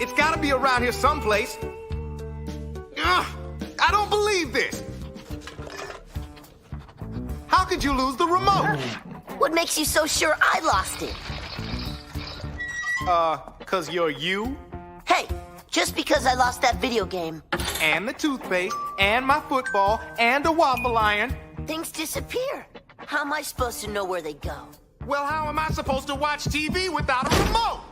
It's gotta be around here someplace. Ugh, I don't believe this. How could you lose the remote? What makes you so sure I lost it? 'Cause you're you, Hey, just because I lost that video game, and the toothpaste, and my football, and the waffle iron. things disappear. How am I supposed to know where they go? Well, how am I supposed to watch TV without a remote?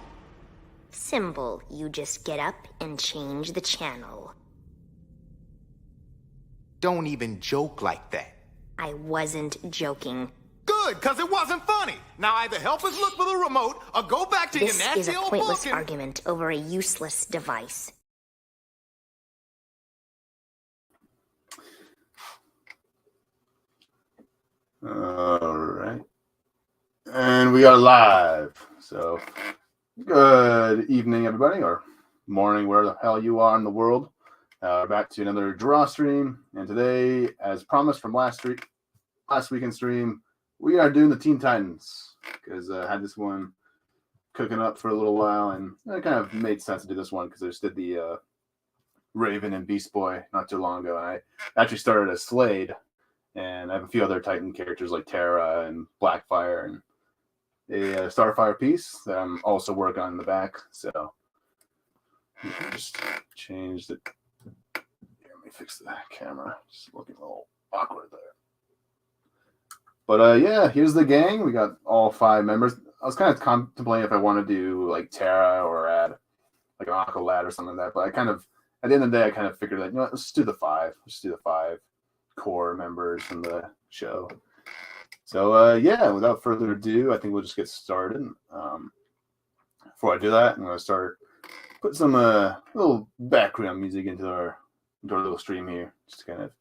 Simple. You just get up and change the channel. Don't even joke like that. I wasn't joking. Good, 'cause it wasn't funny. Now either help us look for the remote or go back to This your nasty is a old pointless book and... argument over a useless device. Alright. And we are live. So, good evening, everybody, or morning, where the hell you are in the world. Back to another draw stream. And today, as promised from last weekend stream, we are doing the Teen Titans. Because I had this one cooking up for a little while, and it kind of made sense to do this one because I just did the Raven and Beast Boy not too long ago. And I actually started as Slade. And I have a few other Titan characters like Terra and Blackfire and a Starfire piece that I'm also working on in the back. So just changed it. Here, let me fix the camera. Just looking a little awkward there. But yeah, here's the gang. We got all 5 members. I was kind of contemplating if I want to do like Terra or add like an Aqua Lad or something like that. But I kind of, at the end of the day, I kind of figured that, you know what, let's do the 5. Let's do the 5 core members from the show. So yeah, without further ado, I think we'll just get started. Before I do that, I'm going to start put some little background music into our little stream here, just to kind of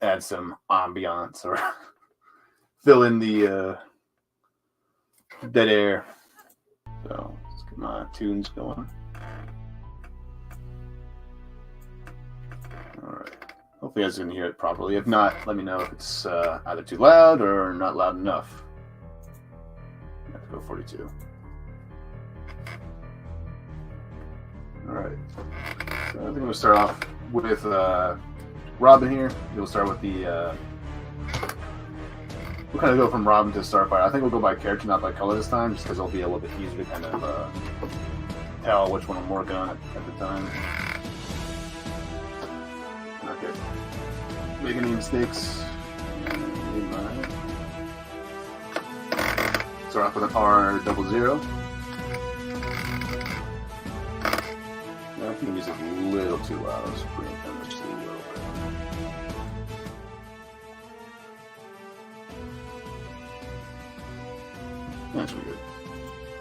add some ambiance or fill in the dead air. So let's get my tunes going. All right. Hopefully you guys can hear it properly. If not, let me know if it's either too loud or not loud enough. I have to go 42. Alright. So I think I'm going to start off with Robin here. We'll start with the... we'll kind of go from Robin to Starfire. I think we'll go by character, not by color this time, just because it'll be a little bit easier to kind of tell which one I'm working on at the time. Okay. Make any mistakes. Start off with an R00. I think the music's a little too loud. Let's bring it down just a little bit. That's pretty good.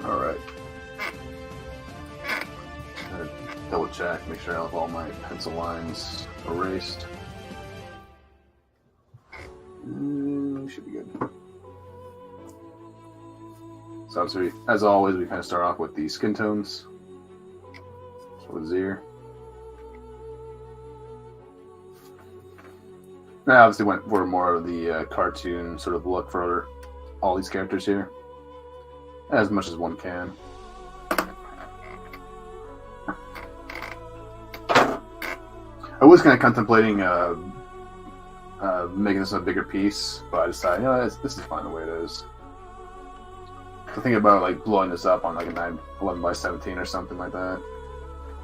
Alright. Double check, make sure I have all my pencil lines erased. Should be good. So obviously, as always, we kind of start off with the skin tones. So with Zir. I obviously went for more of the cartoon sort of look for all these characters here, as much as one can. I was kind of contemplating making this a bigger piece, but I decided, you know, this is fine the way it is. So thinking about like blowing this up on like a 911 by 17 or something like that,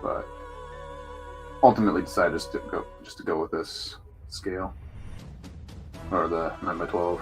but ultimately decided just to go with this scale, or the 9 by 12.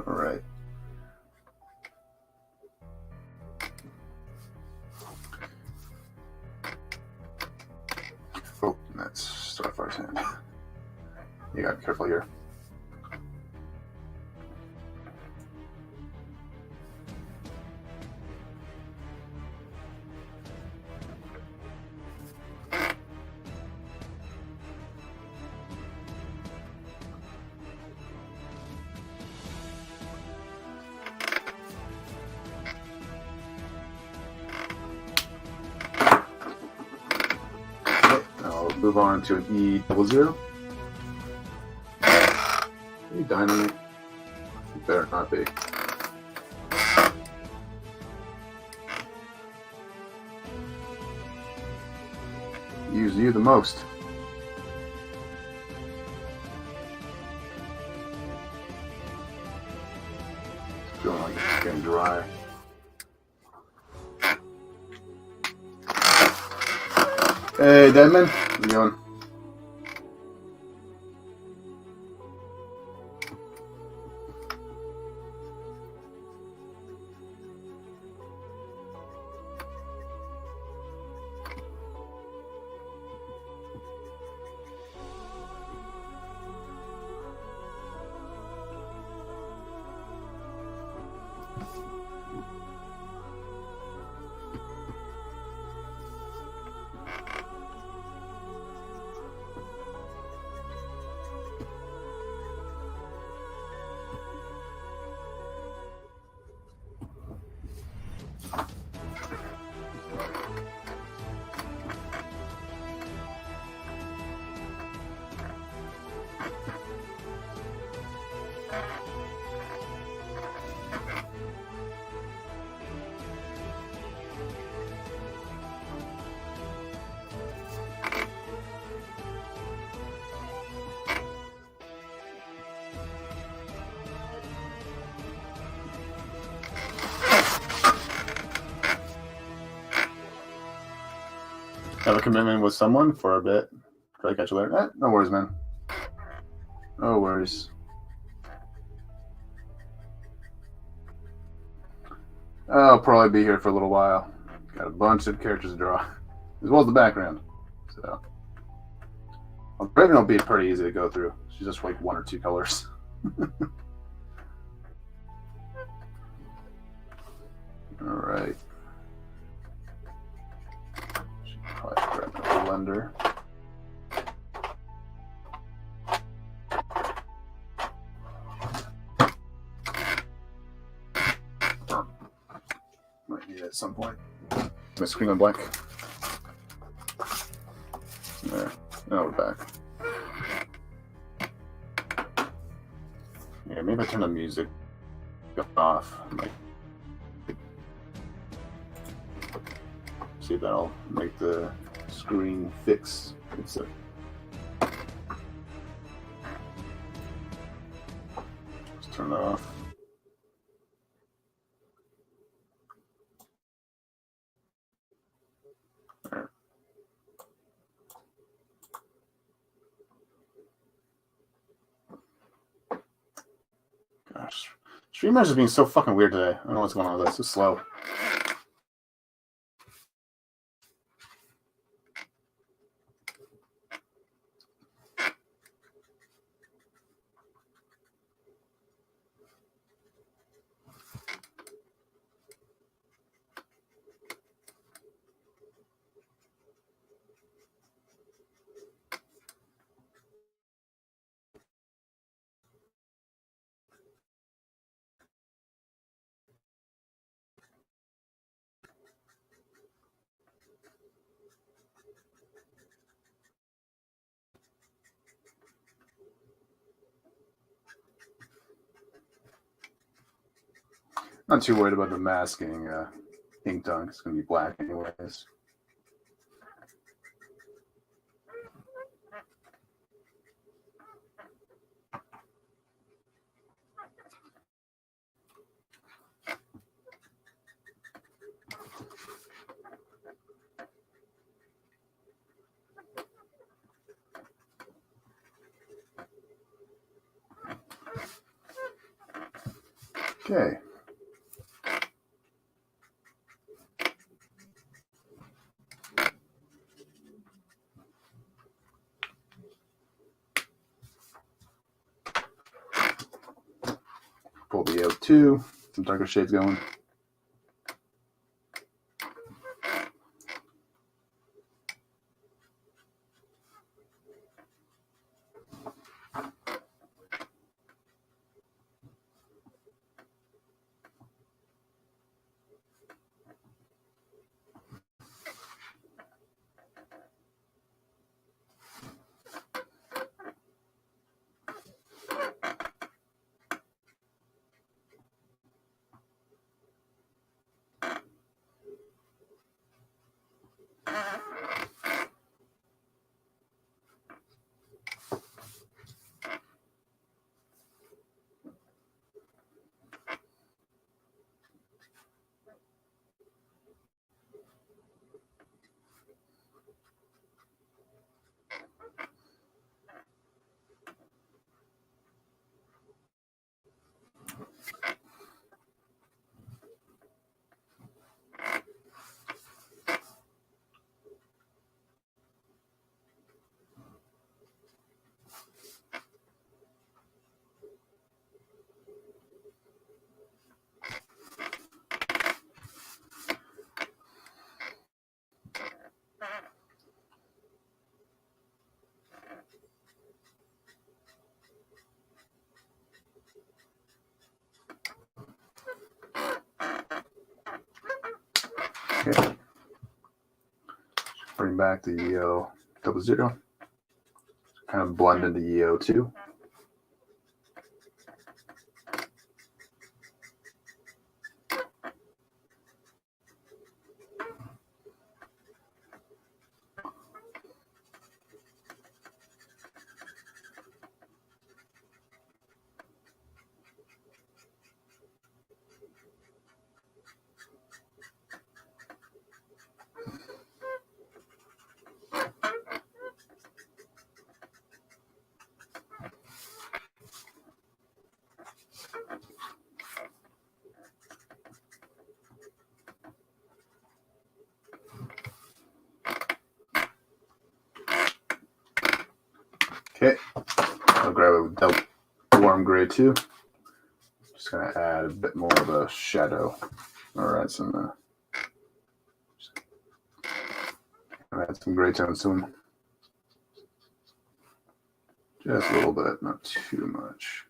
All right. Oh, that's Starfire's hand. You gotta be careful here. Move on to an E00. Are you dynamite? You better not be. Use you the most. It's feeling like it's getting dry. Hey, Deadman. How you doing? Have a commitment with someone for a bit. Try to catch you later. No worries, man. No worries. I'll probably be here for a little while. Got a bunch of characters to draw, as well as the background. So, well, Raven will be pretty easy to go through. She's just like 1 or 2 colors. All right. Should probably grab a blender. Might need it at some point. My screen went blank. There. Now we're back. Yeah, maybe I turn the music off. Like, see if that'll make the screen fix. Let's turn that off. There. Gosh, streamers are being so fucking weird today. I don't know what's going on with this. It's so slow. Not too worried about the masking ink dunk. It's going to be black anyways. Okay. Pull the O2, some darker shades going. Okay. Bring back the EO 00. Kind of blend into EO 2. Okay, I'll grab a warm gray too. Just gonna add a bit more of a shadow. All right, add some gray tones to them. Just a little bit, not too much.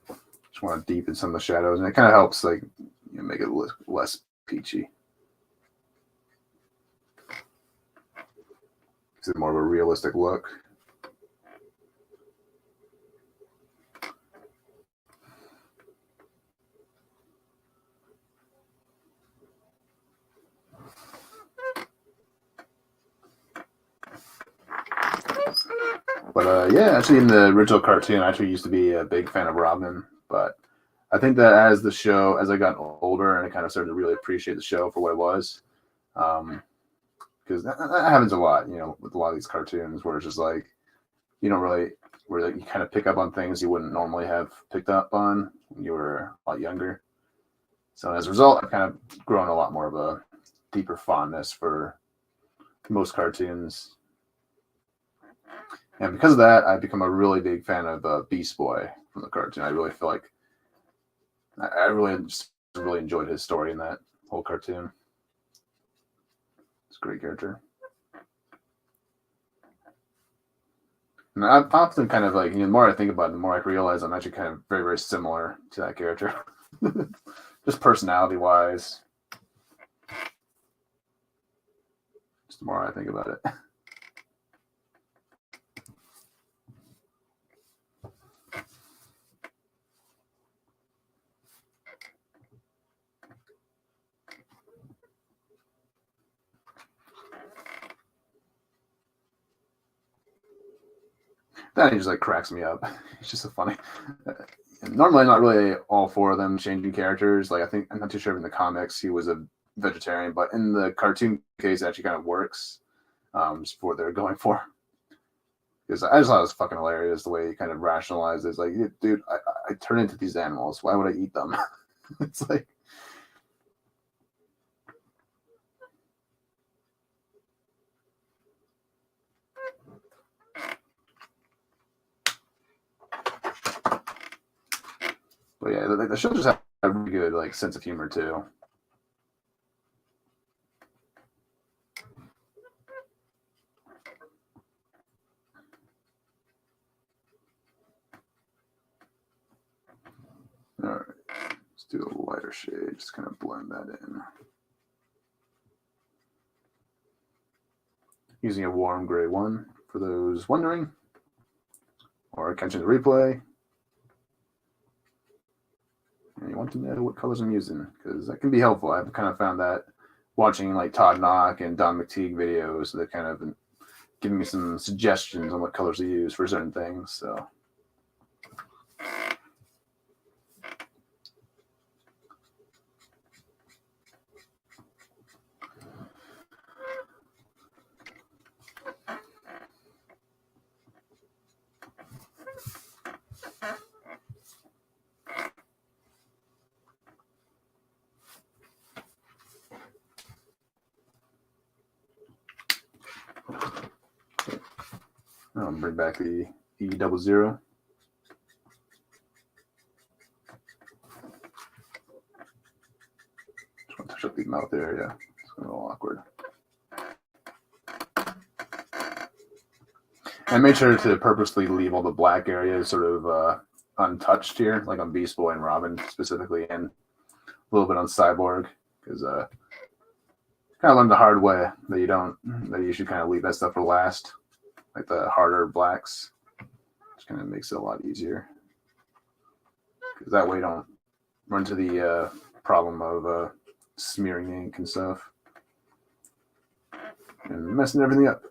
Just want to deepen some of the shadows, and it kind of helps, like, make it look less peachy. Gives it more of a realistic look. But yeah, actually, in the original cartoon, I actually used to be a big fan of Robin. But I think that as I got older and I kind of started to really appreciate the show for what it was, because that happens a lot, with a lot of these cartoons where it's just like you don't really, where like, you kind of pick up on things you wouldn't normally have picked up on when you were a lot younger. So as a result, I've kind of grown a lot more of a deeper fondness for most cartoons. And because of that, I've become a really big fan of Beast Boy from the cartoon. I really feel like I really enjoyed his story in that whole cartoon. It's a great character. And I'm often kind of like, the more I think about it, the more I realize I'm actually kind of very, very similar to that character. Just personality-wise. Just the more I think about it. That just like cracks me up. It's just so funny. Normally, I'm not really all for them changing characters. Like, I think, I'm not too sure if in the comics he was a vegetarian, but in the cartoon case, it actually kind of works. Just for what they're going for. Because I just thought it was fucking hilarious the way he kind of rationalized it. It's like, dude, I turn into these animals. Why would I eat them? It's like. But yeah, the show just has a really good like sense of humor too. All right, let's do a lighter shade. Just kind of blend that in. Using a warm gray one for those wondering, or catching the replay. And you want to know what colors I'm using, because that can be helpful. I've kind of found that watching like Todd Knock and Don McTeague videos, they're kind of giving me some suggestions on what colors to use for certain things. So. I'll bring back the E00. Just want to touch up the mouth area. It's a little awkward. And make sure to purposely leave all the black areas sort of untouched here, like on Beast Boy and Robin specifically, and a little bit on Cyborg, because kind of learned the hard way that you should kind of leave that stuff for last. Like the harder blacks, which kind of makes it a lot easier. Because that way you don't run into the problem of smearing ink and stuff. And messing everything up.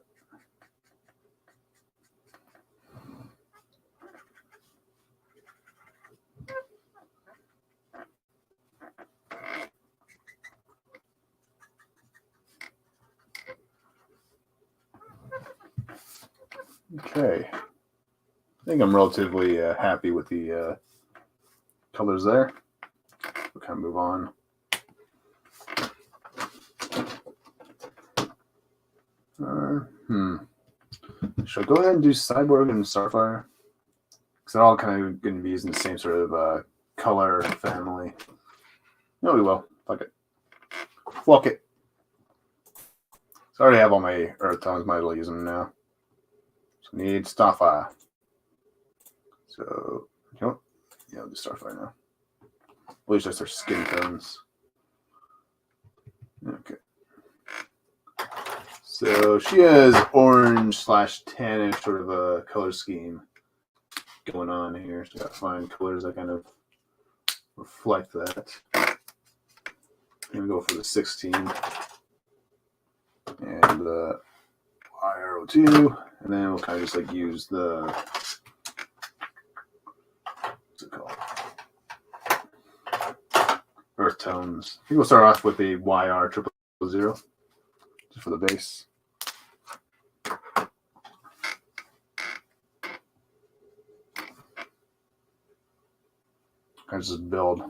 Okay, I think I'm relatively happy with the colors there. We'll kind of move on. Should I go ahead and do Cyborg and Starfire? Because they're all kind of going to be using the same sort of color family. No, we will. Fuck it. Fuck it. So I already have all my Earth tones. Might as well use them now. So I need Starfire. So, you know what? Yeah, I'll do Starfire now. At least that's their skin tones. Okay. So she has orange / tannish sort of a color scheme going on here. So gotta find colors that kind of reflect that. I'm gonna go for the 16 and the IRO2, and then we'll kind of just like use the what's it called? Earth tones. I think we'll start off with the YR000 just for the base. I just build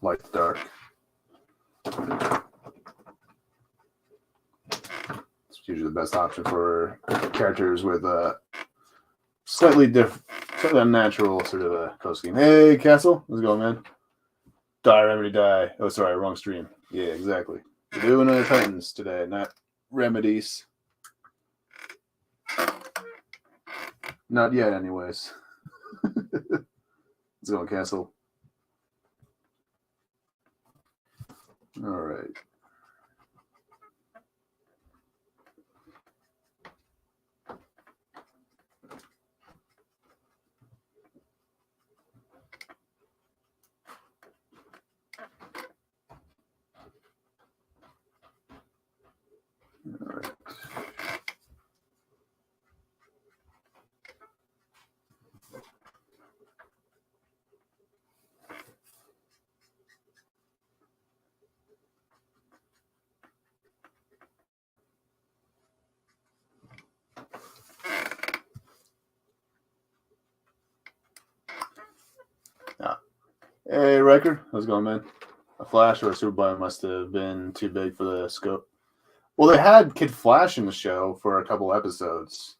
light to dark. It's usually the best option for characters with a slightly unnatural sort of a color scheme. Hey, Castle, how's it going, man? Die, Remedy, die. Oh, sorry, wrong stream. Yeah, exactly. We're doing Titans today, not Remedies. Not yet, anyways. Let's go, Castle. All right. All right. Hey, Riker, how's it going, man? A Flash or a Superboy must have been too big for the scope. Well, they had Kid Flash in the show for a couple episodes.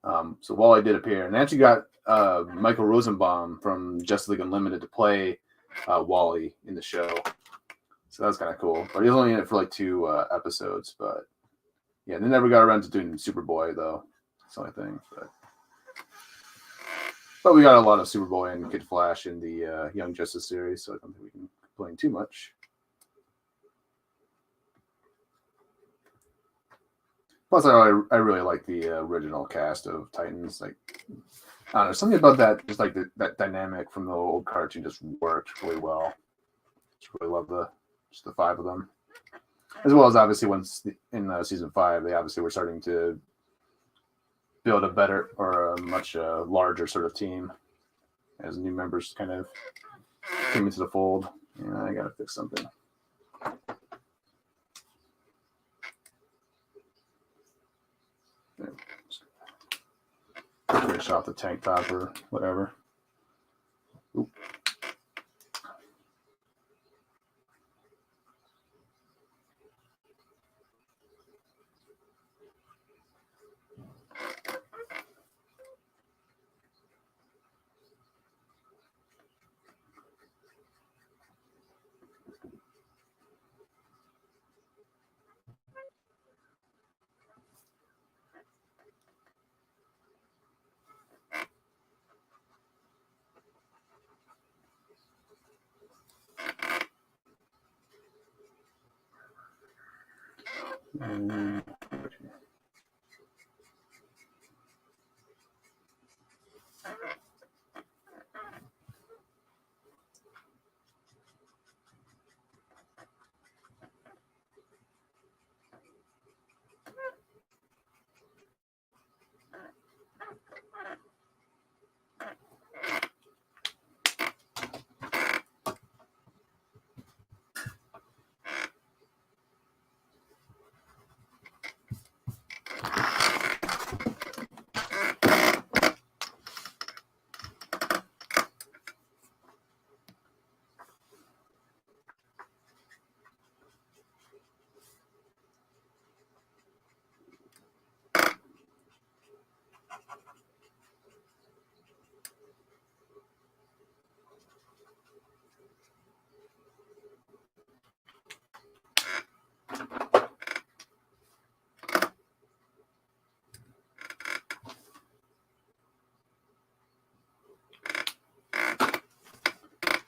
So Wally did appear, and they actually got Michael Rosenbaum from Justice League Unlimited to play Wally in the show. So that was kind of cool. But he was only in it for like 2 episodes. But yeah, they never got around to doing Superboy, though. That's the only thing. But we got a lot of Superboy and Kid Flash in the Young Justice series, so I don't think we can complain too much. Plus, I really like the original cast of Titans. Like, I don't know, something about that, just like that dynamic from the old cartoon just worked really well. Just really love the 5 of them. As well as obviously once in season 5, they obviously were starting to build a better or a much larger sort of team as new members kind of came into the fold. Yeah, I gotta fix something. Finish off the tank top or whatever. Oop.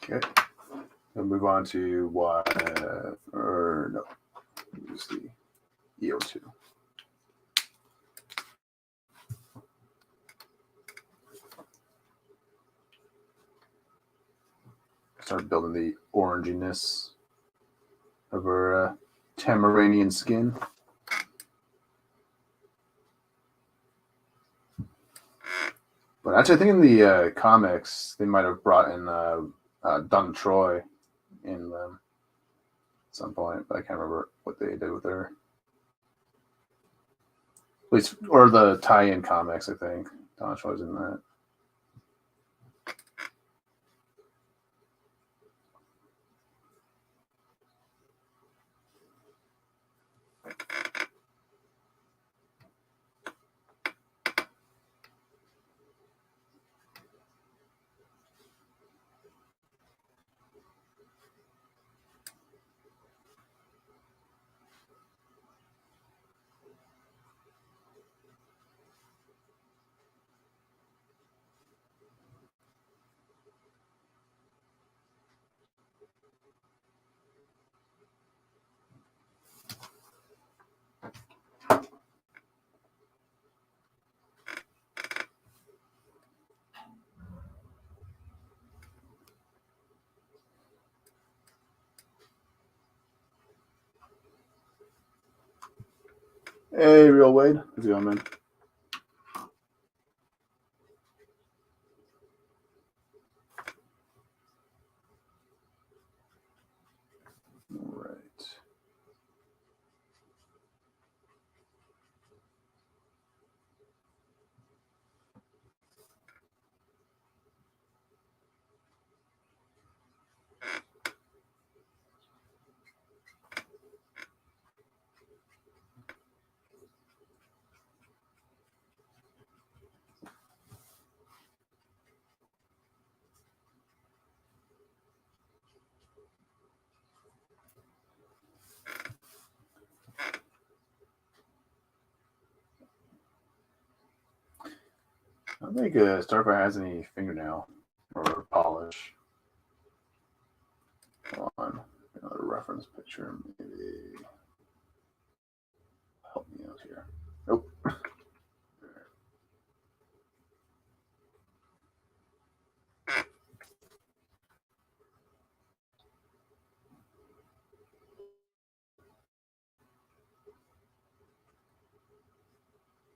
Okay. We'll move on to Y, or no, use the EO2. Start building the oranginess of her Tamaranian skin. But actually, I think in the comics, they might have brought in Dun Troy in them at some point, but I can't remember what they did with her. At least, or the tie-in comics, I think. Dun Troy's in that. Hey, Real Wade. How's it going, man? All right. I don't think Starfire has any fingernail or polish. Hold on. Another reference picture, maybe. Help me out here. Nope.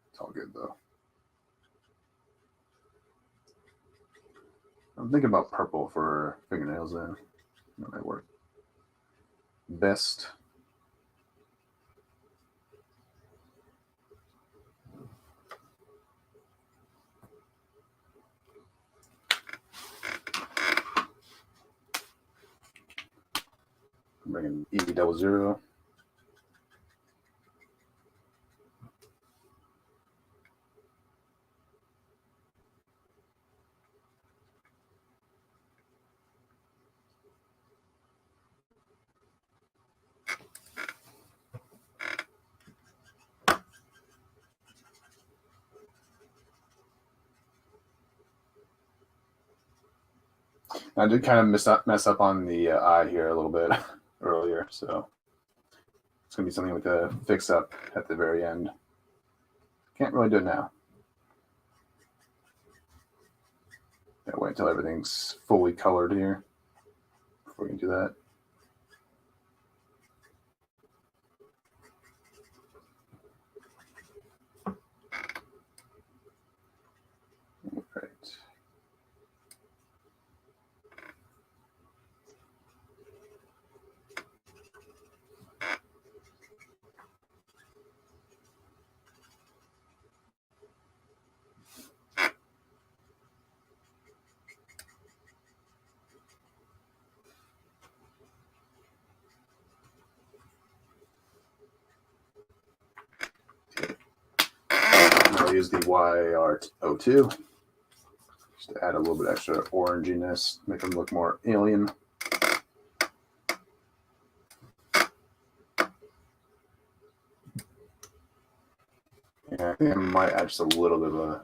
It's all good, though. I'm thinking about purple for fingernails then. That might work best. Bring in E00. I did kind of mess up on the eye here a little bit earlier, so it's going to be something we have to fix up at the very end. Can't really do it now. Gotta wait until everything's fully colored here before we can do that. All right. I'll use the YR02 just to add a little bit extra oranginess, make them look more alien. Yeah, I think I might add just a little bit of a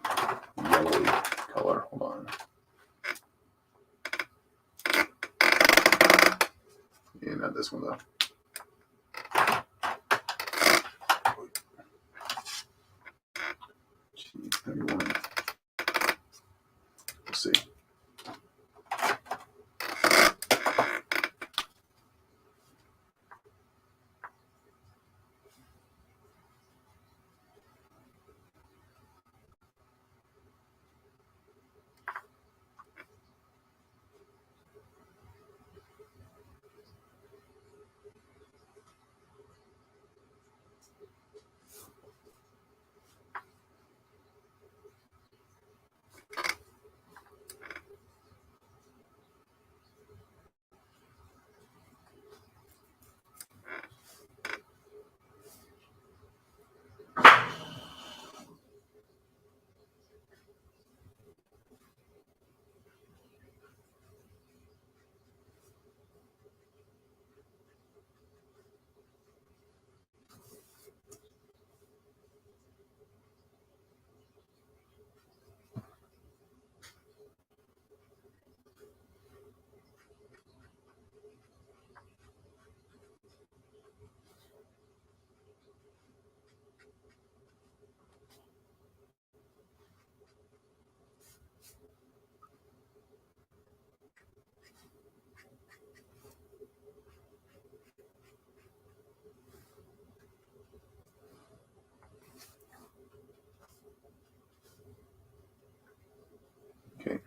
yellowy color. Hold on. Yeah, not this one though. G31. We'll see. Okay.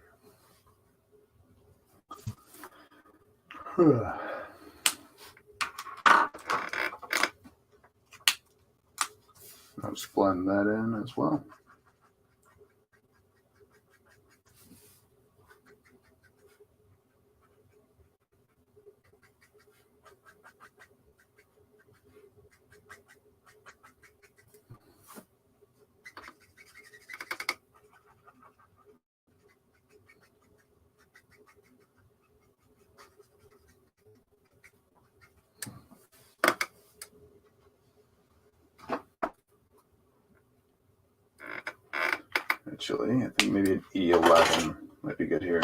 I'll just blend that in as well. Actually, I think maybe an E11 might be good here.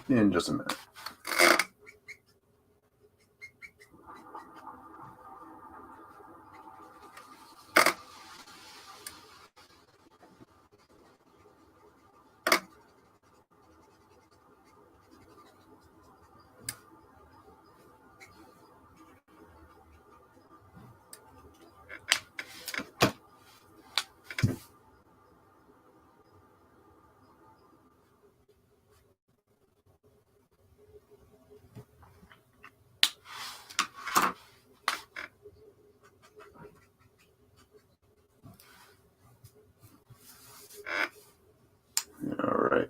In just a minute. All right.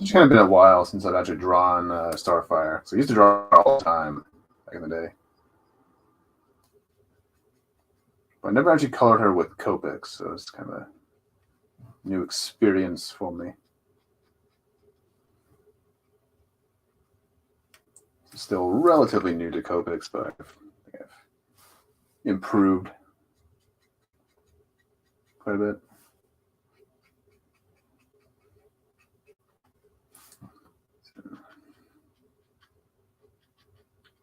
It's kind of been a while since I've actually drawn Starfire. So I used to draw all the time back in the day. But I never actually colored her with Copics, so it's kind of a new experience for me. Still relatively new to Copics, but I've improved quite a bit.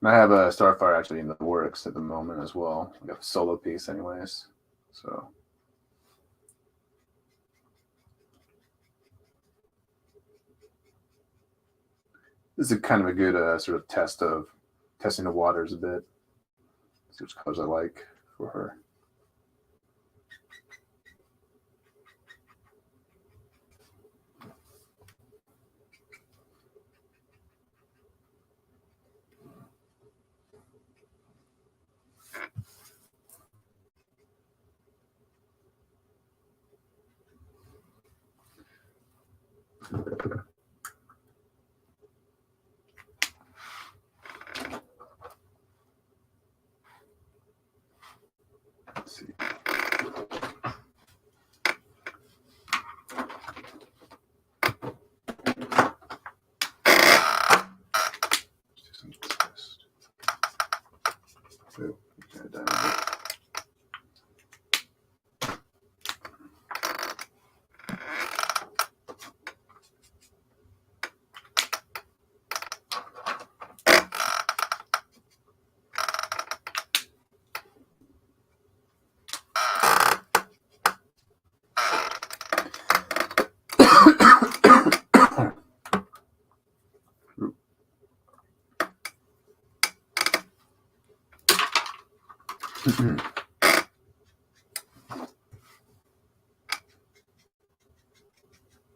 And I have a Starfire actually in the works at the moment as well. I got a solo piece anyways. So this is kind of a good sort of testing the waters a bit. See which colors I like for her.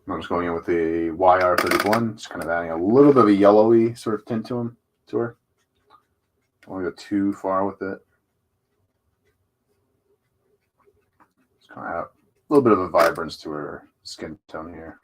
I'm just going in with the YR31, just kind of adding a little bit of a yellowy sort of tint to her. Don't want to go too far with it. Just kind of add a little bit of a vibrance to her skin tone here.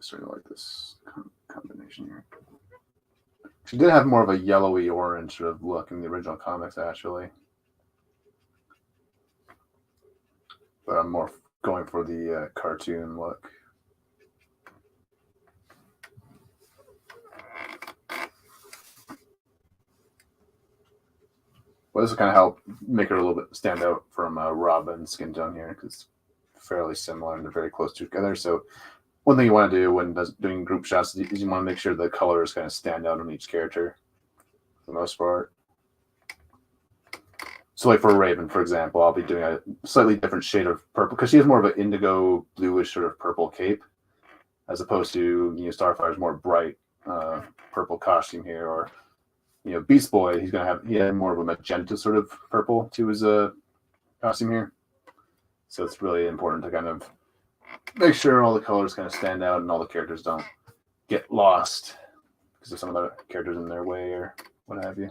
Sort of like this combination here. She did have more of a yellowy orange sort of look in the original comics, actually. But I'm more going for the cartoon look. Well, this will kind of help make her a little bit stand out from Robin's skin tone here, because it's fairly similar and they're very close together. So one thing you want to do when doing group shots is you want to make sure the colors kind of stand out on each character for the most part. So like for Raven, for example, I'll be doing a slightly different shade of purple because she has more of an indigo bluish sort of purple cape as opposed to, Starfire's more bright purple costume here. Or, Beast Boy, he had more of a magenta sort of purple to his costume here. So it's really important to kind of make sure all the colors kind of stand out and all the characters don't get lost because of some of the characters in their way or what have you.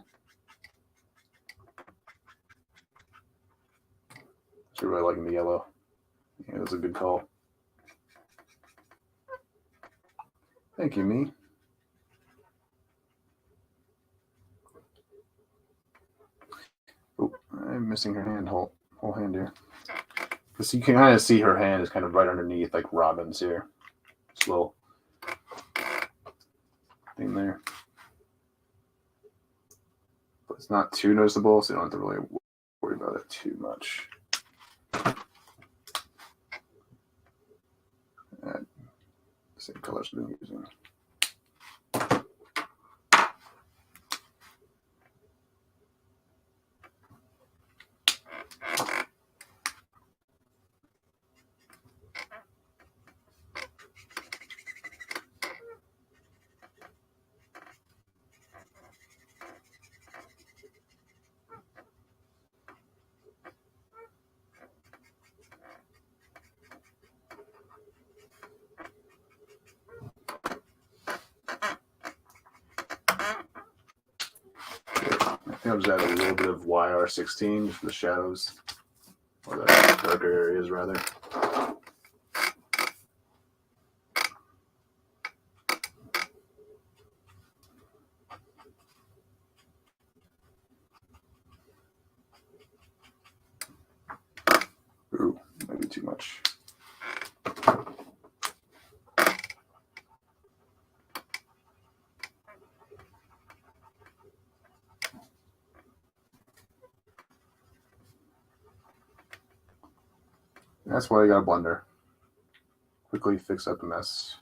So really liking the yellow. Yeah, it was a good call. Thank you, me. Oh, I'm missing her hand, whole hand here. Because you can kind of see her hand is kind of right underneath, like Robin's here. This little thing there. But it's not too noticeable, so you don't have to really worry about it too much. The same colors I've been using. I'll just add a little bit of YR16 just for the shadows, or the darker areas, rather. Ooh, maybe too much. That's why you got a blender. Quickly fix up a mess.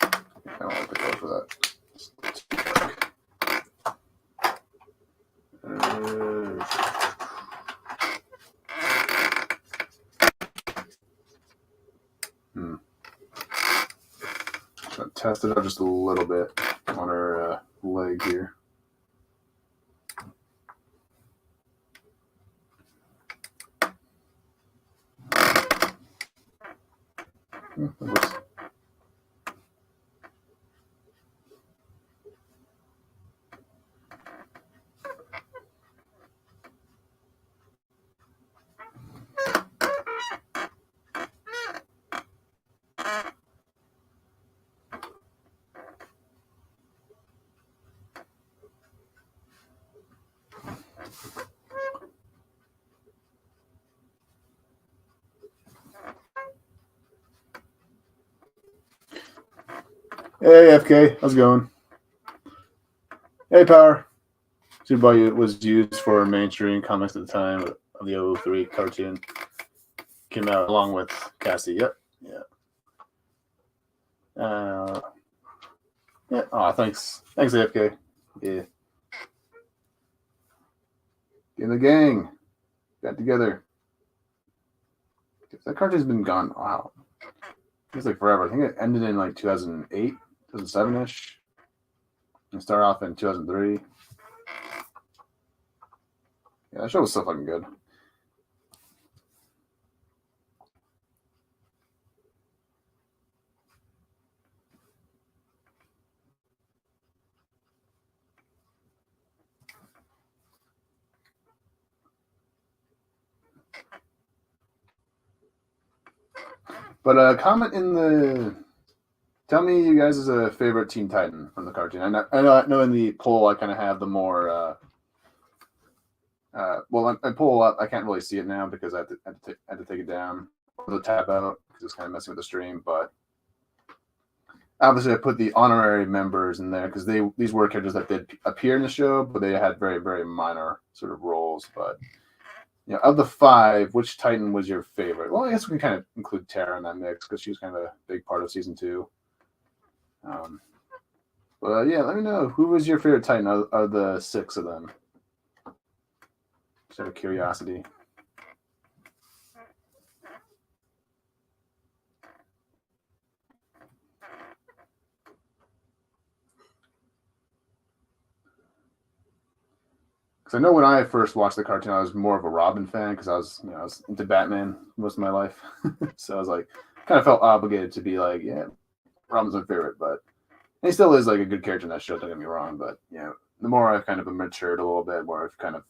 I don't like the color for that. It's too dark. So test it out just a little bit on her leg here. Hey, FK, how's it going? Hey, Power. Superboy was used for mainstream comics at the time of the 03 cartoon. Came out along with Cassie. Yep. Yeah. Yeah. Oh, thanks. Thanks, AFK. Yeah. In the gang. Got together. That cartoon's been gone. Wow. Feels like forever. I think it ended in like 2008, 2007-ish. And started off in 2003. Yeah, that show was so fucking good. But comment in the. Tell me, you guys, is a favorite Teen Titan from the cartoon. I know in the poll I kind of have the more. Well, I pull up. I can't really see it now because I had to take it down or the tab out because it's kind of messing with the stream. But obviously, I put the honorary members in there because these were characters that did appear in the show, but they had very, very minor sort of roles. But of the 5, which Titan was your favorite? Well, I guess we can kind of include Tara in that mix because she was kind of a big part of season 2. But yeah, let me know who was your favorite Titan of the 6 of them. Just out of curiosity. Because I know when I first watched the cartoon, I was more of a Robin fan because I was into Batman most of my life. So I was like, kind of felt obligated to be like, yeah, Robin's my favorite. But he still is like a good character in that show. Don't get me wrong. But the more I've kind of matured a little bit, more I've kind of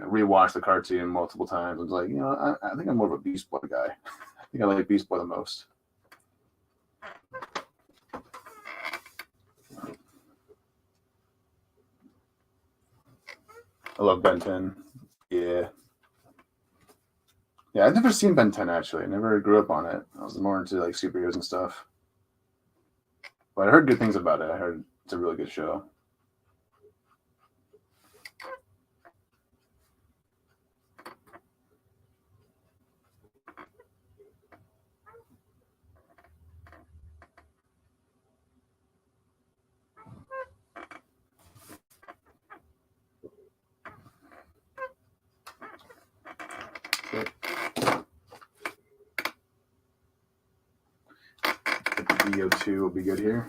rewatched the cartoon multiple times. I was like, I think I'm more of a Beast Boy guy. I think I like Beast Boy the most. I love Ben 10. Yeah. Yeah, I've never seen Ben 10 actually. I never grew up on it. I was more into like superheroes and stuff. But I heard good things about it. I heard it's a really good show. Okay. The VO2 will be good here.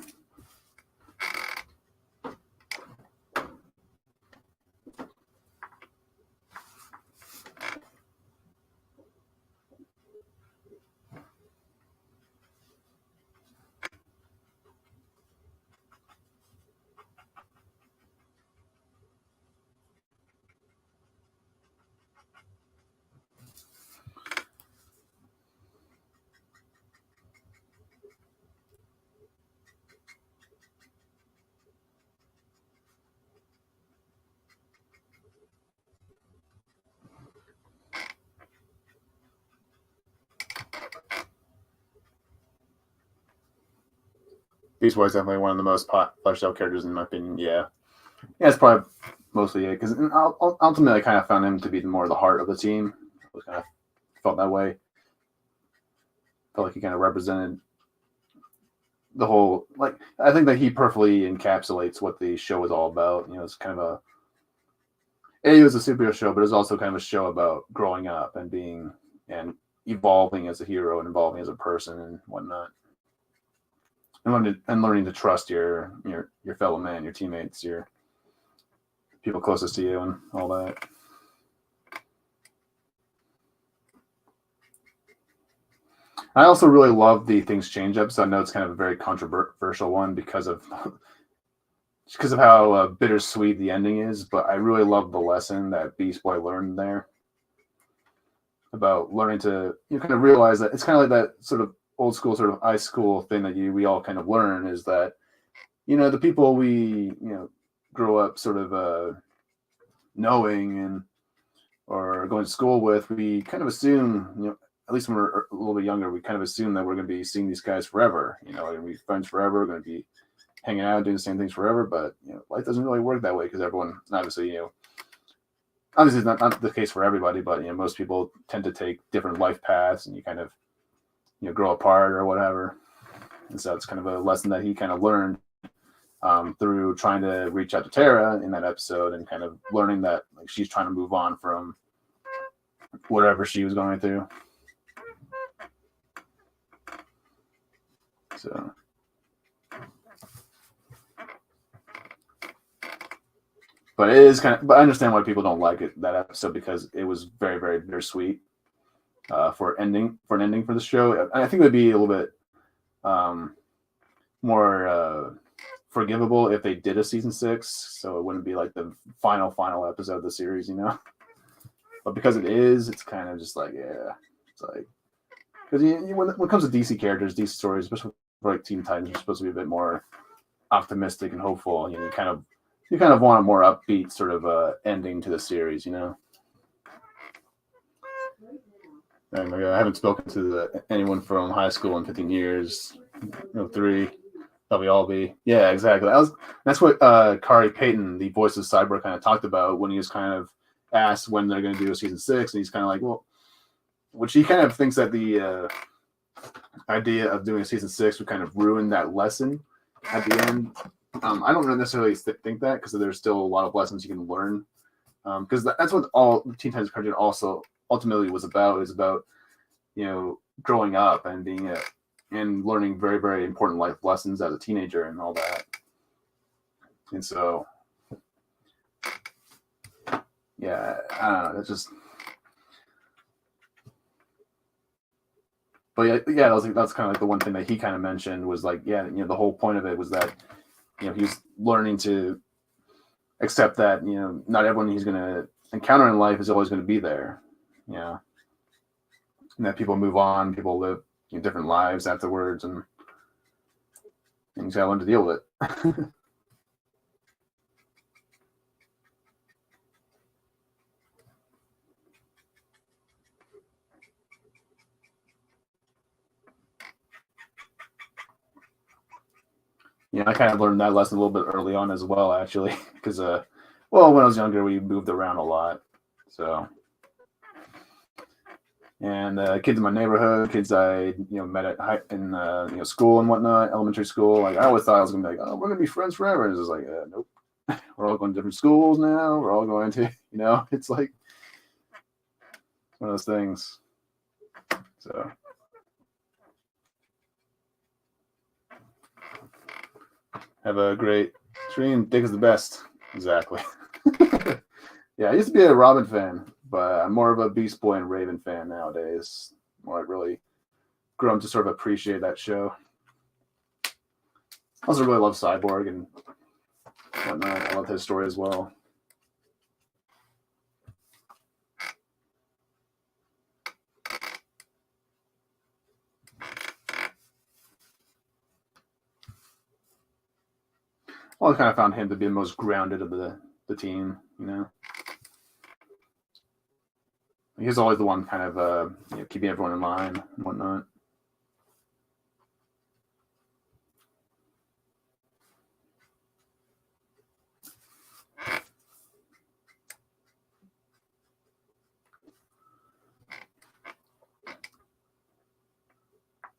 Beast Boy is definitely one of the most fleshed out characters in my opinion. Yeah, it's probably mostly it because ultimately I kind of found him to be more the heart of the team. I kind of felt that way. Felt like he kind of represented the whole. Like I think that he perfectly encapsulates what the show is all about. It's kind of it was a superhero show, but it's also kind of a show about growing up and being and evolving as a hero and evolving as a person and whatnot. And learning to trust your fellow man, your teammates, your people closest to you, and all that. I also really love the Things Change episode. I know it's kind of a very controversial one because of how bittersweet the ending is, but I really love the lesson that Beast Boy learned there about learning to kind of realize that it's kind of like that sort of old school sort of high school thing that we all kind of learn is that the people we grow up sort of knowing and or going to school with, we kind of assume at least when we're a little bit younger, we kind of assume that we're going to be seeing these guys forever. We're going to be friends forever. We're going to be hanging out, doing the same things forever. But life doesn't really work that way because everyone, obviously, obviously it's not the case for everybody, but most people tend to take different life paths, and you kind of grow apart or whatever. And so it's kind of a lesson that he kind of learned through trying to reach out to Tara in that episode, and kind of learning that like she's trying to move on from whatever she was going through. So, but it is kind of. But I understand why people don't like it that episode because it was very, very bittersweet for an ending for the show. I think it would be a little bit more forgivable if they did a season 6, so it wouldn't be like the final episode of the series, But because it is, it's kind of just like it's like because when it comes to DC characters, DC stories, especially for like Teen Titans, you're supposed to be a bit more optimistic and hopeful. You kind of want a more upbeat sort of ending to the series, And I haven't spoken to anyone from high school in 15 years. 3. Probably all be. Yeah, exactly. That's what Kari Payton, the voice of Cyborg, kind of talked about when he was kind of asked when they're going to do a season 6, and he's kind of like, well, which he kind of thinks that the idea of doing a season 6 would kind of ruin that lesson at the end. I don't necessarily think that because there's still a lot of lessons you can learn. Because that's what all Teen Titans cartoon also ultimately was about. It was about growing up and being and learning very, very important life lessons as a teenager and all that. And so, yeah, I don't know. It's just, but yeah, that's kind of like the one thing that he kind of mentioned was like, the whole point of it was that, he's learning to accept that, not everyone he's going to encounter in life is always going to be there, and that people move on, people live different lives afterwards, and you gotta learn to deal with it. I kind of learned that lesson a little bit early on as well, actually, because when I was younger, we moved around a lot, so. And kids in my neighborhood, kids I met in school and whatnot, elementary school. Like I always thought I was gonna be like, oh, we're gonna be friends forever. And it's just like, nope. We're all going to different schools now. We're all going to, it's like one of those things. So. Have a great stream. Dick is the best. Exactly. Yeah, I used to be a Robin fan, but I'm more of a Beast Boy and Raven fan nowadays. More like really grown to sort of appreciate that show. I also really love Cyborg and whatnot. I love his story as well. Well, I kind of found him to be the most grounded of the team, He's always the one kind of keeping everyone in line and whatnot.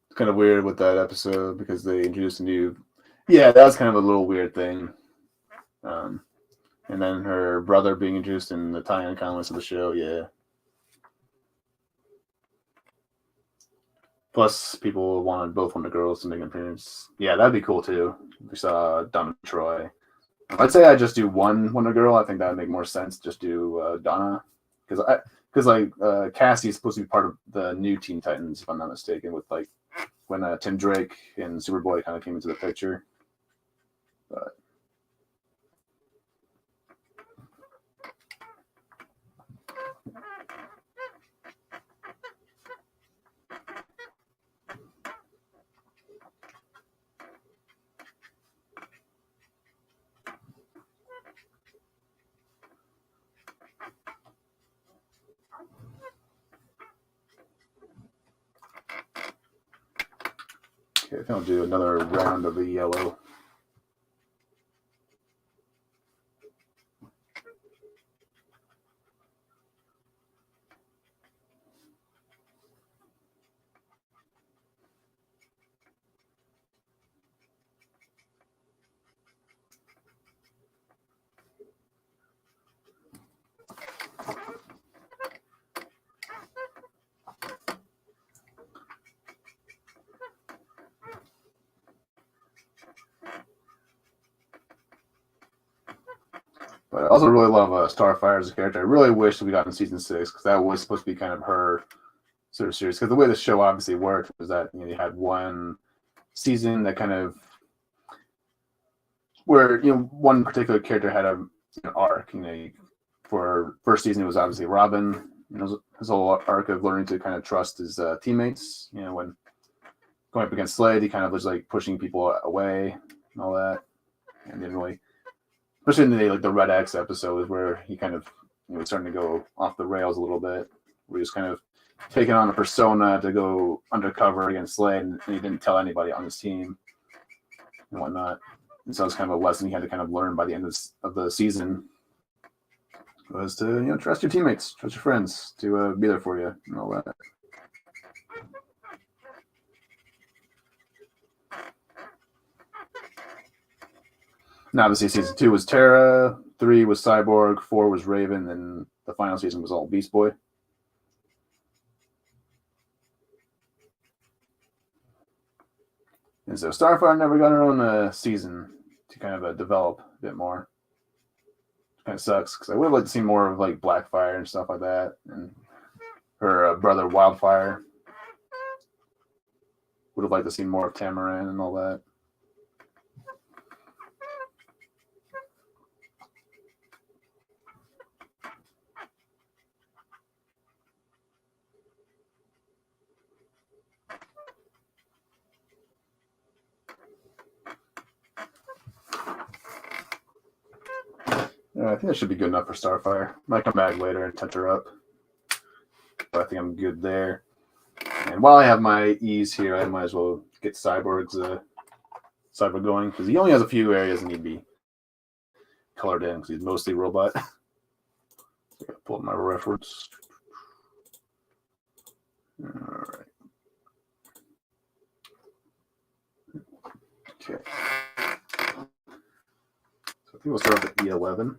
It's kind of weird with that episode because they introduced a new. Yeah, that was kind of a little weird thing. And then her brother being introduced in the tie-in comments of the show, yeah. Plus, people both wanted girls to make an appearance. Yeah, that'd be cool too. We saw Donna Troy. I'd say I just do one Wonder Girl. I think that would make more sense. Just do Donna. because like Cassie is supposed to be part of the new Teen Titans, if I'm not mistaken, with like when Tim Drake and Superboy kind of came into the picture. But okay, I think I'll do another round of the yellow. But I also really love Starfire as a character. I really wish we got in season 6 because that was supposed to be kind of her sort of series. Because the way the show obviously worked was that you had one season that kind of where one particular character had an arc. For first season it was obviously Robin. His whole arc of learning to kind of trust his teammates. When going up against Slade, he kind of was like pushing people away and all that, and didn't really. Especially in the Red X episode, where he kind of was starting to go off the rails a little bit. Where he was kind of taking on a persona to go undercover against Slade, and he didn't tell anybody on his team and whatnot. And so it was kind of a lesson he had to kind of learn by the end of the season, was to trust your teammates, trust your friends to be there for you and all that. Now, obviously, season 2 was Terra, 3 was Cyborg, 4 was Raven, and the final season was all Beast Boy. And so Starfire never got her own season to kind of develop a bit more. It kind of sucks because I would have liked to see more of like Blackfire and stuff like that, and her brother Wildfire. Would have liked to see more of Tamaran and all that. I think that should be good enough for Starfire. Might come back later and touch her up. But I think I'm good there. And while I have my E's here, I might as well get Cyborg's Cyborg going, because he only has a few areas that need to be colored in, because he's mostly robot. So pull up my reference. All right. Okay. So I think we'll start off at E11.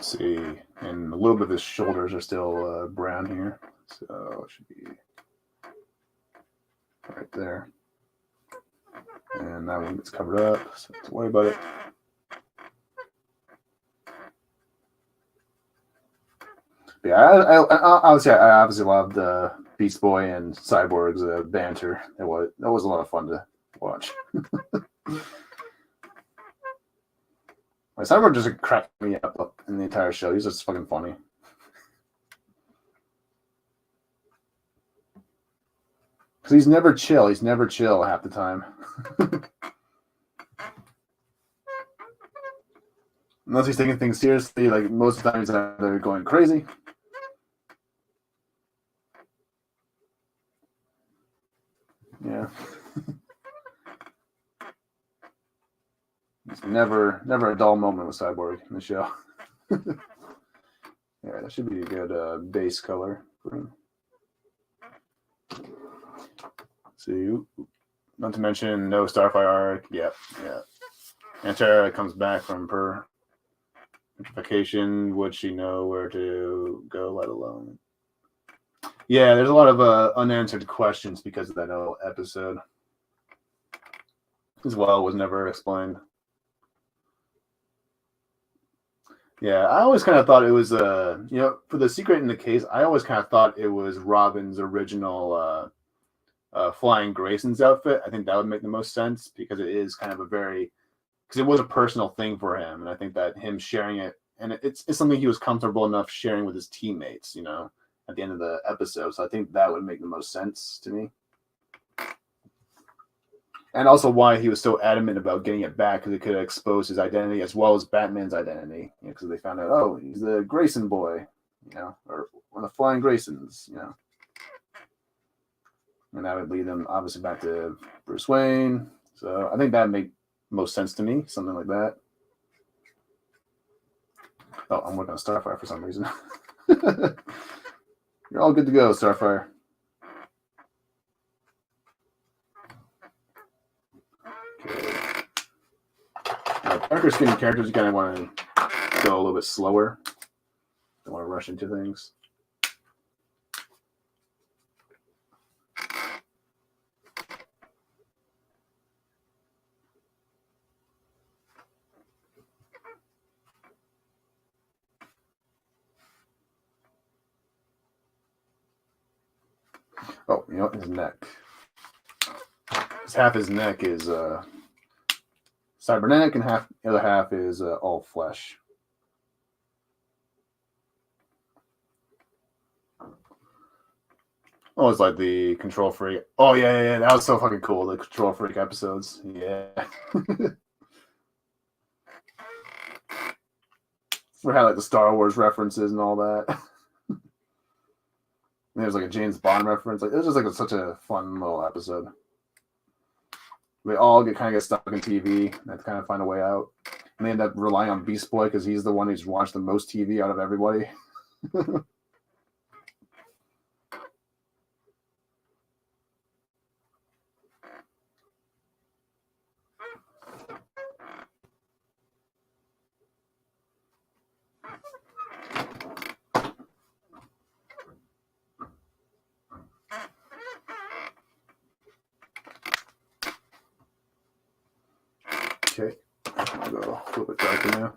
See, and a little bit of his shoulders are still brown here, so it should be right there. And that one gets covered up, so don't worry about it. But yeah, I obviously loved Beast Boy and Cyborg's banter. That was a lot of fun to watch. My Cyborg just cracked me up in the entire show. He's just fucking funny. Because he's never chill. He's never chill half the time. Unless he's taking things seriously, like most of the time he's either going crazy. Yeah. There's never a dull moment with Cyborg in the show. Yeah, that should be a good base color for him. See, not to mention no Starfire arc. Yep, yeah. Antera comes back from her vacation. Would she know where to go, let alone? Yeah, there's a lot of unanswered questions because of that whole episode. As well, was never explained. Yeah, I always kind of thought it was you know, for the secret in the case, I always kind of thought it was Robin's original Flying Grayson's outfit. I think that would make the most sense because it is kind of a very, because it was a personal thing for him, and I think that him sharing it, and it's something he was comfortable enough sharing with his teammates, you know, at the end of the episode. So I think that would make the most sense to me. And also why he was so adamant about getting it back, because it could expose his identity as well as Batman's identity. Because they found out, oh, he's the Grayson boy, you know, or one of the Flying Graysons, you know. And that would lead them obviously back to Bruce Wayne. So I think that would make most sense to me, something like that. Oh, I'm working on Starfire for some reason. You're all good to go, Starfire. Okay. Darker skinned characters, you kind of want to go a little bit slower. Don't want to rush into things. Oh, you know what? His neck. Half his neck is cybernetic, and the other half is all flesh. Oh, it's like the Control Freak. Oh yeah, that was so fucking cool. The Control Freak episodes. Yeah. We had like the Star Wars references and all that. There's like a James Bond reference. Like it was just like such a fun little episode. They all kind of get stuck in TV. They have to kind of find a way out. And they end up relying on Beast Boy because he's the one who's watched the most TV out of everybody. Okay, I'll go a little bit darker now.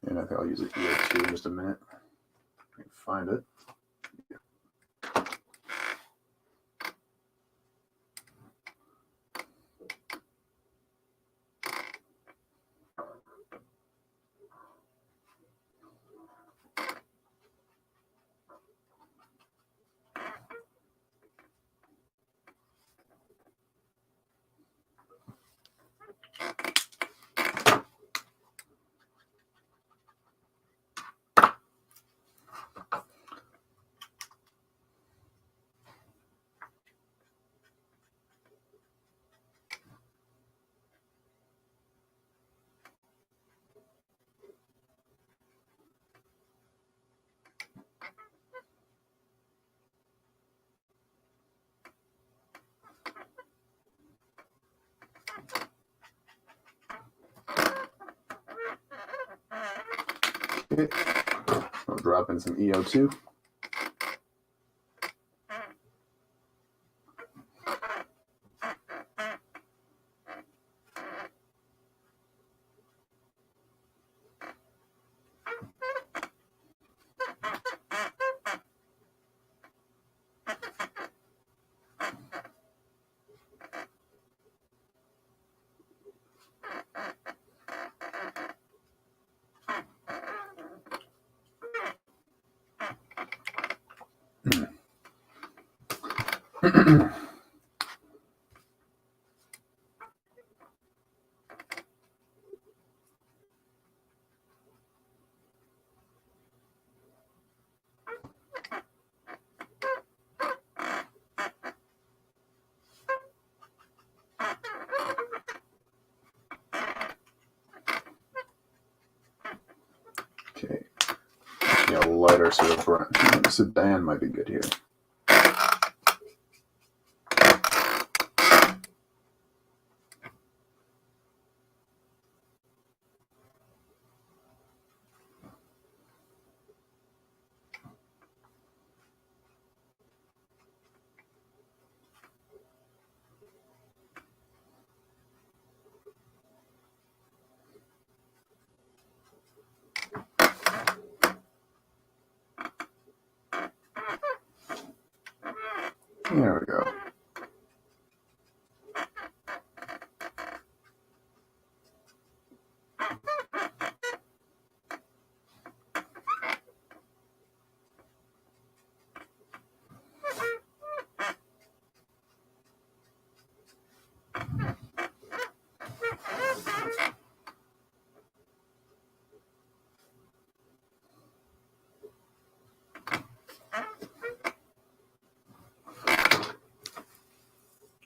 And I think I'll use it here too in just a minute. I can find it. Okay. I'll drop in some EO2. a lighter sort of sedan might be good here. There we go.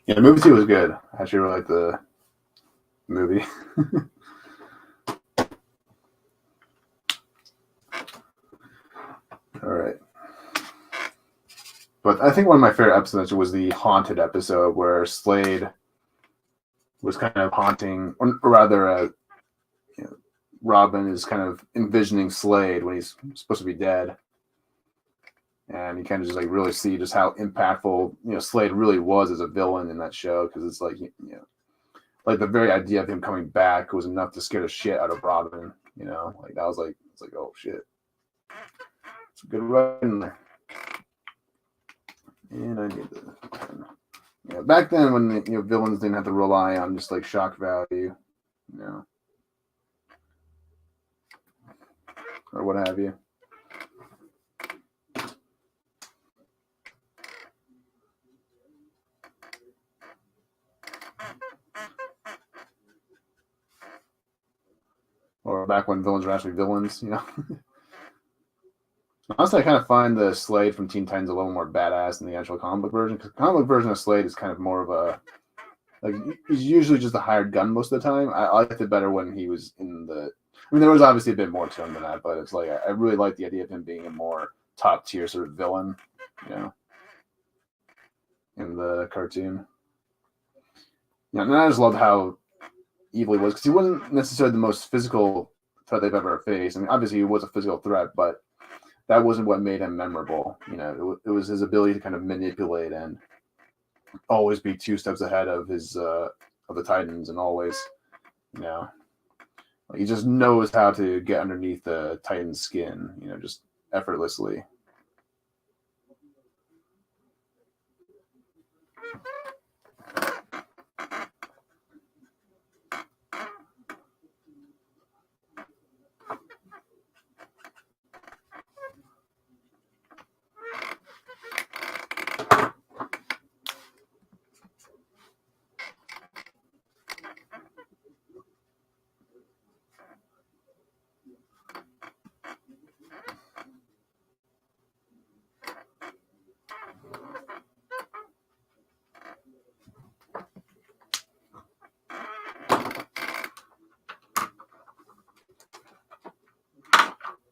Yeah, the movie 2 was good. I actually really liked the movie. All right. But I think one of my favorite episodes was the haunted episode where Slade was kind of haunting, or rather, Robin is kind of envisioning Slade when he's supposed to be dead. And you kind of just like really see just how impactful, Slade really was as a villain in that show. Because it's like, like the very idea of him coming back was enough to scare the shit out of Robin. Like that was like, it's like, oh shit. It's a good writing there. And I need to, back then when villains didn't have to rely on just like shock value, or what have you. Or back when villains were actually villains, Honestly, I kind of find the Slade from Teen Titans a little more badass than the actual comic book version. Because the comic book version of Slade is kind of more of a, like, he's usually just a hired gun most of the time. I liked it better when he was in the, there was obviously a bit more to him than that, but it's like, I really like the idea of him being a more top tier sort of villain, in the cartoon. And I just loved how evil he was, because he wasn't necessarily the most physical threat they've ever faced. Obviously he was a physical threat, but that wasn't what made him memorable. It was his ability to kind of manipulate and always be 2 steps ahead of his of the Titans, and always, he just knows how to get underneath the Titan's skin, just effortlessly.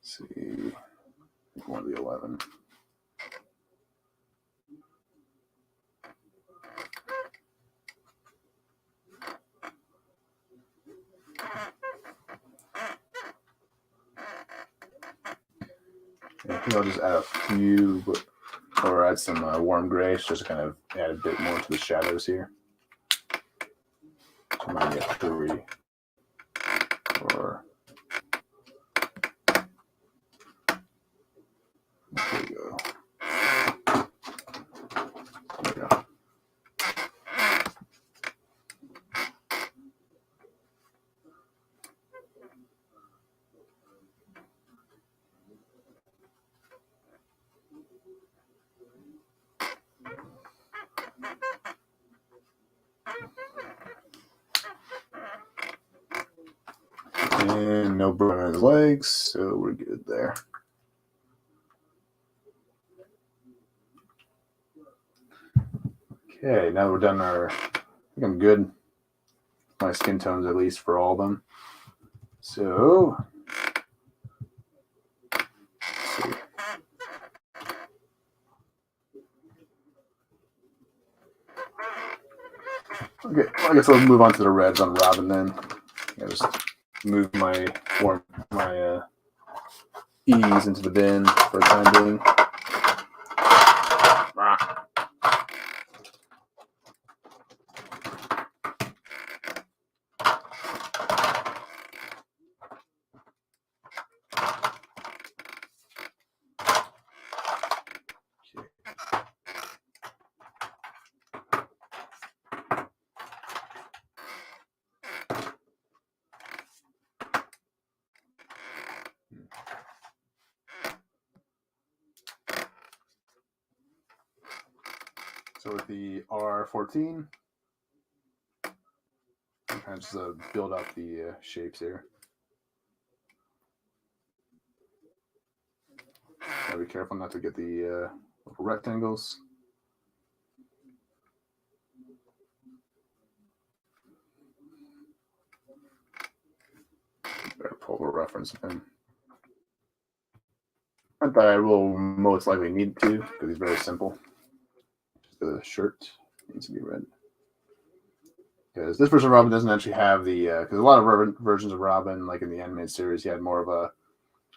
Let's see, one of the 11. I think I'll just add a few, or add some warm grays, just to kind of add a bit more to the shadows here. I might get 3 or. There we go. There we go. And no burn on his legs, so we're good there. Okay, now we're done I think I'm good. My skin tones, at least, for all of them. So, let's see. Okay, well, I guess I'll move on to the reds on Robin then. I just move my E's into the bin for the time being. So with the R14, I'm kind of just build up the shapes here. Gotta be careful not to get the little rectangles. Better pull the reference in. Not that I will most likely need to, because he's very simple. Just the shirt needs to be red. Because this version of Robin doesn't actually have the, because a lot of versions of Robin, like in the animated series, he had more of a,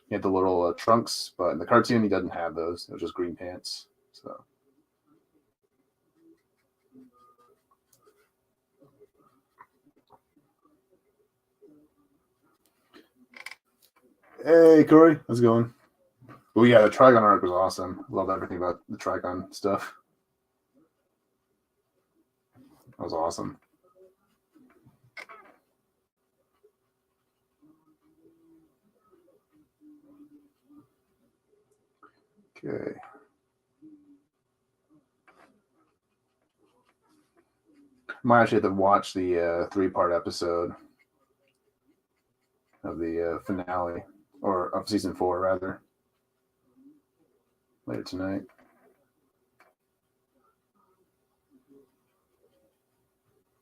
he had the little trunks, but in the cartoon he doesn't have those. It was just green pants. So. Hey, Corey, how's it going? Oh yeah, the Trigon arc was awesome. Loved everything about the Trigon stuff. That was awesome. Okay. Might actually have to watch the 3-part episode of the finale, or of season 4 rather, later tonight.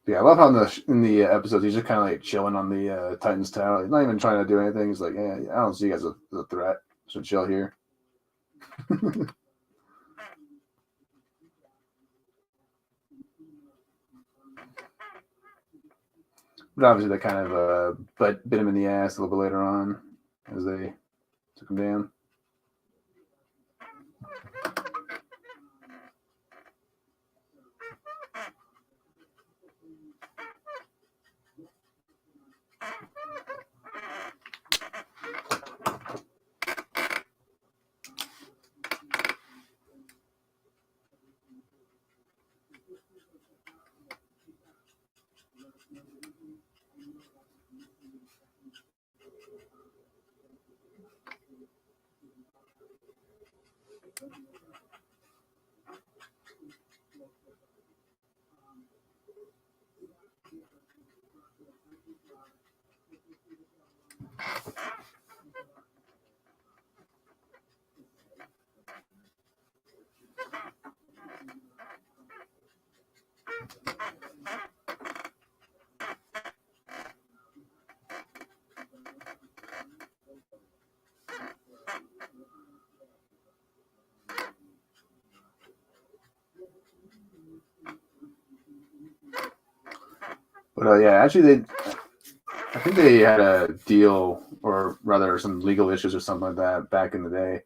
Yeah, I love how in the episodes he's just kind of like chilling on the Titan's tower. He's not even trying to do anything. He's like, yeah, I don't see you guys as a threat. So chill here. But obviously that kind of bit him in the ass a little bit later on as they took him down. But yeah, actually I think they had a deal, or rather some legal issues or something like that back in the day,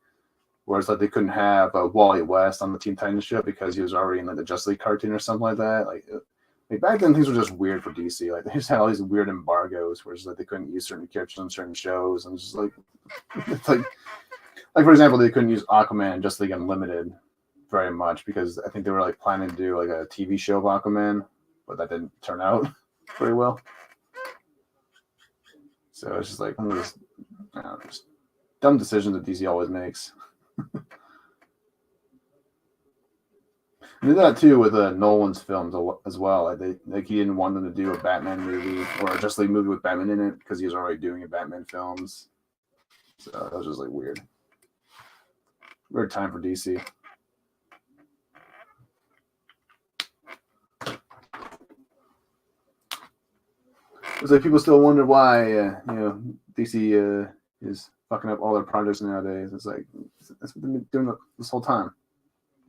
where it's like they couldn't have Wally West on the Teen Titans show because he was already in like the Justice League cartoon or something like that. Like back then, things were just weird for DC. Like they just had all these weird embargoes where it's like they couldn't use certain characters on certain shows, and it's just like it's like for example, they couldn't use Aquaman in Justice League Unlimited very much because I think they were like planning to do like a TV show of Aquaman, but that didn't turn out very well. So it's just like one of those just dumb decisions that DC always makes. They did that too with Nolan's films as well. Like he didn't want them to do a Batman movie or a Justice League movie with Batman in it because he was already doing a Batman films. So that was just like weird. Weird time for DC. It's like people still wonder why DC is fucking up all their projects nowadays. It's like that's what they've been doing this whole time.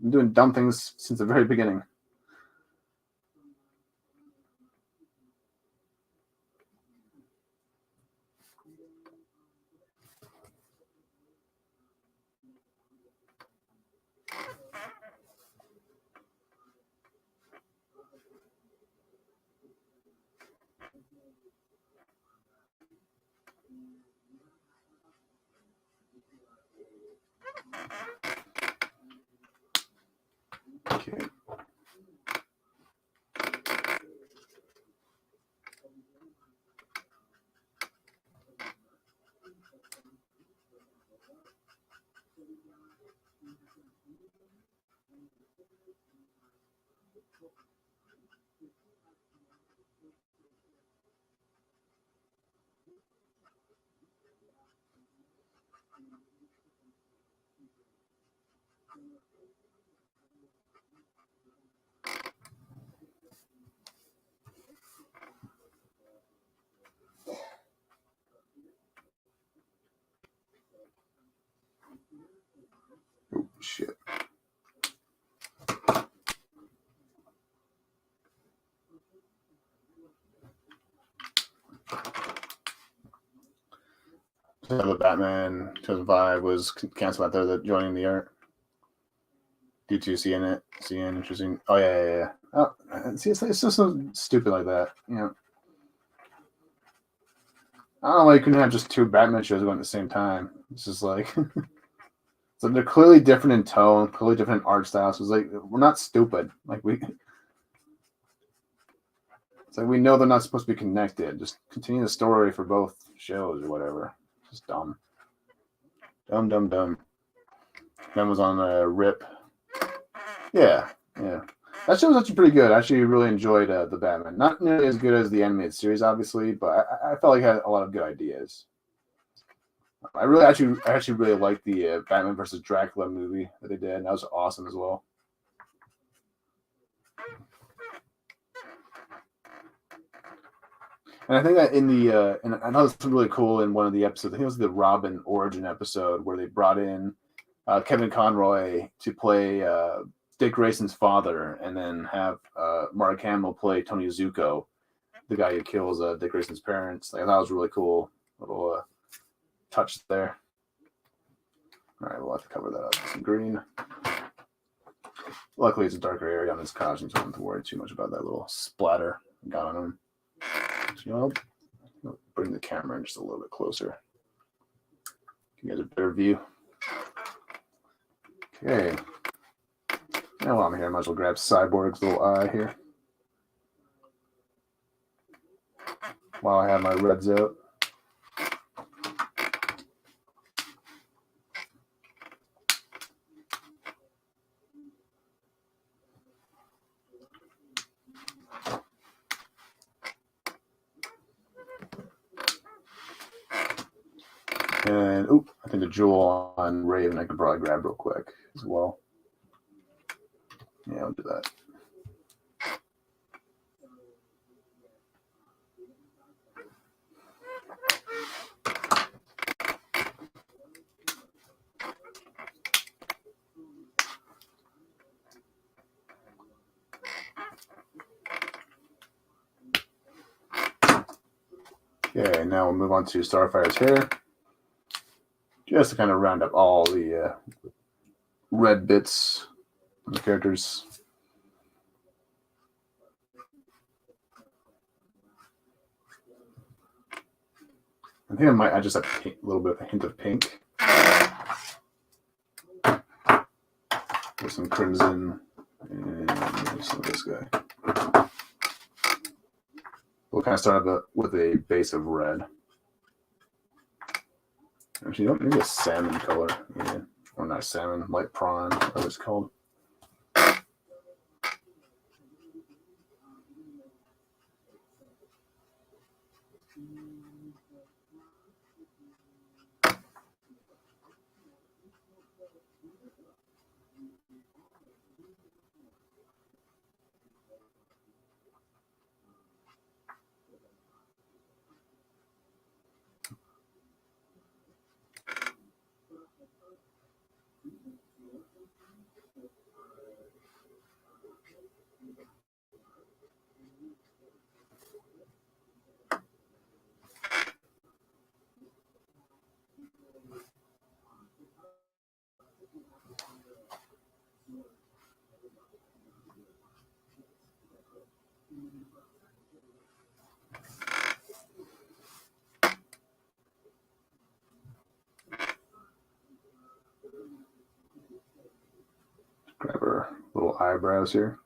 Been doing dumb things since the very beginning. Okay. Oh, shit. The Batman 2005 was canceled after the joining the art. Due to seeing interesting. Oh yeah. Oh, see, it's just so stupid like that. You know, I don't know why you couldn't have just two Batman shows going at the same time. It's just like, so they're clearly different in tone, clearly different in art styles. So it's like we're not stupid. It's like we know they're not supposed to be connected. Just continue the story for both shows or whatever. Just dumb. Dumb. Ben was on RIP. Yeah. That show was actually pretty good. I actually really enjoyed the Batman. Not nearly as good as the animated series, obviously, but I felt like it had a lot of good ideas. I actually really liked the Batman versus Dracula movie that they did. That was awesome as well. And I think that in the and I thought it was really cool in one of the episodes. I think it was the Robin origin episode where they brought in Kevin Conroy to play Dick Grayson's father, and then have Mark Hamill play Tony Zuko, the guy who kills Dick Grayson's parents. Like, I thought it was really cool little touch there. All right, we'll have to cover that up with some green. Luckily, it's a darker area on this costume, so I don't have to worry too much about that little splatter I got on him. So I'll bring the camera in just a little bit closer. Give you guys a better view. Okay. Now while I'm here, I might as well grab Cyborg's little eye here. While I have my reds out. And I think the jewel on Raven I could probably grab real quick as well. Yeah, I'll do that. Okay, now we'll move on to Starfire's hair. Just to kind of round up all the red bits of the characters. I think I might add just a little bit of a hint of pink. With some crimson and some of this guy. We'll kind of start with a base of red. Actually, maybe a salmon color. Yeah. Or not salmon, light prawn, whatever it's called. eyebrows here.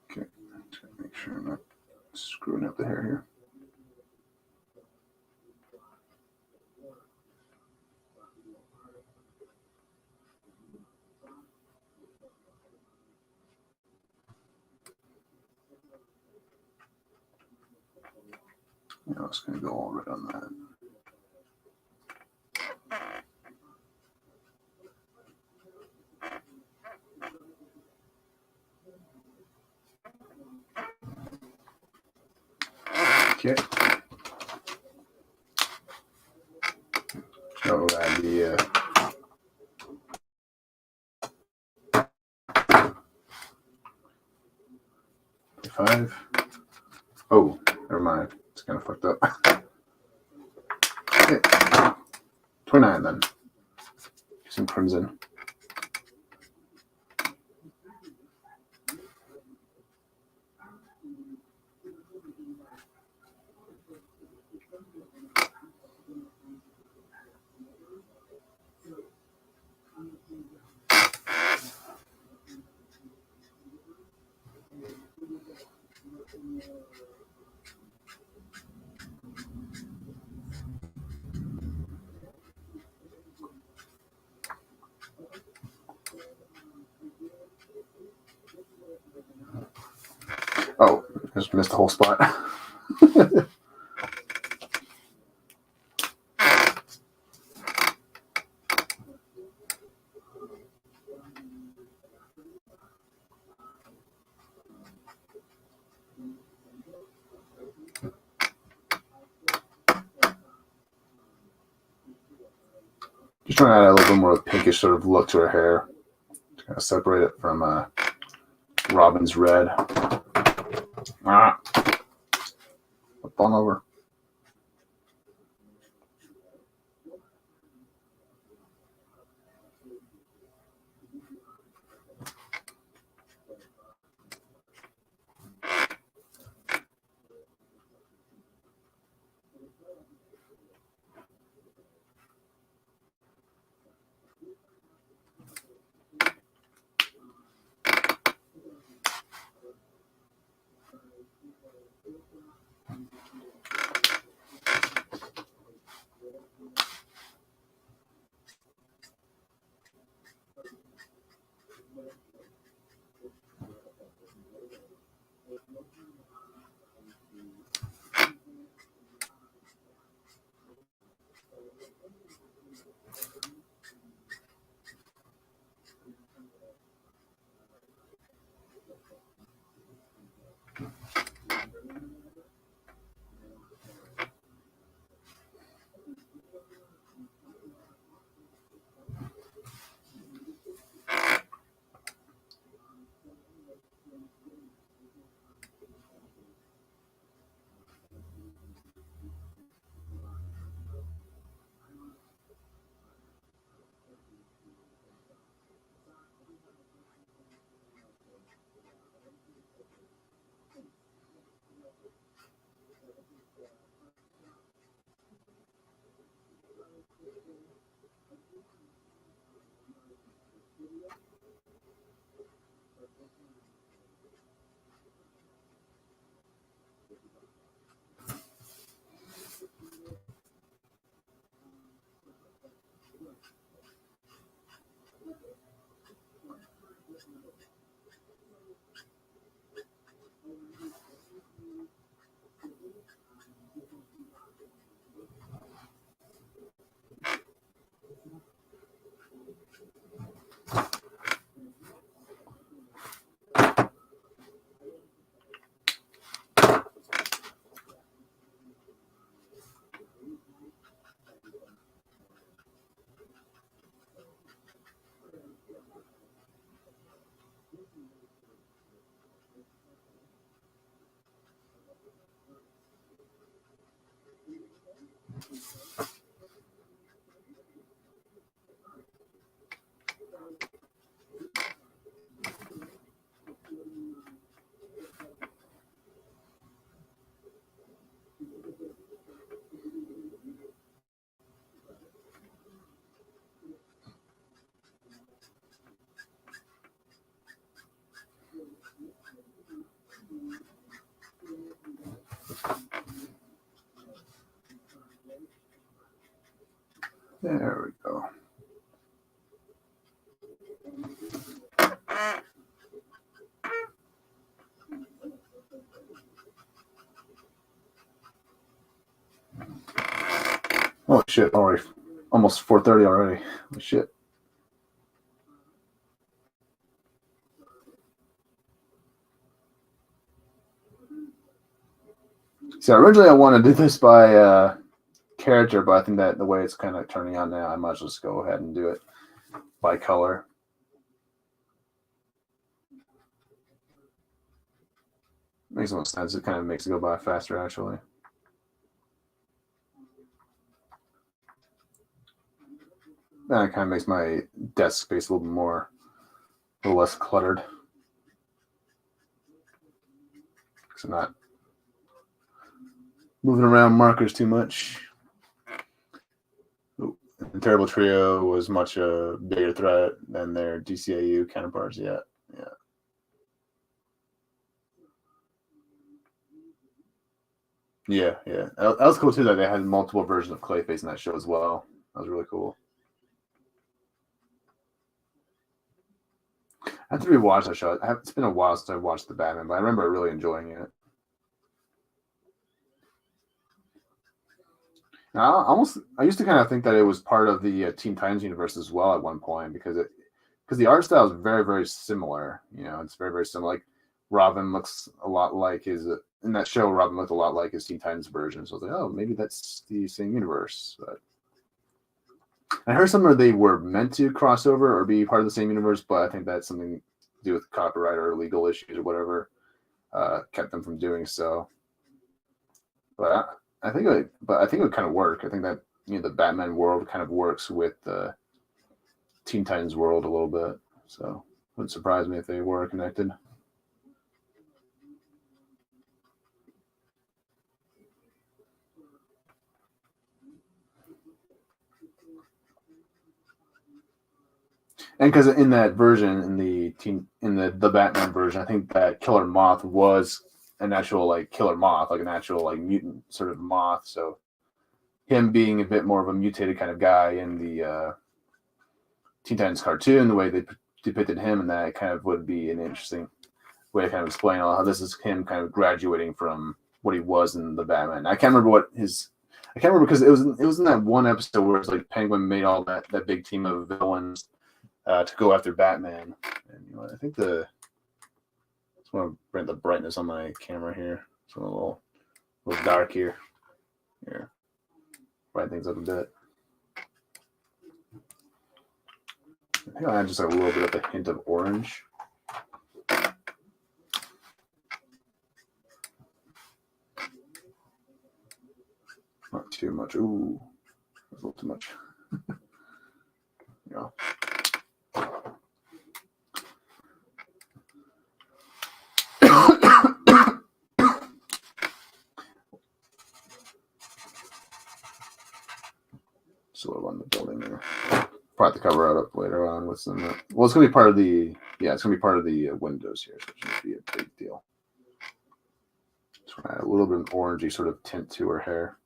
Okay, make sure I'm not screwing up the hair here. It's going to go all right on that. Okay. So add the 5. Oh, never mind. It's kind of fucked up. Okay. 29 then. Some crimson. Oh, just missed the whole spot. Just trying to add a little bit more pinkish sort of look to her hair. To kind of separate it from Robin's red. Ah, up on over. There we go. Oh shit! Already, almost 4:30 already. Oh, shit. So originally I wanted to do this by character, but I think that the way it's kind of turning out now, I might just go ahead and do it by color. Makes more sense. It kind of makes it go by faster, actually. That kind of makes my desk space a little more, a little less cluttered. Because I'm not moving around markers too much. Ooh, the Terrible Trio was much a bigger threat than their DCAU counterparts yet. Yeah. Yeah, yeah. That was cool too that they had multiple versions of Clayface in that show as well. That was really cool. I have to rewatch that show. It's been a while since I watched the Batman, but I remember really enjoying it. I used to kind of think that it was part of the Teen Titans universe as well at one point because the art style is very, very similar. You know, it's very, very similar. Like Robin looks a lot like his in that show. Robin looked a lot like his Teen Titans version. So I was like, oh, maybe that's the same universe. But I heard somewhere they were meant to cross over or be part of the same universe, but I think that's something to do with copyright or legal issues or whatever kept them from doing so. But I think it would kind of work. I think that the Batman world kind of works with the Teen Titans world a little bit. So it wouldn't surprise me if they were connected. And because in that version, in the Batman version, I think that Killer Moth was an actual like killer moth, like an actual like mutant sort of moth. So him being a bit more of a mutated kind of guy in the Teen Titans cartoon, the way they depicted him, and that kind of would be an interesting way to kind of explain how this is him kind of graduating from what he was in the Batman. I can't remember because it was in that one episode where it's like Penguin made all that big team of villains to go after Batman. And I think I just want to bring the brightness on my camera here. It's a little dark here. Here, brighten things up a bit. I think I'll add just a little bit of a hint of orange. Not too much. Ooh, a little too much. Yeah. Just a little on the building there. Probably have to cover it up later on with some. Well, it's gonna be part of the. Yeah, it's gonna be part of the windows here, so it shouldn't be a big deal. Just want to add a little bit of orangey sort of tint to her hair.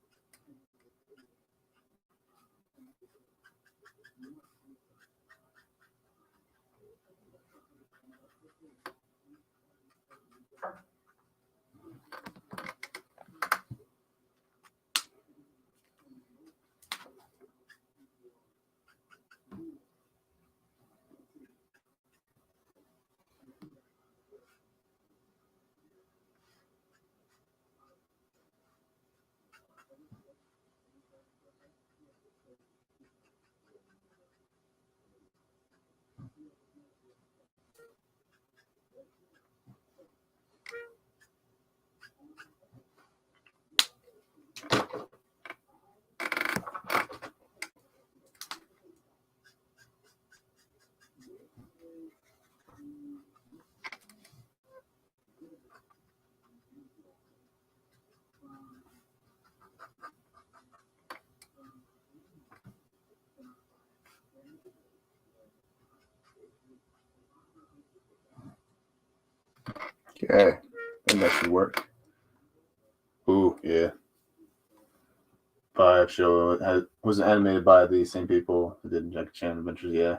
Okay, I think that should work. Ooh, yeah. 5 show was animated by the same people who did Jackie Chan Adventures. Yeah.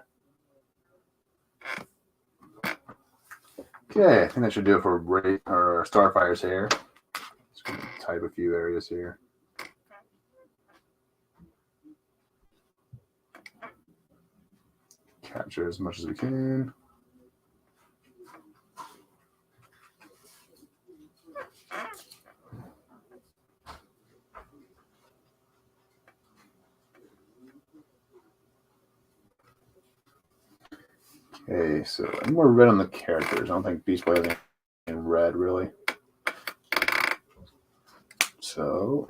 Okay, I think that should do it for Starfire's hair. Just gonna type a few areas here. Capture as much as we can. Okay, so any more red on the characters? I don't think Beast Boy has anything in red, really. So,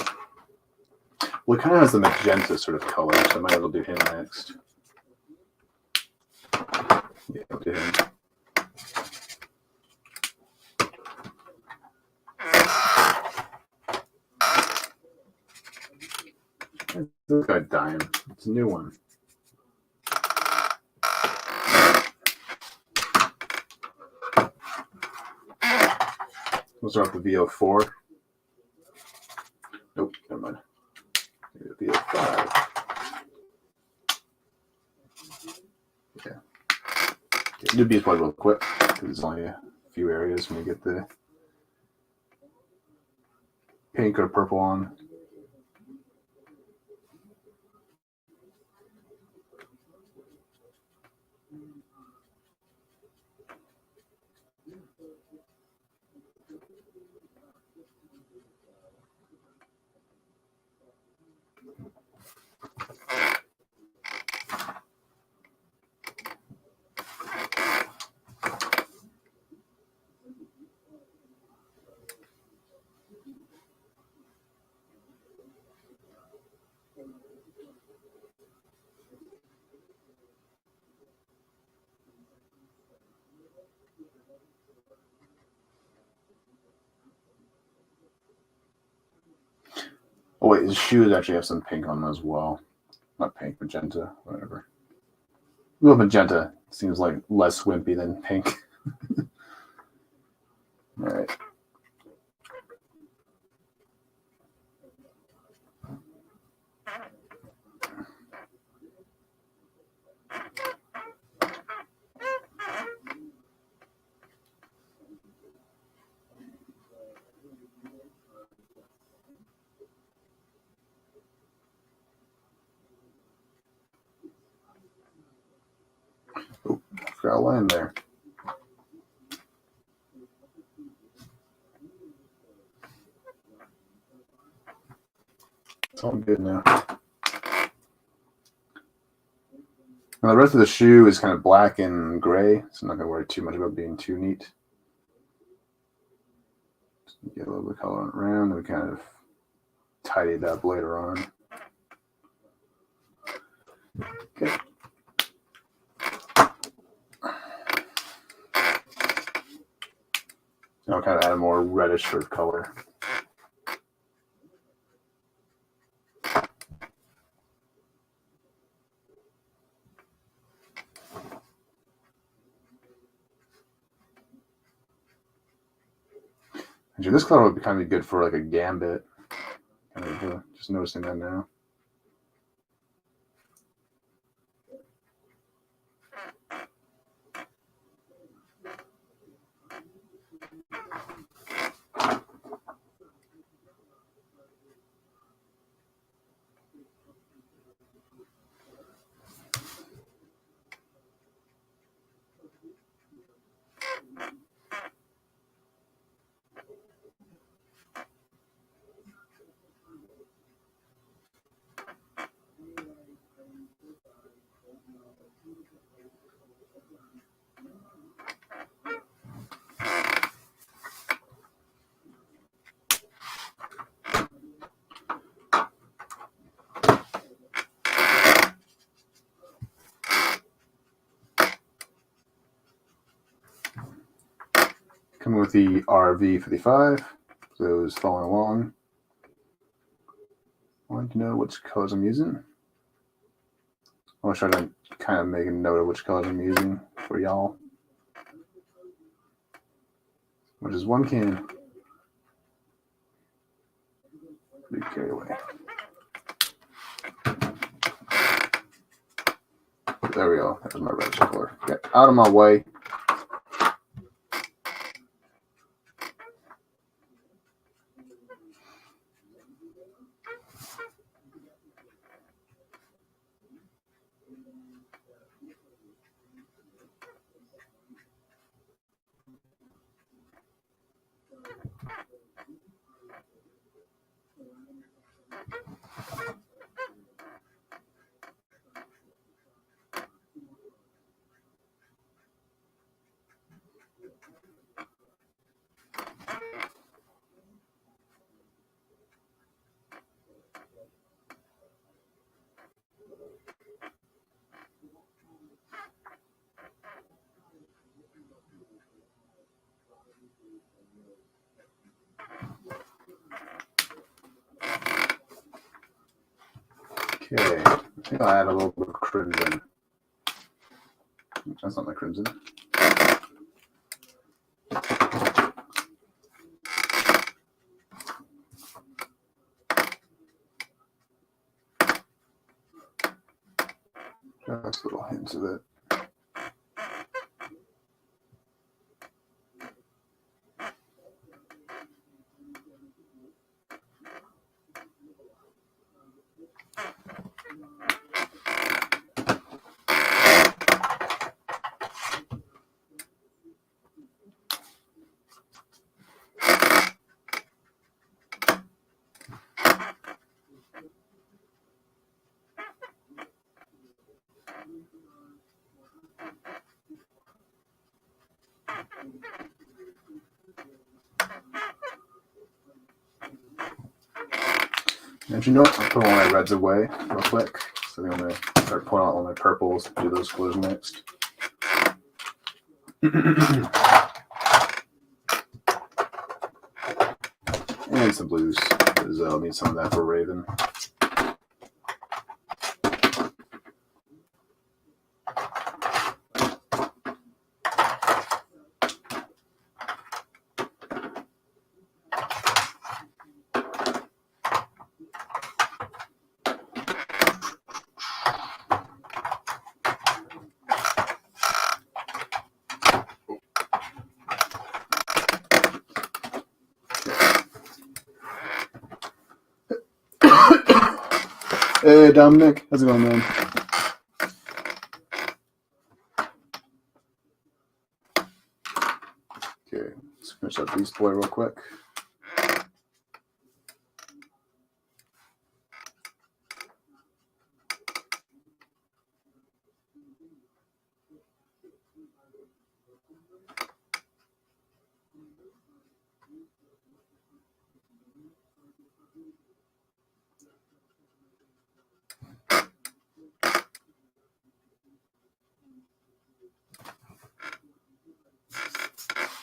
well, it kind of has the magenta sort of color, so I might as well do him next. Yeah, we'll do him. This guy dying. It's a new one. We'll start with the VO4. Nope, never mind. VO5. Yeah. Do Beast Boy real quick, because it's only a few areas when you get the pink or purple on. Oh wait, his shoes actually have some pink on them as well. Not pink, magenta, whatever. Well, magenta seems like less wimpy than pink. All right. Oh, forgot a line there. It's all good now. Now the rest of the shoe is kind of black and gray, so I'm not going to worry too much about being too neat. Just get a little bit of color around, and we kind of tidy it up later on. Okay. Now I'll kind of add a more reddish sort of color. Actually, this color would be kind of good for like a gambit. Kind of, just noticing that now. Coming with the RV55, for those following along. I want to know which colors I'm using. I'll try to kind of make a note of which colors I'm using for y'all. Which is one can. Big carry away. go. That was my reddish color. Get out of my way. Okay, I think I'll add a little bit of crimson. That's not my crimson. Just little hints of it. And you know what? I'll put all my reds away real quick. So I'm going to start pulling out all my purples, do those colors next. And some blues, because I'll need some of that for Raven. Hey, Dominic. How's it going, man? Okay, let's finish up Beast Boy real quick.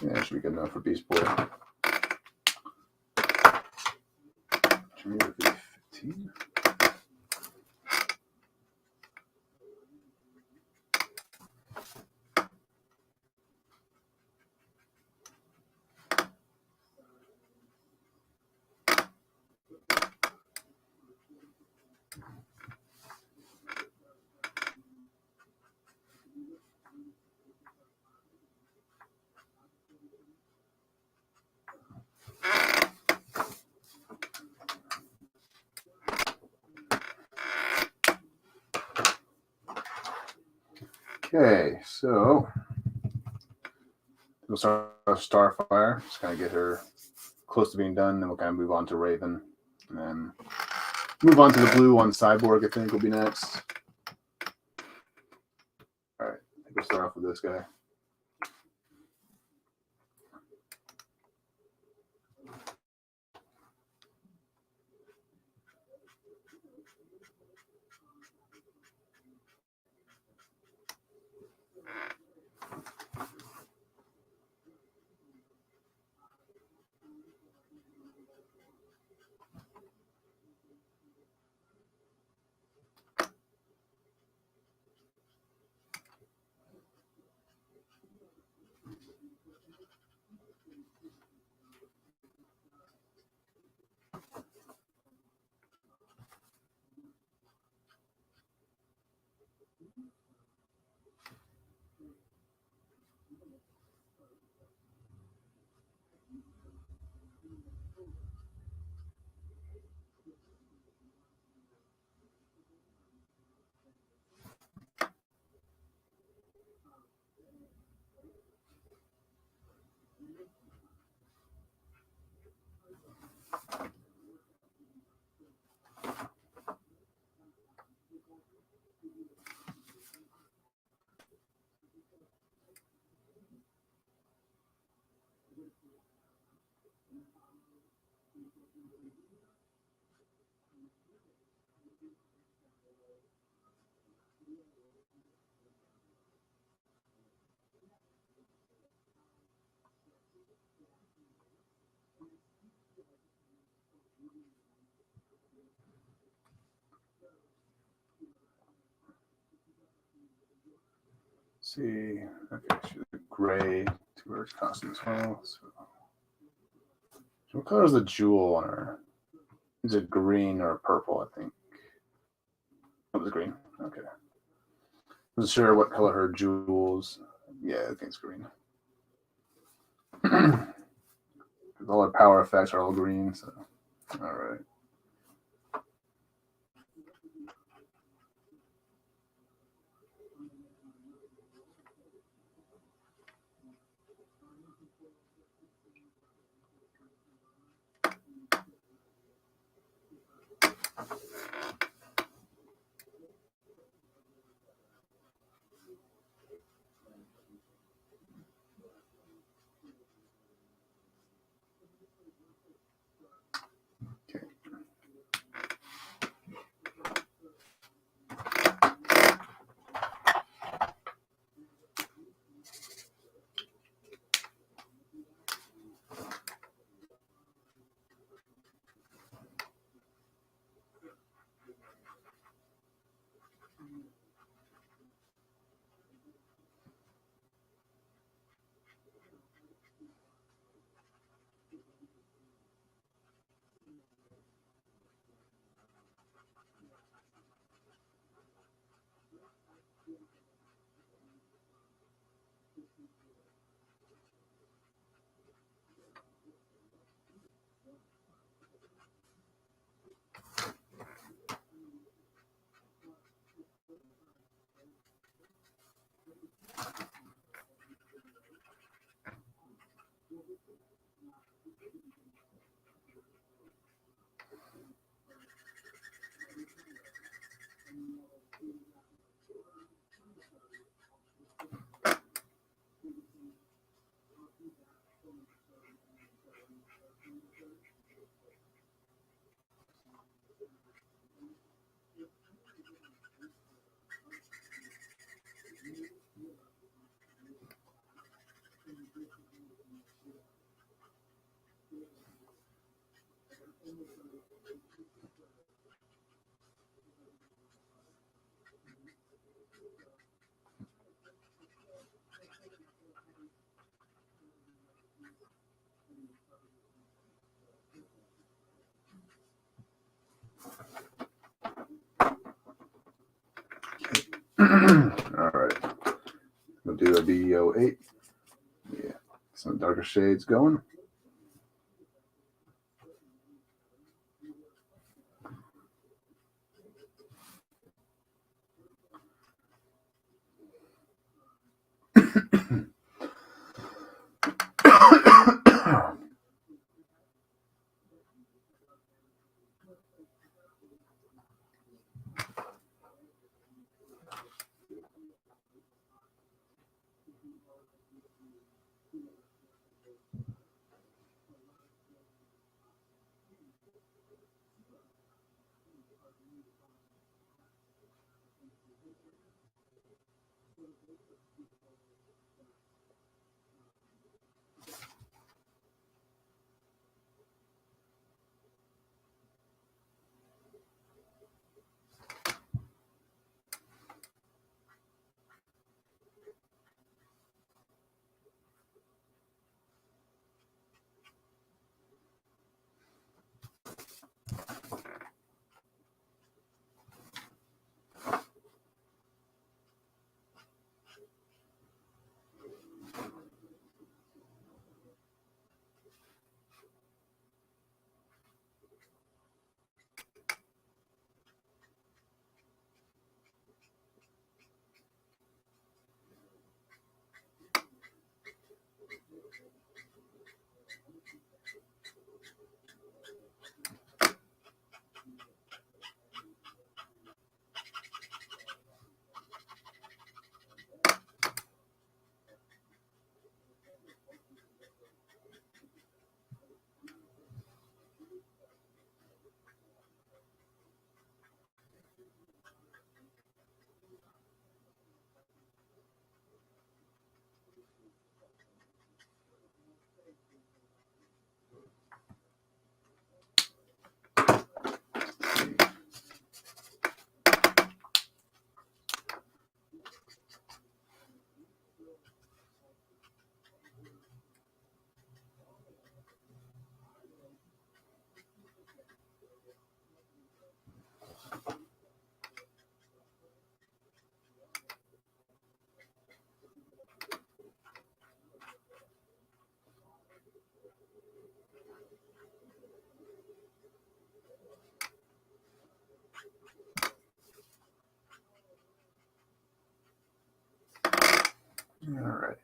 Yeah, that should be good enough for Beast Boy. Should we be 15? Okay, so we'll start with Starfire. Just kind of get her close to being done, then we'll kind of move on to Raven, and then move on to the blue on Cyborg. I think will be next. All right, I think we'll start off with this guy. See, okay, she's a gray to her costume as well. So, what color is the jewel on her? Is it green or purple? I think. Oh, it's green. Okay. Wasn't sure what color her jewels. Yeah, I think it's green. All her power effects are all green. So, all right. Okay. All right. We'll do a BO8. Yeah. Some darker shades going. All right.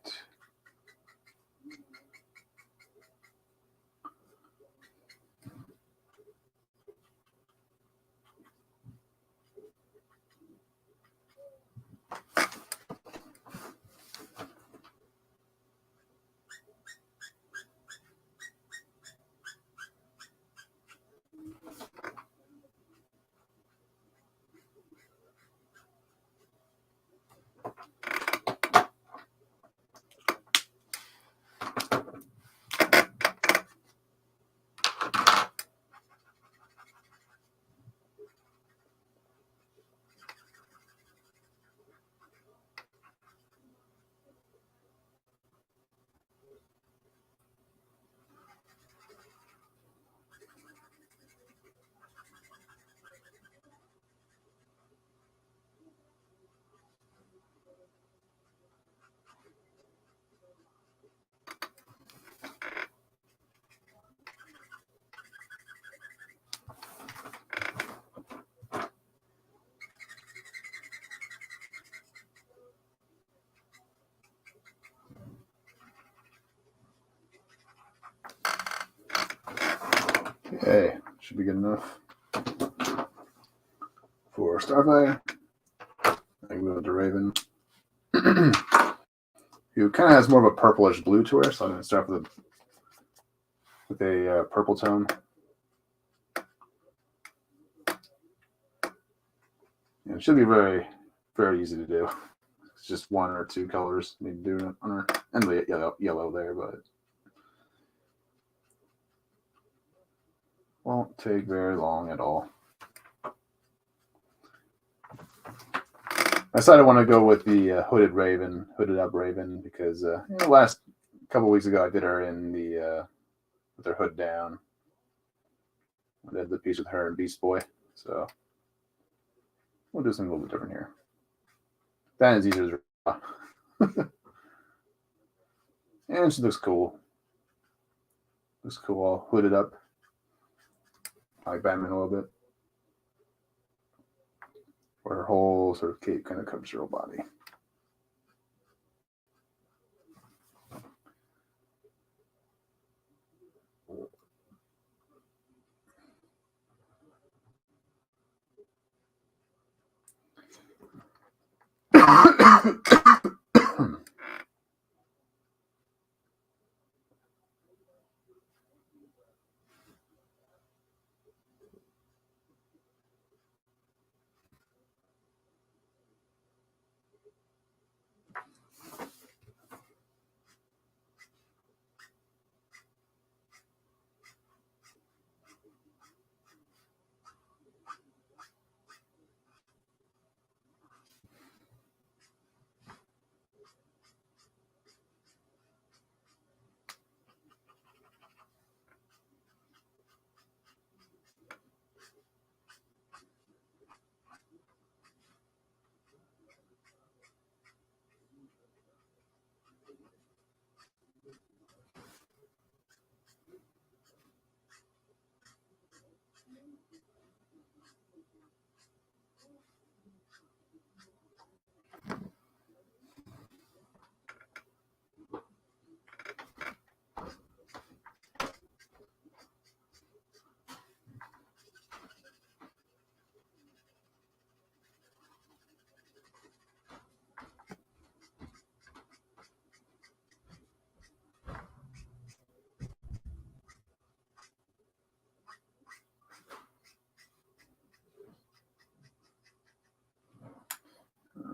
Okay, should be good enough for Starfire. I go to Raven. Who kind of has more of a purplish blue to her, so I'm going to start with a purple tone. And it should be very, very easy to do. It's just one or two colors need to do on her, and the yellow there, but won't take very long at all. I decided I want to go with the hooded up Raven, because the last couple weeks ago I did her in the with her hood down. I did the piece with her and Beast Boy, so we'll do something a little bit different here. That is easier to draw. And she looks cool. Looks cool all hooded up. I like Batman a little bit. Where her whole sort of cape kind of covers her whole body.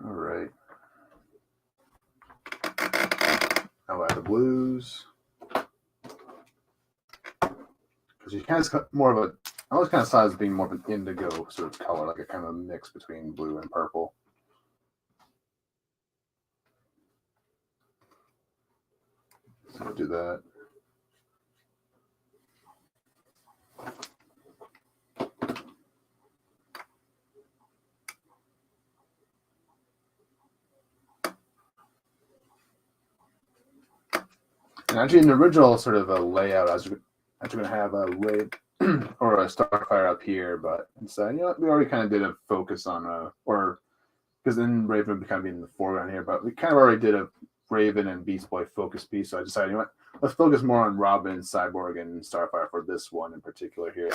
All right. I'll add the blues. Because she kind of more of a, I always kind of saw it as being more of an indigo sort of color, like a kind of mix between blue and purple. So we'll do that. And actually, in the original sort of a layout, I was actually going to have a Raven or a Starfire up here, but instead, we already kind of did a focus on or because then Raven would kind of be in the foreground here, but we kind of already did a Raven and Beast Boy focus piece. So I decided, you know what, let's focus more on Robin, Cyborg, and Starfire for this one in particular here.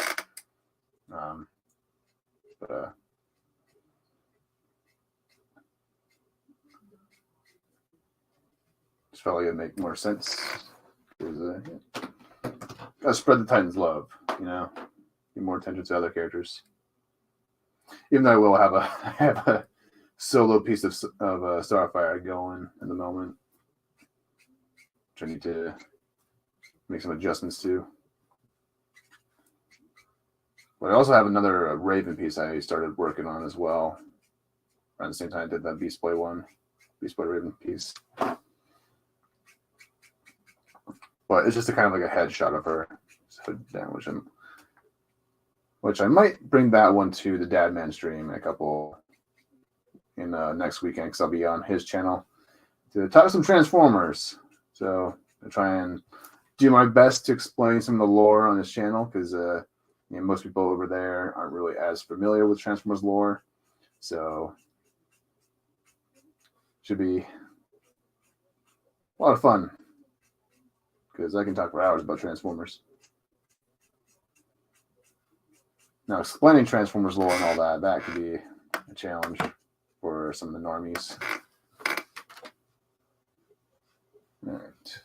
Just felt like it'd make more sense. Gotta spread the Titans' love, you know, give more attention to other characters. Even though I will have a solo piece of Starfire going in the moment, which I need to make some adjustments to. But I also have another Raven piece I started working on as well. Around the same time I did that Beast Boy one, Beast Boy Raven piece. But it's just a kind of like a headshot of her, which I might bring that one to the Dad Man stream in next weekend, because I'll be on his channel to talk some Transformers. So I try and do my best to explain some of the lore on this channel, because most people over there aren't really as familiar with Transformers lore. So should be a lot of fun, because I can talk for hours about Transformers. Now, explaining Transformers lore and all that could be a challenge for some of the normies. All right.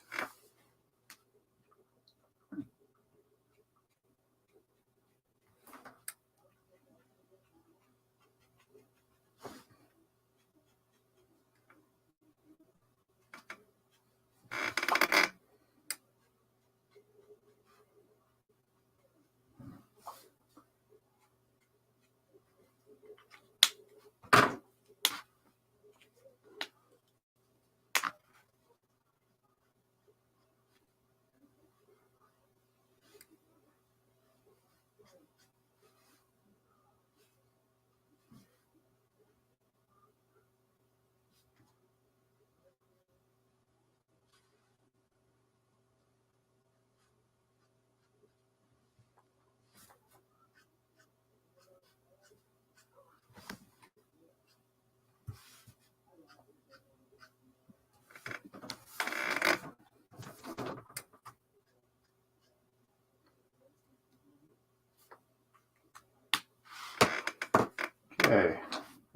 Okay,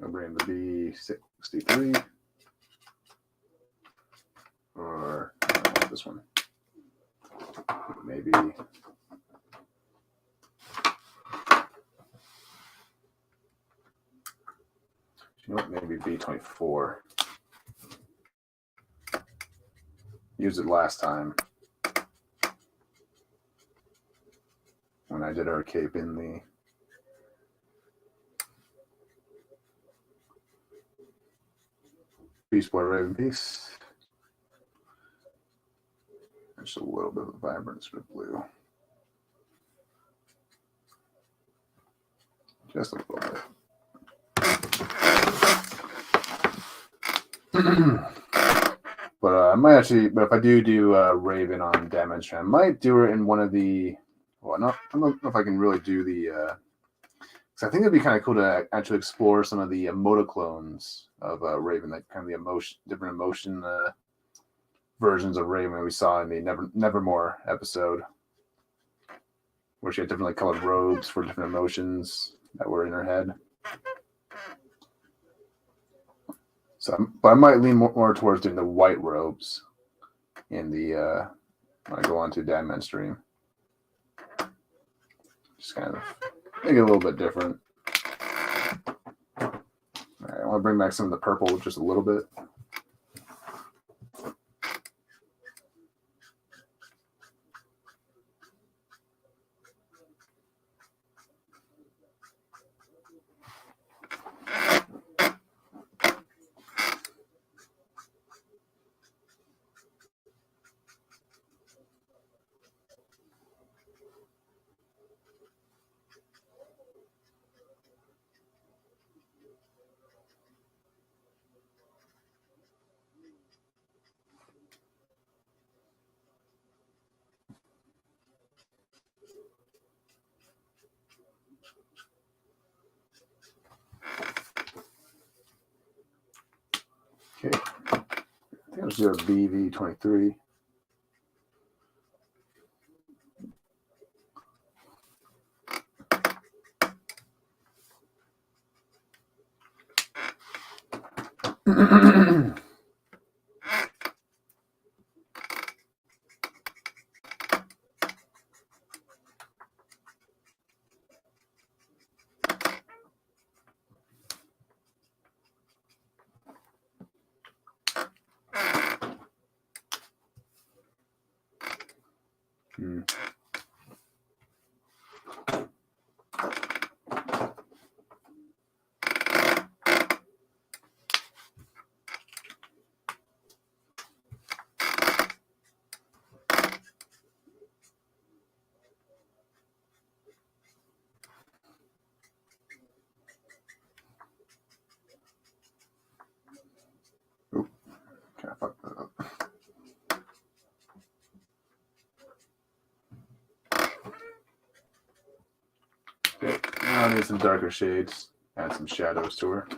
I'll bring the B63 or this one. Maybe you know what? Maybe B24. Used it last time when I did our cape in the Beast Boy Raven piece. Just a little bit of vibrance with blue. Just a little bit. But I might actually, but if I do Raven on damage, I might do it in one of the, well, I don't know if I can really do the, because I think it'd be kind of cool to actually explore some of the motoclones of Raven, like kind of the different emotion versions of Raven we saw in the Nevermore episode, where she had differently colored robes for different emotions that were in her head. So, but I might lean more towards doing the white robes in the when I go on to Dadman stream. Just kind of make it a little bit different. All right, I want to bring back some of the purple just a little bit. Sub-Zero BV-23. Oop, kind of fucked that up. Okay, now I need some darker shades. Add some shadows to her.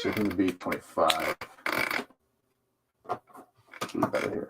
Checking the beat 25. Should be better here.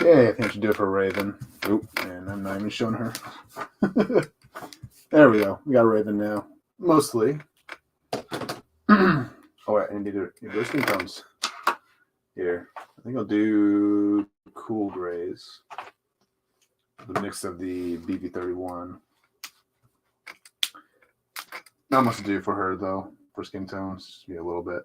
Okay, I think I should do it for Raven. Oop, and I'm not even showing her. There we go. We got Raven now. Mostly. Oh, wait, I need to do those skin tones. Here. I think I'll do cool grays. The mix of the BB31. Not much to do for her, though, for skin tones. Just be a little bit.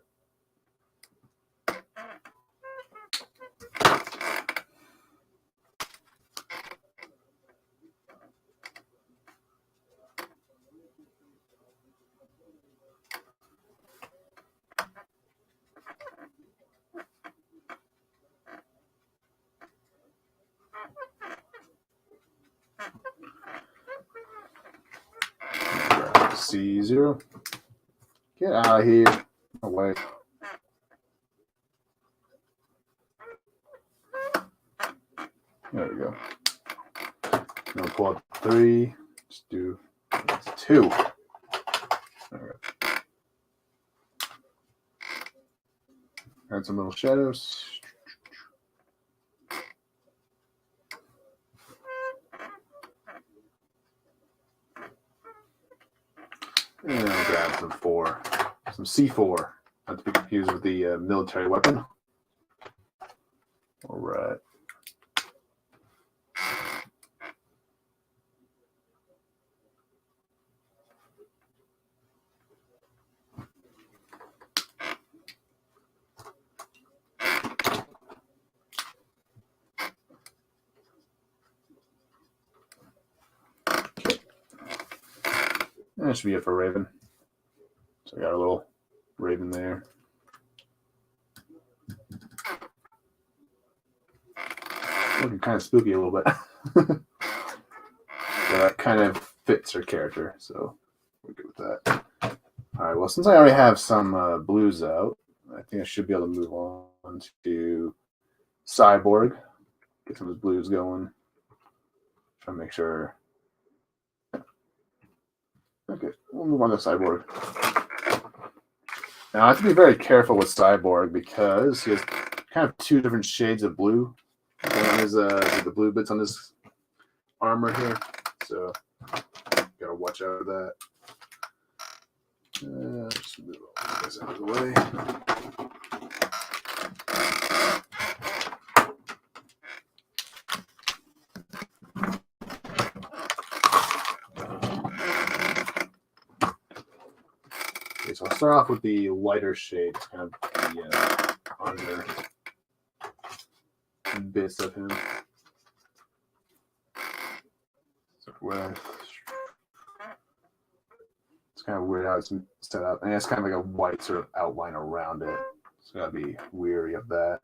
C0. Get out of here. Away. There we go. Now pull up 3. Just do 2. All right. Add some little shadows. And I'll grab some C4, not to be confused with the military weapon. All right. And that should be it for Raven. So I got a little Raven there. Looking kind of spooky a little bit. So that kind of fits her character, so we're good with that. All right, well, since I already have some blues out, I think I should be able to move on to Cyborg. Get some of his blues going. Try to make sure. Okay, we'll move on to Cyborg. Now, I have to be very careful with Cyborg because he has kind of two different shades of blue. One is the blue bits on his armor here, so gotta watch out for that. Just move all this out of the way. Okay, so I'll start off with the lighter shades, kind of the under bits of him. It's kind of weird how it's set up, and it's kind of like a white sort of outline around it. So gotta be weary of that.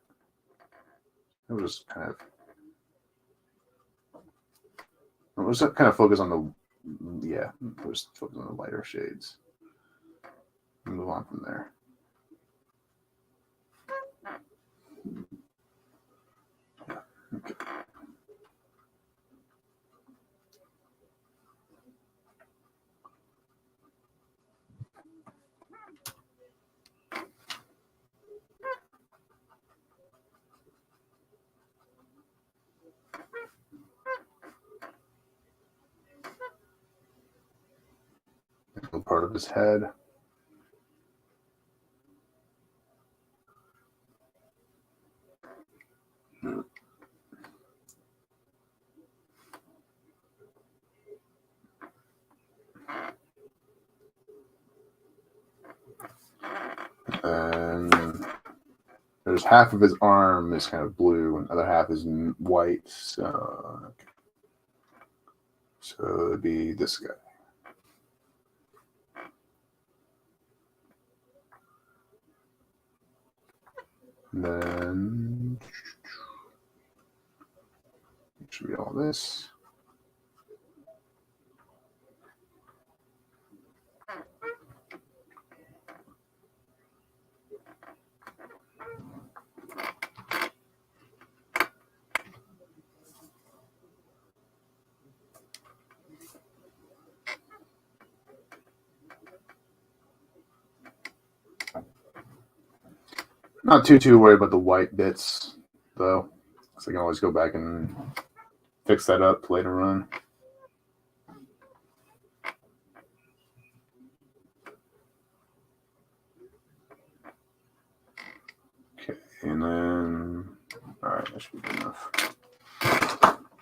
We'll just kind of focus on the we'll just focus on the lighter shades. And move on from there. Okay. Part of his head. And there's half of his arm is kind of blue, and the other half is white. So it'd be this guy. And then it should be all this. Not too worried about the white bits, though, because I can always go back and fix that up later on. Okay, and then, all right, that should be good enough.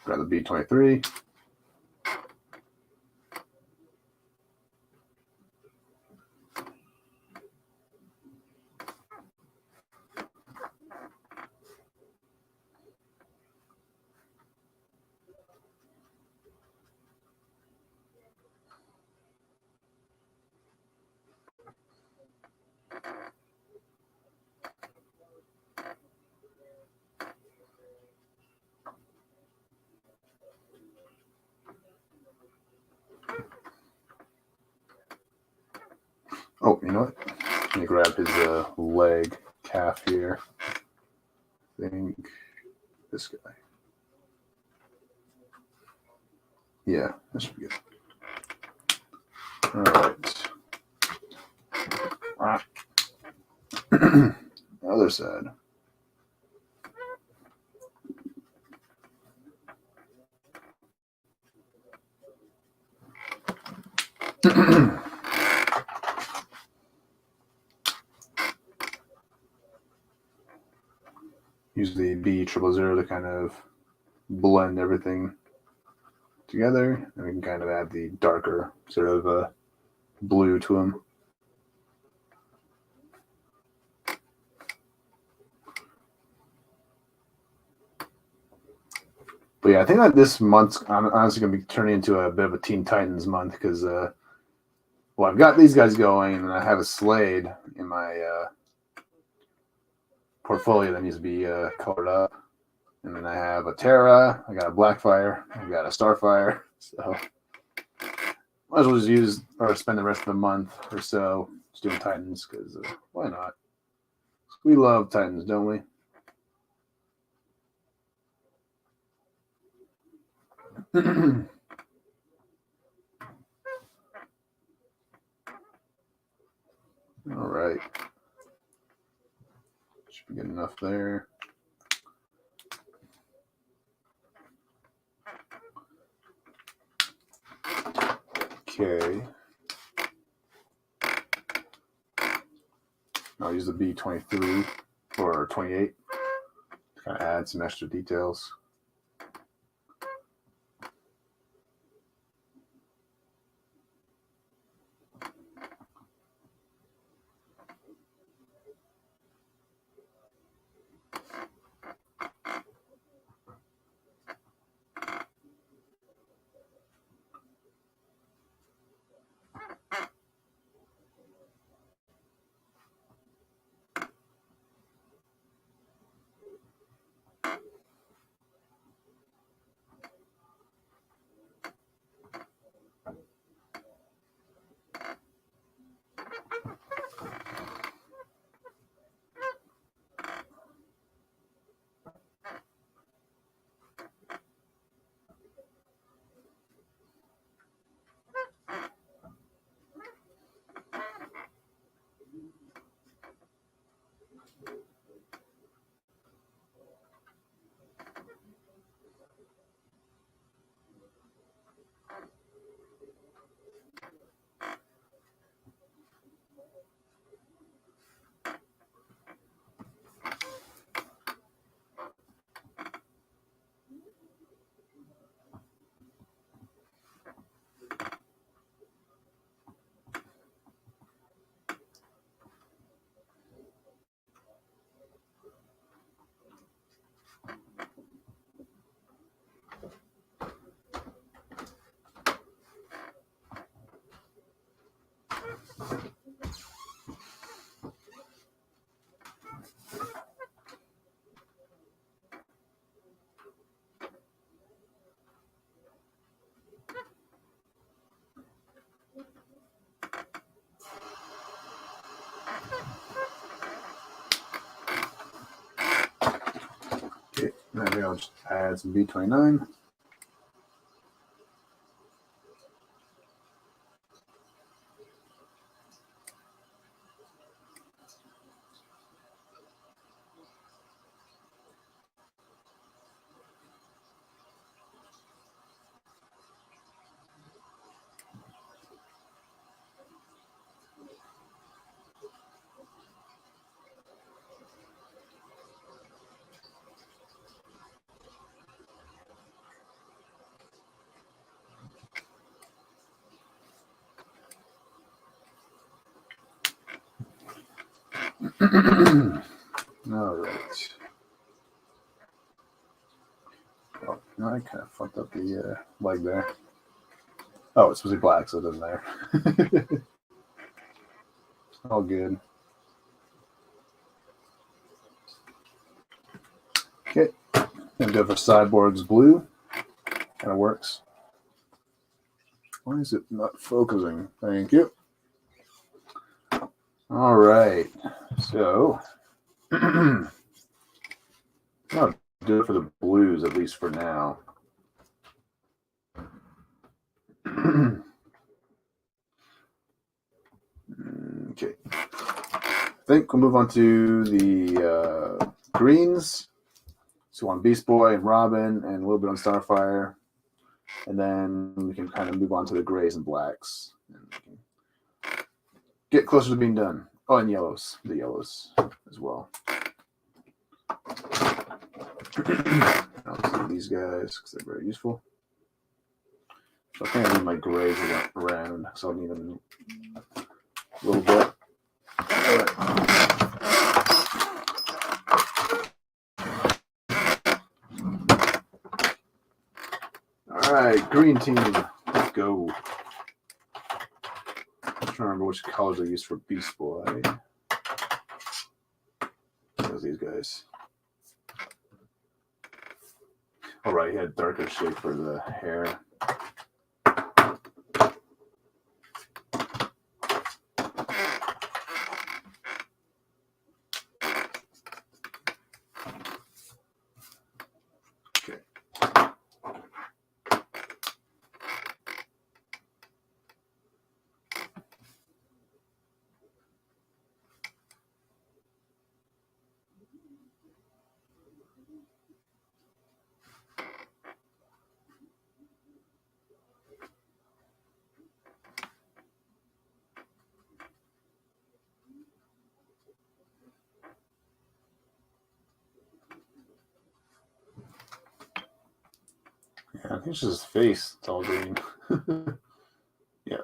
Grab the B23. Oh, you know what? Let me grab his leg calf here. I think this guy. Yeah, that should be good. All right. Other side. Use the B000 to kind of blend everything together, and we can kind of add the darker sort of blue to them. But yeah, I think that this month's honestly going to be turning into a bit of a Teen Titans month because Well, I've got these guys going, and then I have a Slade in my portfolio that needs to be colored up. And then I have a Terra, I got a Blackfire, I got a Starfire. So might as well just use or spend the rest of the month or so just doing Titans, because why not? We love Titans, don't we? All right. Should be good enough there. Okay. I'll use the B23 or 28 to kind of add some extra details. Okay, maybe I'll just add some B29. All right. Oh, no, I kind of fucked up the leg there. Oh, it's supposed to be black, so it doesn't matter. All good. Okay. Gonna go for Cyborg's blue. Kind of works. Why is it not focusing? Thank you. All right. So I'll do it for the blues, at least for now. Okay. I think we'll move on to the greens. So on Beast Boy and Robin and a little bit on Starfire. And then we can kind of move on to the grays and blacks. And we can get closer to being done. Oh, and yellows. The yellows as well. I'll see these guys because they're very useful. So I think I need my grays around, so I'll need them a little bit. All right. All right, green team, let's go. trying to remember which colors they used for Beast Boy. Those these guys. All right, he had darker shade for the hair. Okay. Yeah, I think it's just his face. It's all green. Yeah.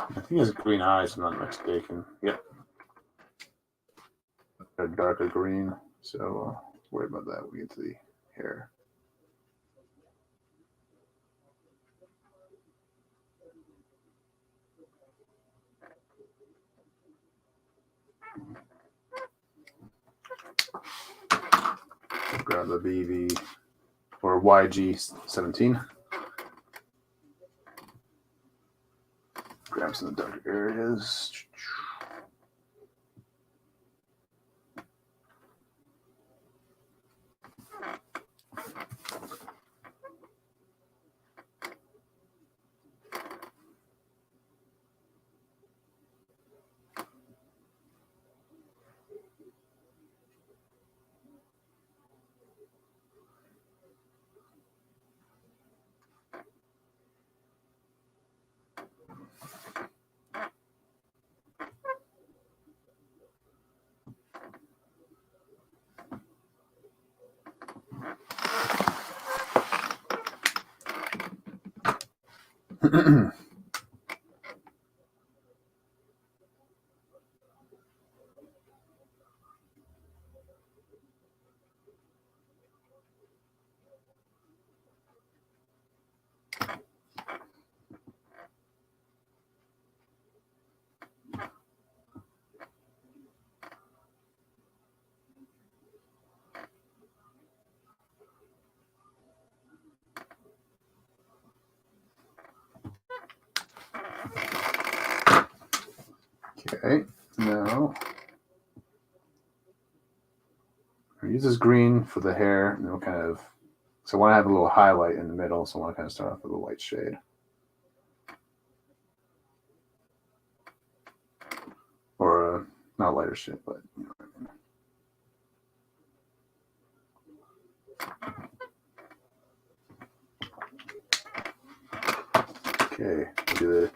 I think he has green eyes, if I'm not mistaken. Yep. They're darker green, so worry about that when we get to the hair. Grab the BV or YG17. Grab some of the darker areas. Okay, now I'll use this green for the hair, and then we'll kind of. So I want to have a little highlight in the middle, so I want to kind of start off with a light shade. Or not lighter shade, but you know what I mean. Okay, do the.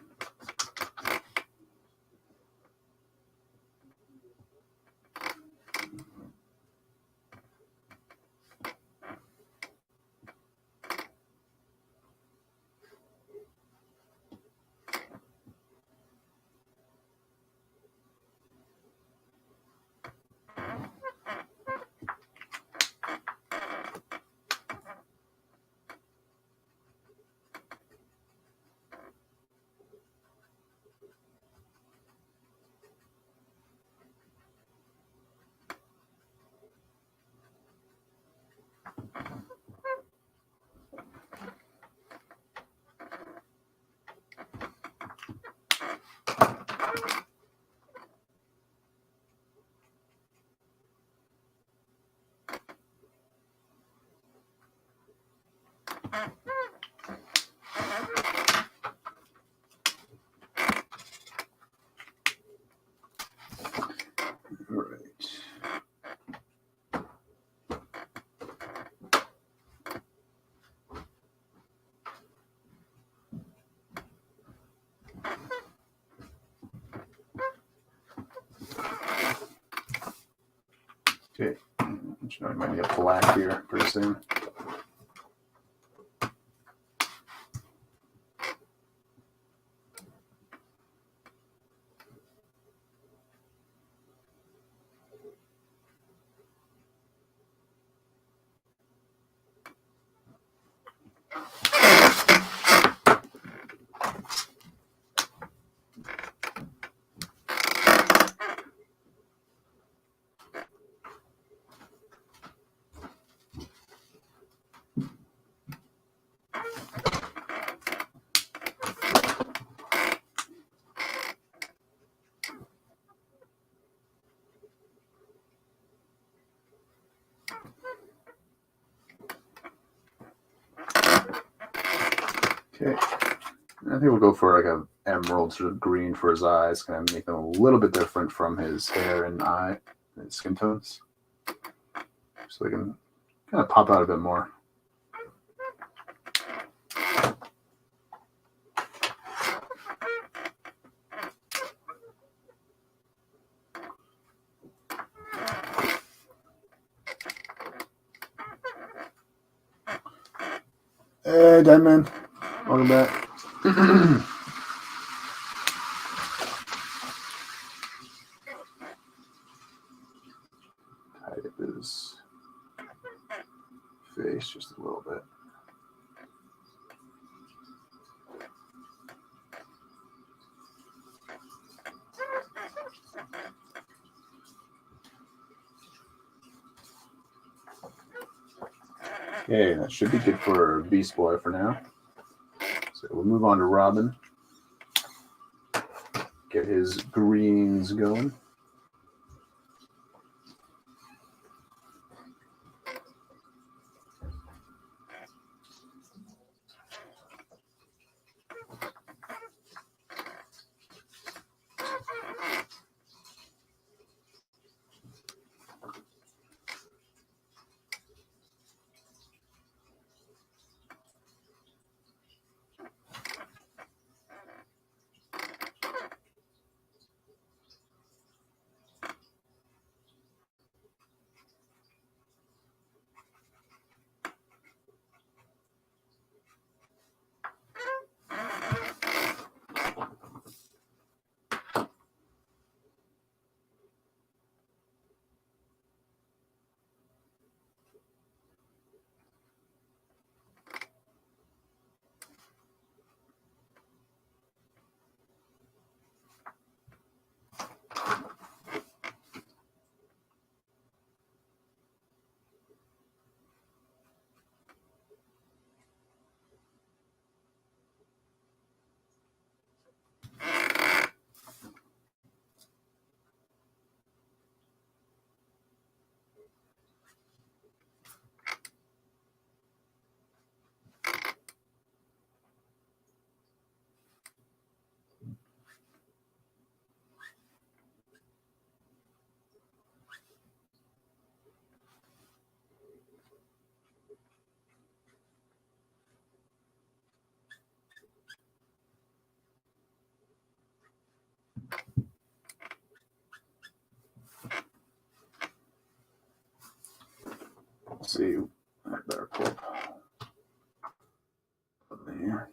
Okay, I might get black here pretty soon. Okay, I think we'll go for like a emerald sort of green for his eyes, kind of make them a little bit different from his hair and eye and skin tones, so they can kind of pop out a bit more. Hey, Deadman, welcome back. Tidy up his face just a little bit. Okay, that should be good for Beast Boy for now. So we'll move on to Robin. Get his greens going. Let's see, I better pull up there.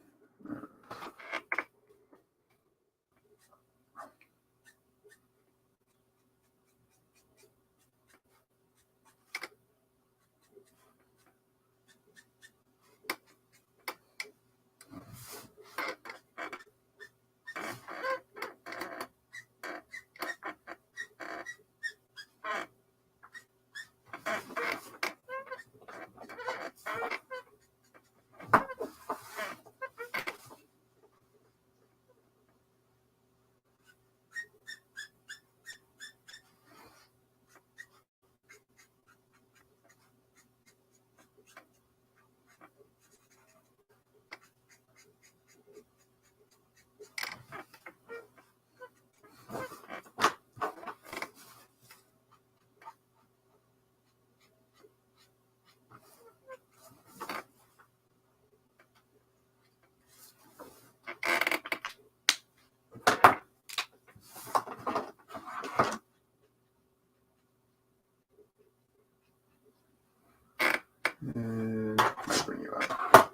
Let's bring you up.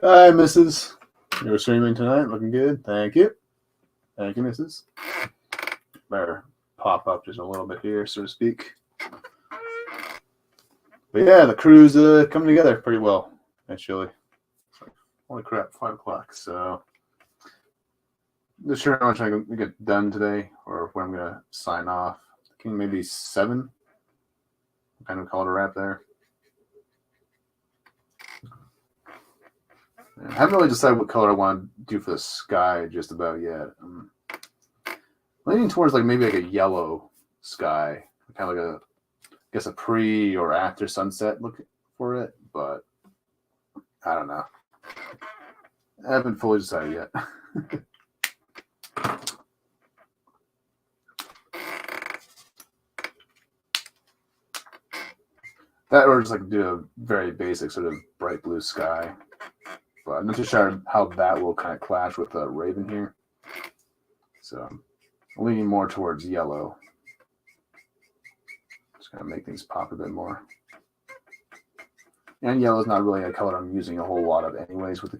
Hi, Mrs. You were streaming tonight. Looking good. Thank you. Thank you, Mrs. Better pop up just a little bit here, so to speak. But yeah, the crew's coming together pretty well, actually. Holy crap, 5 o'clock. So, not sure how much I can get done today or when I'm going to sign off. Thinking maybe 7. Kind of call it a wrap there. I haven't really decided what color I want to do for the sky just about yet. I'm leaning towards maybe a yellow sky, kind of like I guess a pre or after sunset look for it, but I don't know. I haven't fully decided yet. That or just do a very basic sort of bright blue sky. But I'm not too sure how that will kind of clash with the Raven here. So I'm leaning more towards yellow. Just kind of make things pop a bit more. And yellow is not really a color I'm using a whole lot of anyways with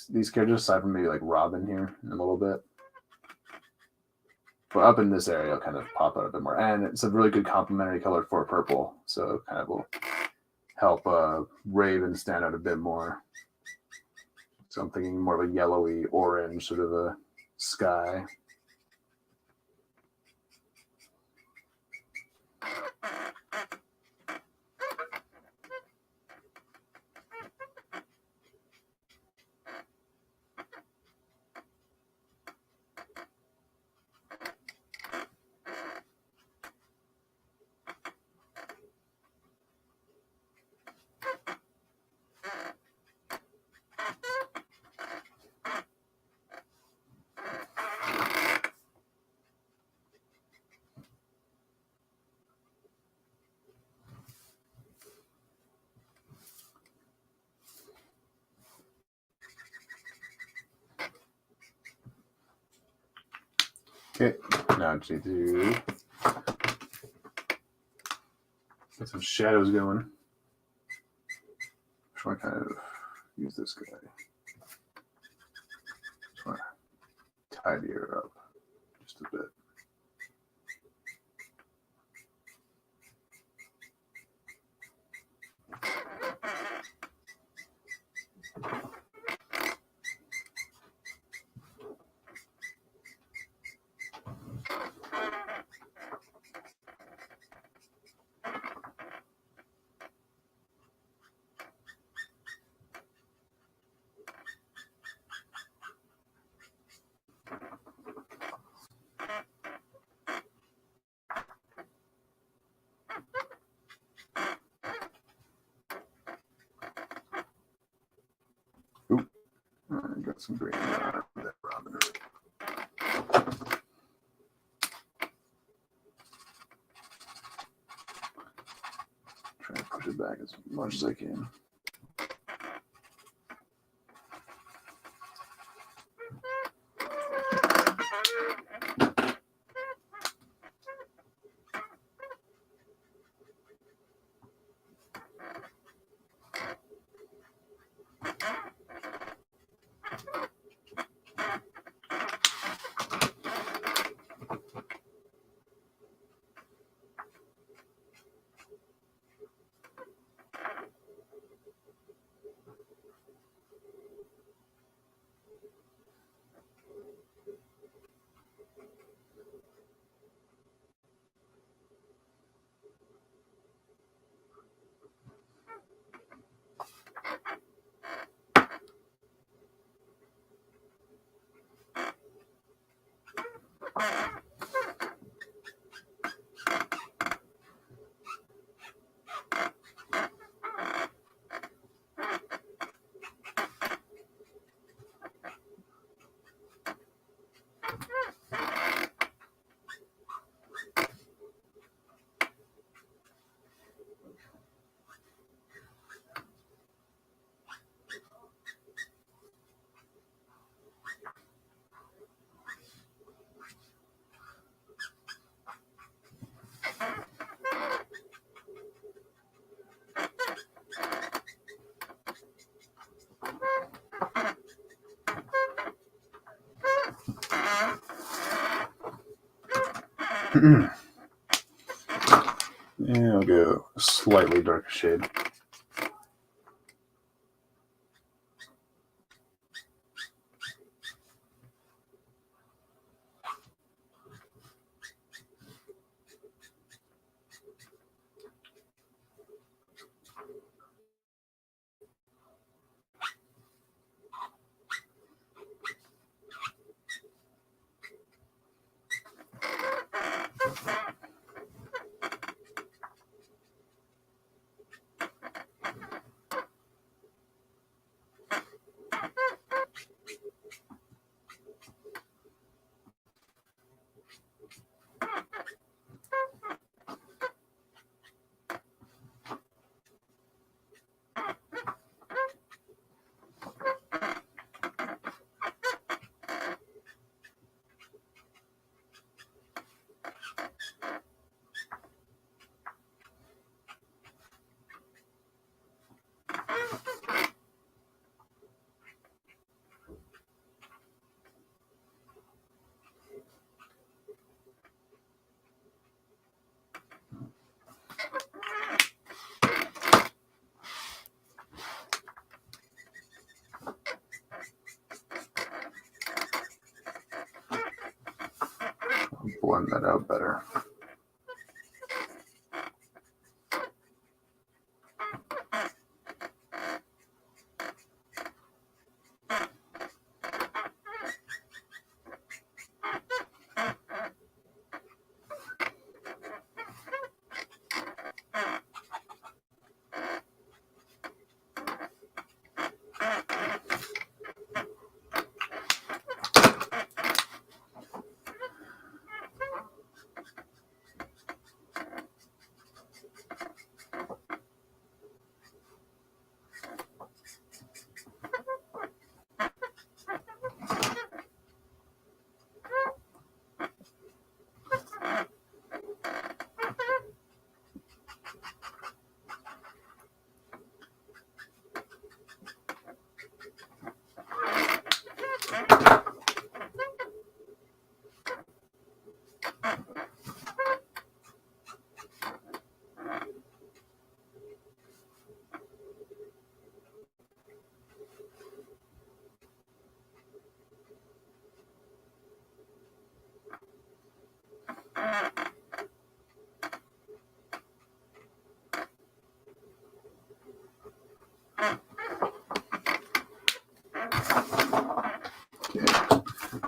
these characters, aside from maybe Robin here in a little bit. But up in this area, it'll kind of pop out a bit more. And it's a really good complementary color for purple. So it kind of will help Raven stand out a bit more. So I'm thinking more of a yellowy orange sort of a sky. Okay, now I just need to get some shadows going. Just want to kind of use this guy. Just want to tidy her up just a bit. Oop, I got some green on that Robin. Try to push it back as much as I can. Yeah, I'll go a slightly darker shade. Blend that out better.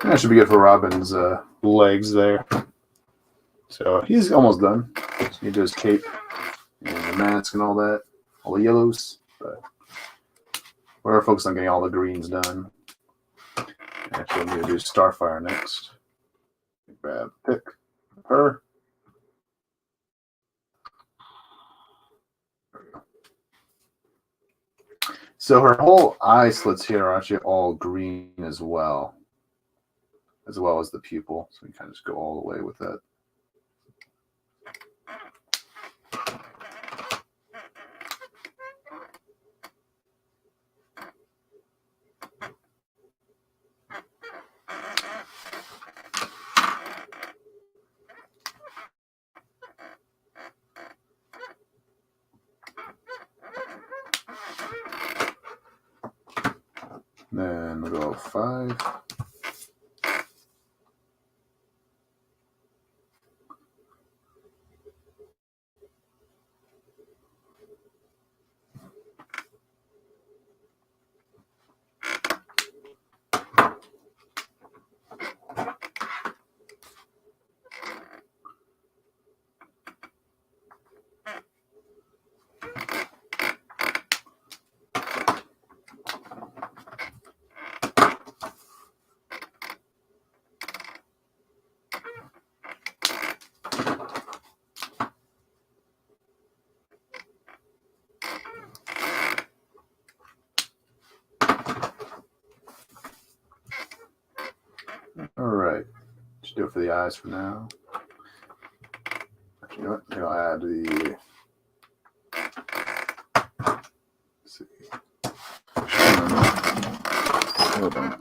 That should be good for Robin's legs there. So he's almost done. Just need to do his cape and the mask and all that, all the yellows. But we're focused on getting all the greens done. Actually, I'm going to do Starfire next. Grab pick her. So her whole eye slits here are actually all green as well as the pupil. So we kind of just go all the way with that. Then we'll go 5. All right, just do it for the eyes for now. Actually, you know what? I'll add the. Let's see. Hold on.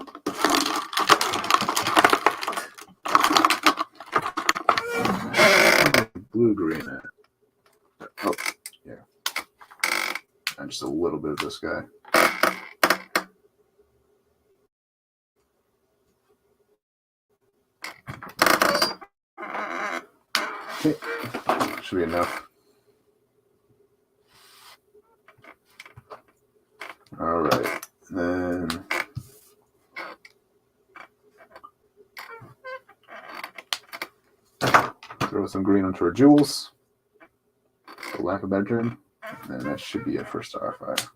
blue green at? Oh, yeah. And just a little bit of this guy. Okay. Should be enough. All right. Then throw some green onto our jewels, for lack of a better term. And that should be it for Starfire.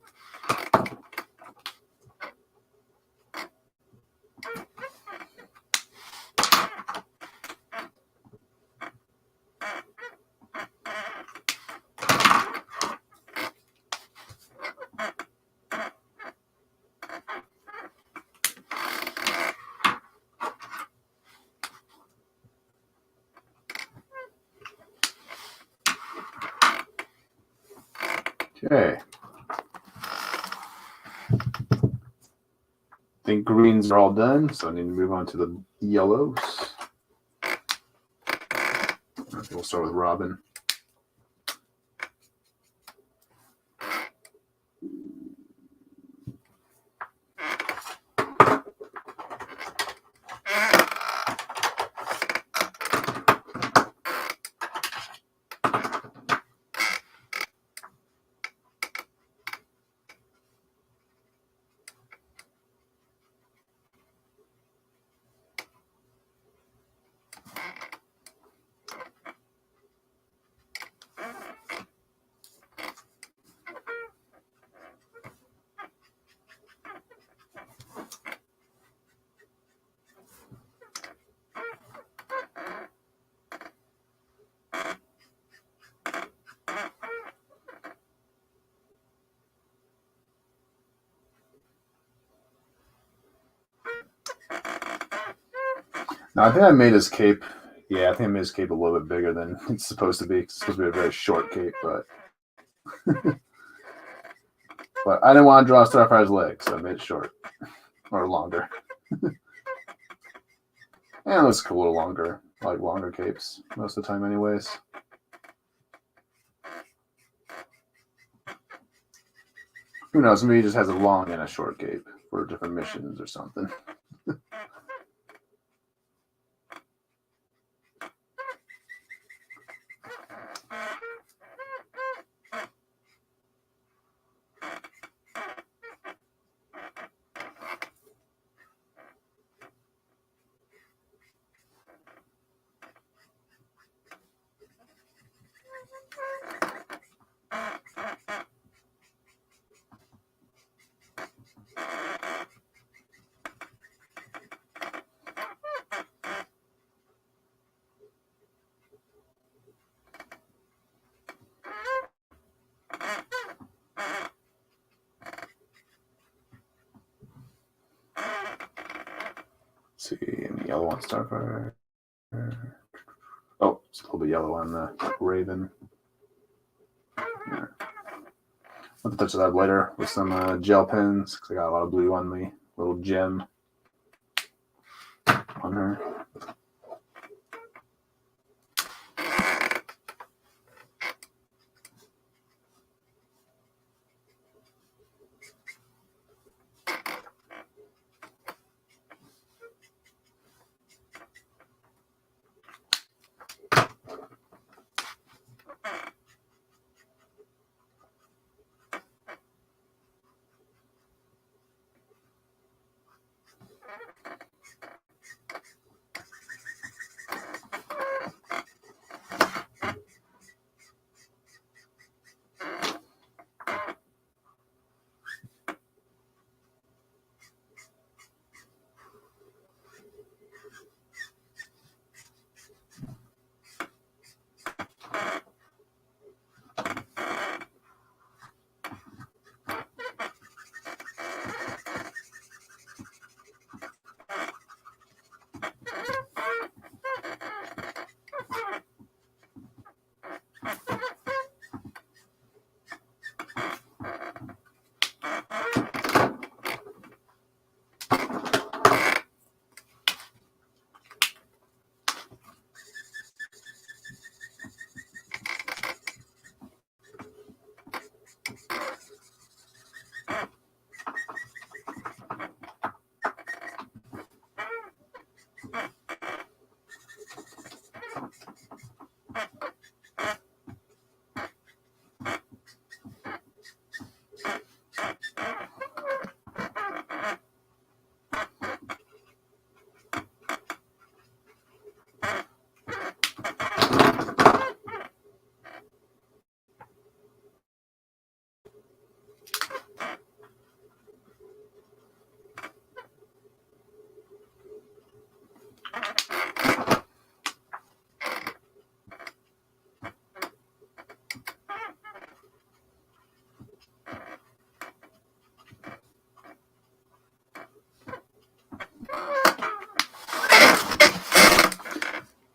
Okay. I think greens are all done, so I need to move on to the yellows. We'll start with Robin. Now, I think I made his cape. Yeah, I think I made his cape a little bit bigger than it's supposed to be. It's supposed to be a very short cape, but but I didn't want to draw Starfire's legs, so I made it short or longer. And it looks a little longer, I like longer capes most of the time, anyways. Who knows? Maybe he just has a long and a short cape for different missions or something. Let's see, and the yellow on Starfire. Oh, it's a little bit yellow on the Raven. Yeah. I'll have to touch that up later with some gel pens because I got a lot of blue on the little gem on her.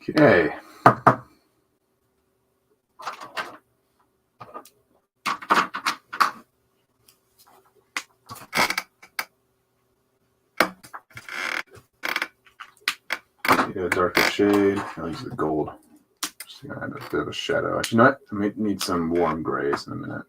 Okay. Yeah, darker shade. I'll use the gold. Just gonna add a bit of a shadow. Actually, you know what? I might need some warm grays in a minute.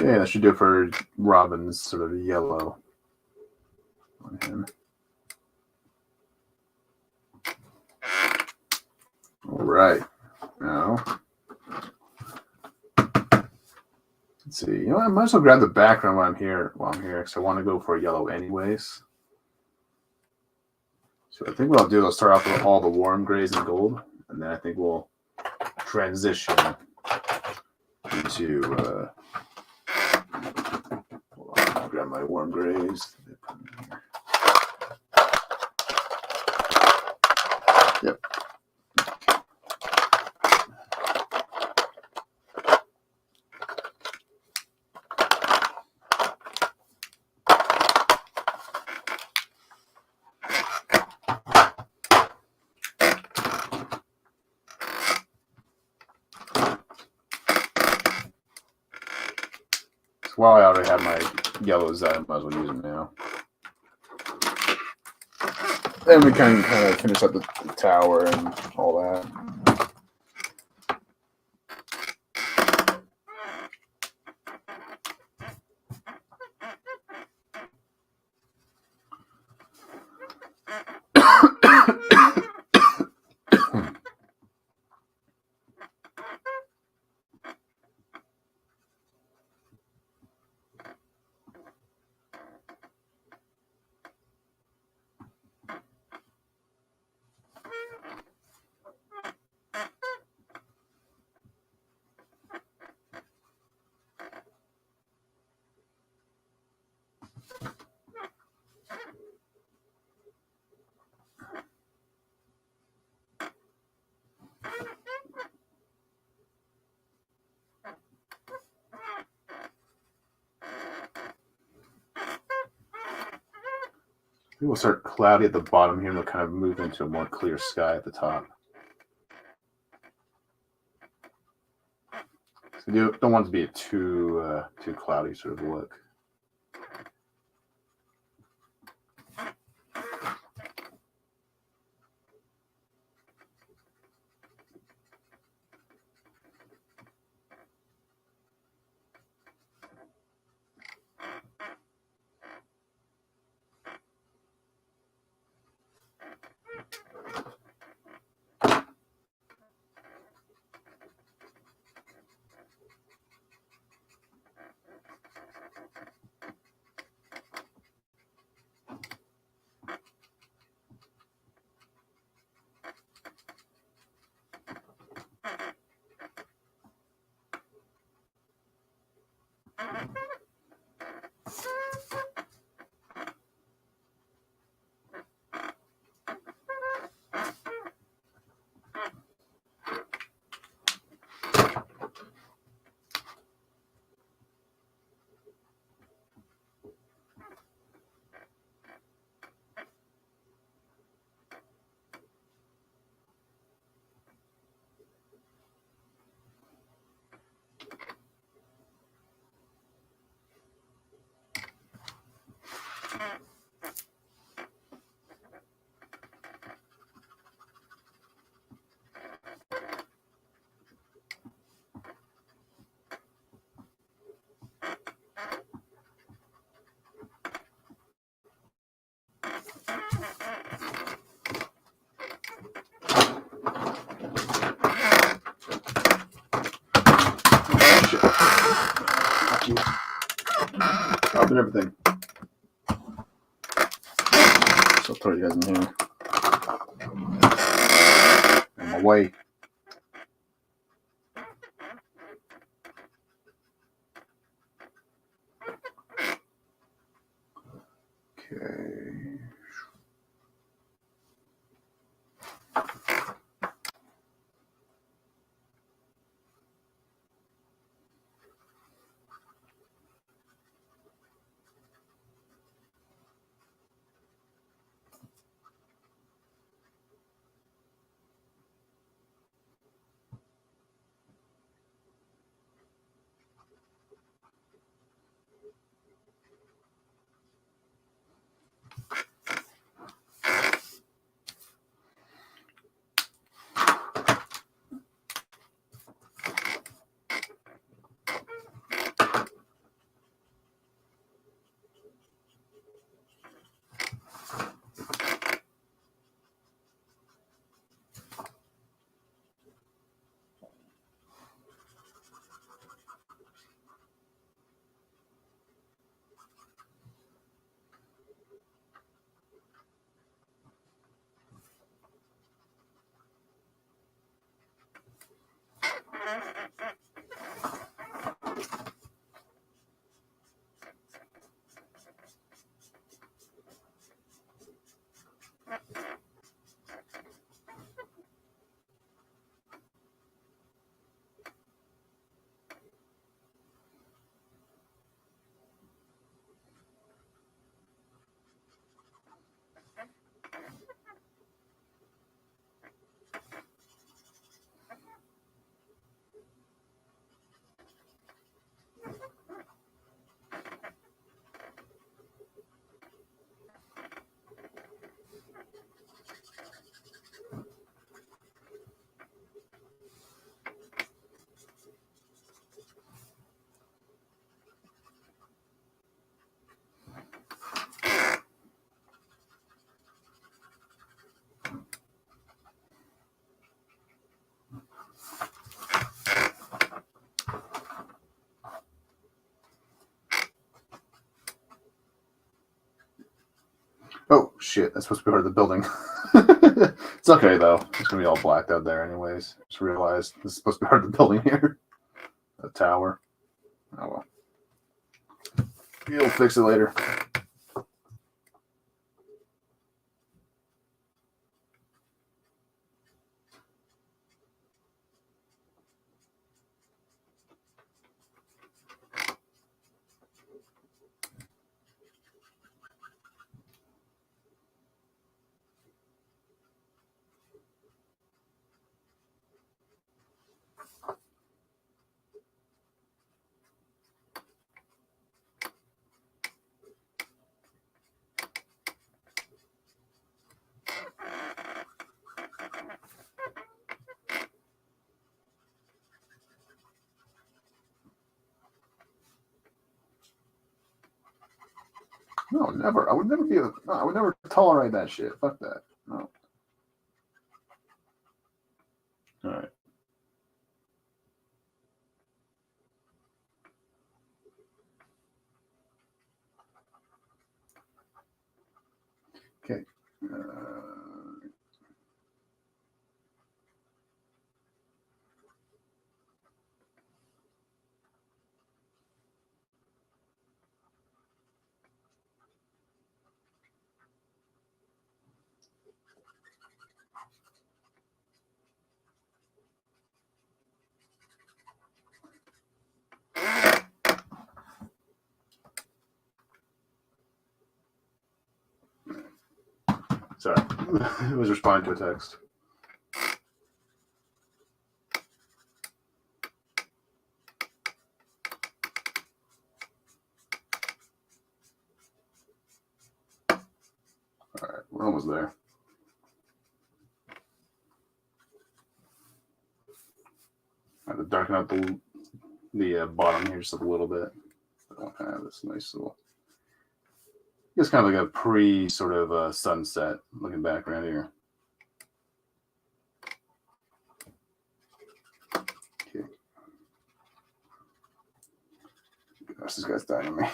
Yeah, that should do it for Robin's sort of yellow on him. All right. Now, let's see. You know what? I might as well grab the background while I'm here, because I want to go for yellow anyways. So I think what I'll do, I'll start off with all the warm grays and gold, and then I think we'll transition into hold on, I'll grab my warm grays. Yep. So while I already have my yellows out, I might as well use them now. Then we can kind of finish up the tower and all that. We'll start cloudy at the bottom here, and we'll kind of move into a more clear sky at the top. So you don't want it to be a too cloudy sort of look. and everything. So I'll throw you guys in here. On my way. Okay. Oh, shit. That's supposed to be part of the building. It's okay, though. It's going to be all blacked out there anyways. Just realized this is supposed to be part of the building here. A tower. Oh, well. You'll fix it later. No, never. I would never be no, I would never tolerate that shit. Fuck that. No. All right. Okay. Sorry. It was responding to a text. All right. We're almost there. I have to darken out the bottom here just a little bit. I want to have this nice little. It's kind of like a pre sort of sunset looking background here. Okay. Gosh, this guy's dying on me.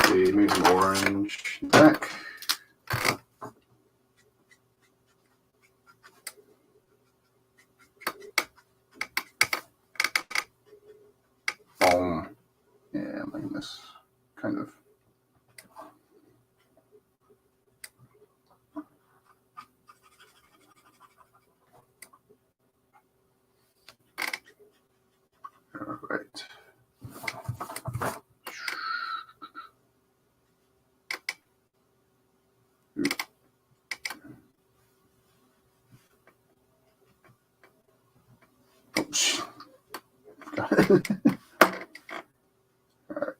Maybe some orange back. Boom. Yeah, I'm liking this kind of. All right. Oops. Got it. All right.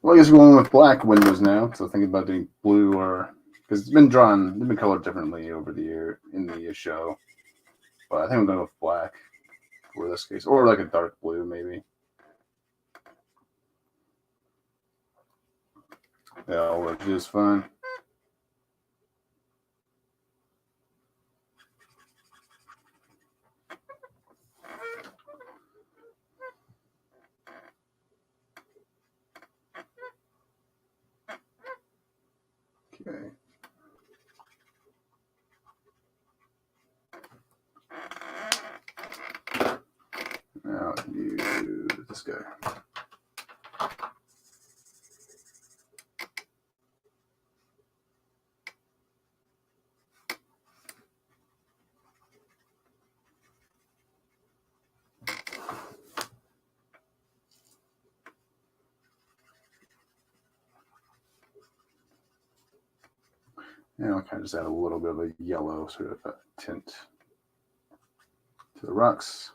Well, I guess we're going with black windows now. So thinking about doing blue or because it's been drawn, they've been colored differently over the year in the show. But I think I'm going with black for this case, or like a dark blue maybe. That'll work just fine. Okay. Now do this guy. And I'll kind of just add a little bit of a yellow sort of tint to the rocks.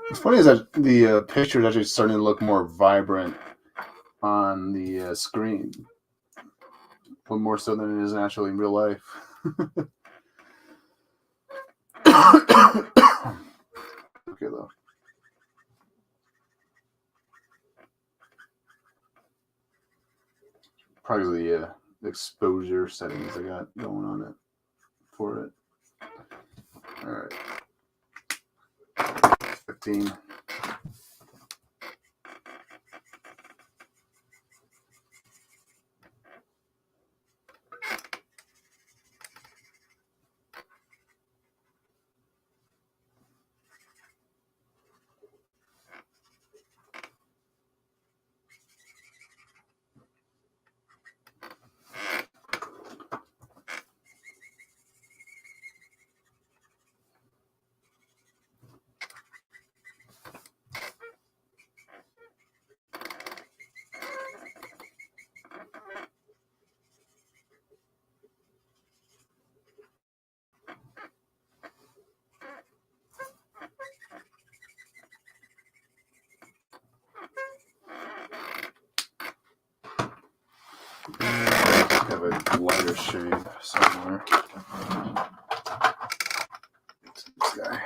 It's funny is that the picture is actually starting to look more vibrant on the screen, but more so than it is actually in real life. Okay, though. probably the exposure settings I got going on it for it. All right. 15. Have a lighter shade somewhere. This guy.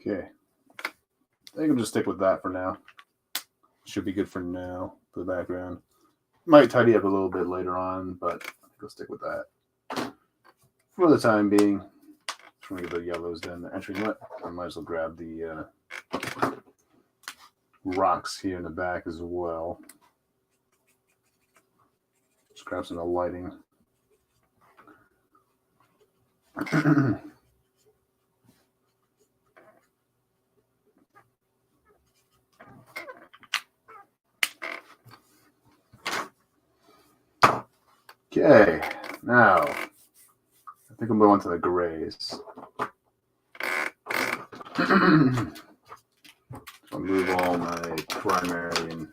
Okay. I think I'll just stick with that for now. Should be good for now for the background. Might tidy up a little bit later on, but I think I'll stick with that for the time being. Just want to get the yellows done. Actually, you know what? I might as well grab the rocks here in the back as well. Just grab some of the lighting. Okay, now I think I'm going to the grays. I'll move all my primary and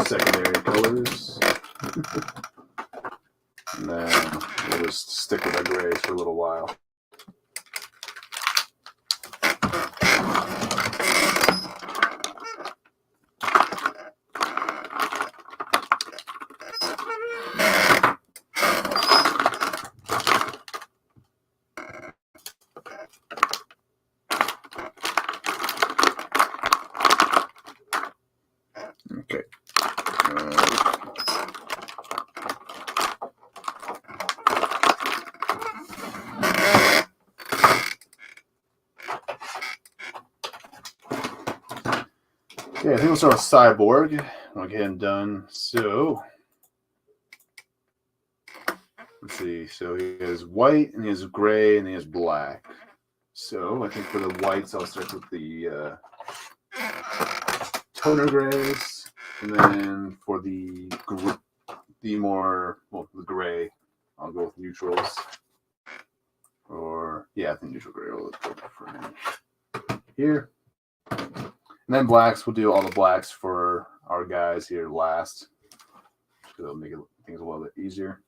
secondary colors. And then we'll just stick with our grays for a little while. Okay. Okay, I think we'll start with Cyborg. I'll get him done. So, let's see. So he has white, and he has gray, and he has black. So I think for the whites, I'll start with the toner grays. And then for the the more, well, the gray. I'll go with neutrals. Or, yeah, I think neutral gray will go for here. And then blacks, we'll do all the blacks for our guys here last. So it'll make things a little bit easier.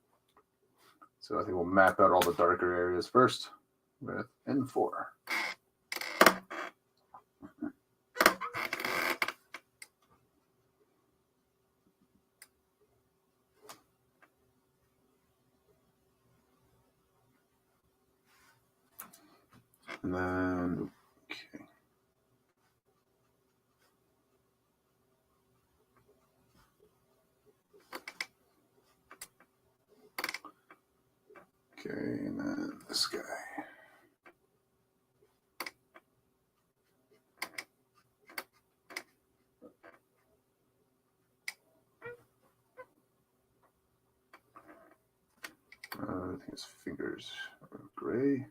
So I think we'll map out all the darker areas first with N4. And then, okay. Okay, and then this guy. I think his fingers are gray.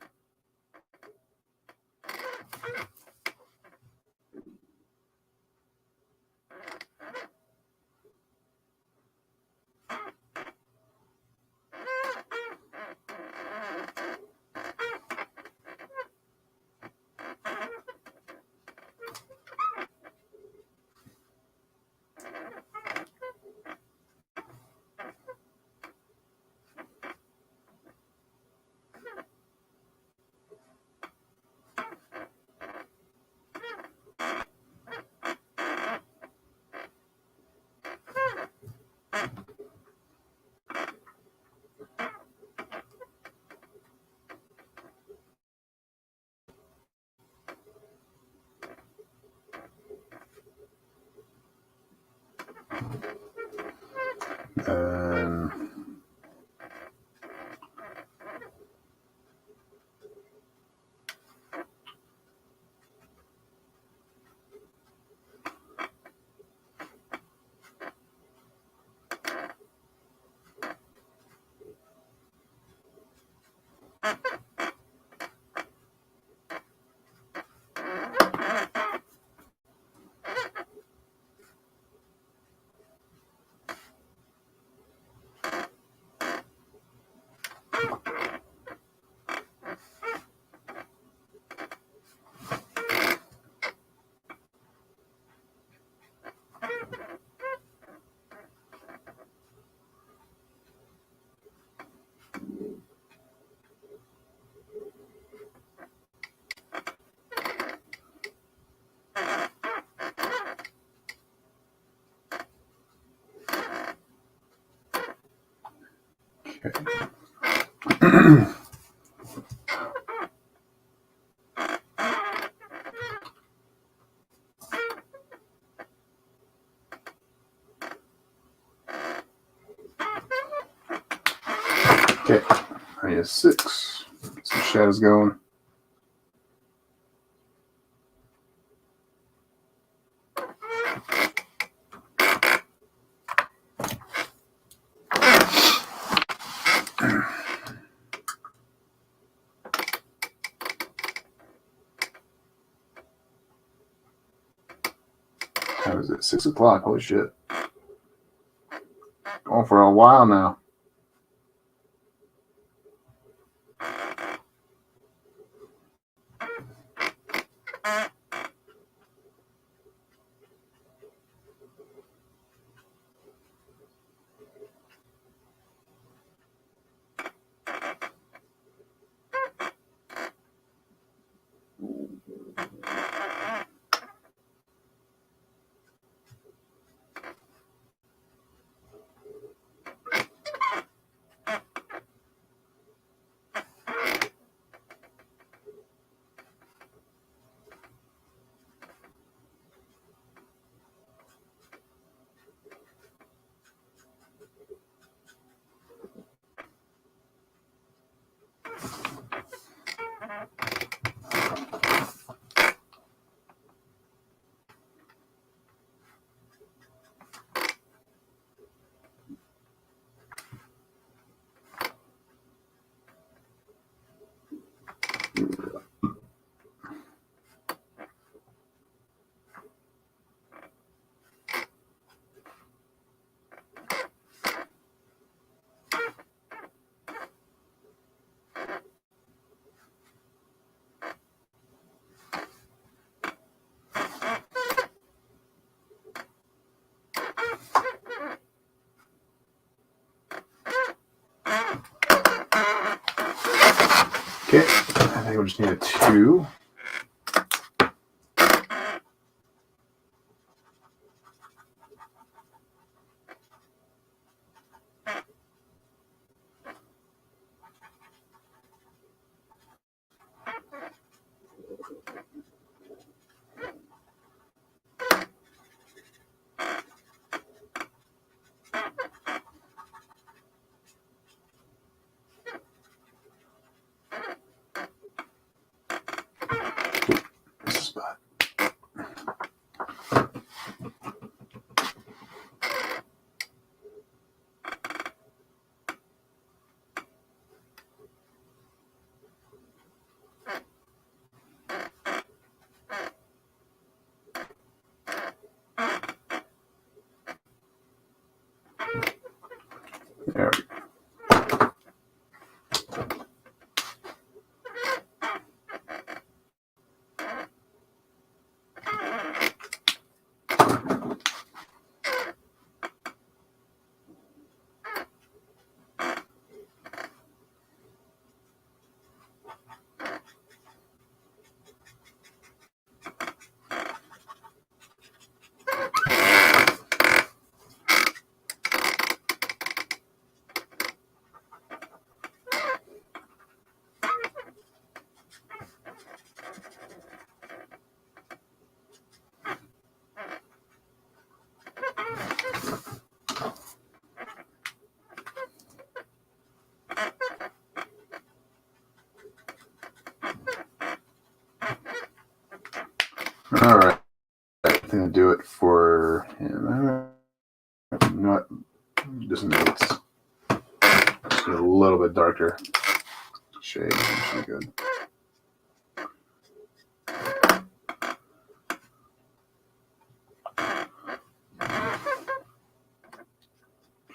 Okay, I need a 6. Get some shadows going. How is it? 6 o'clock. Holy shit. Going for a while now. we just need a 2. Spot. There we go. All right. I think I'll do it for him. Not just needs a little bit darker shade. Should be good.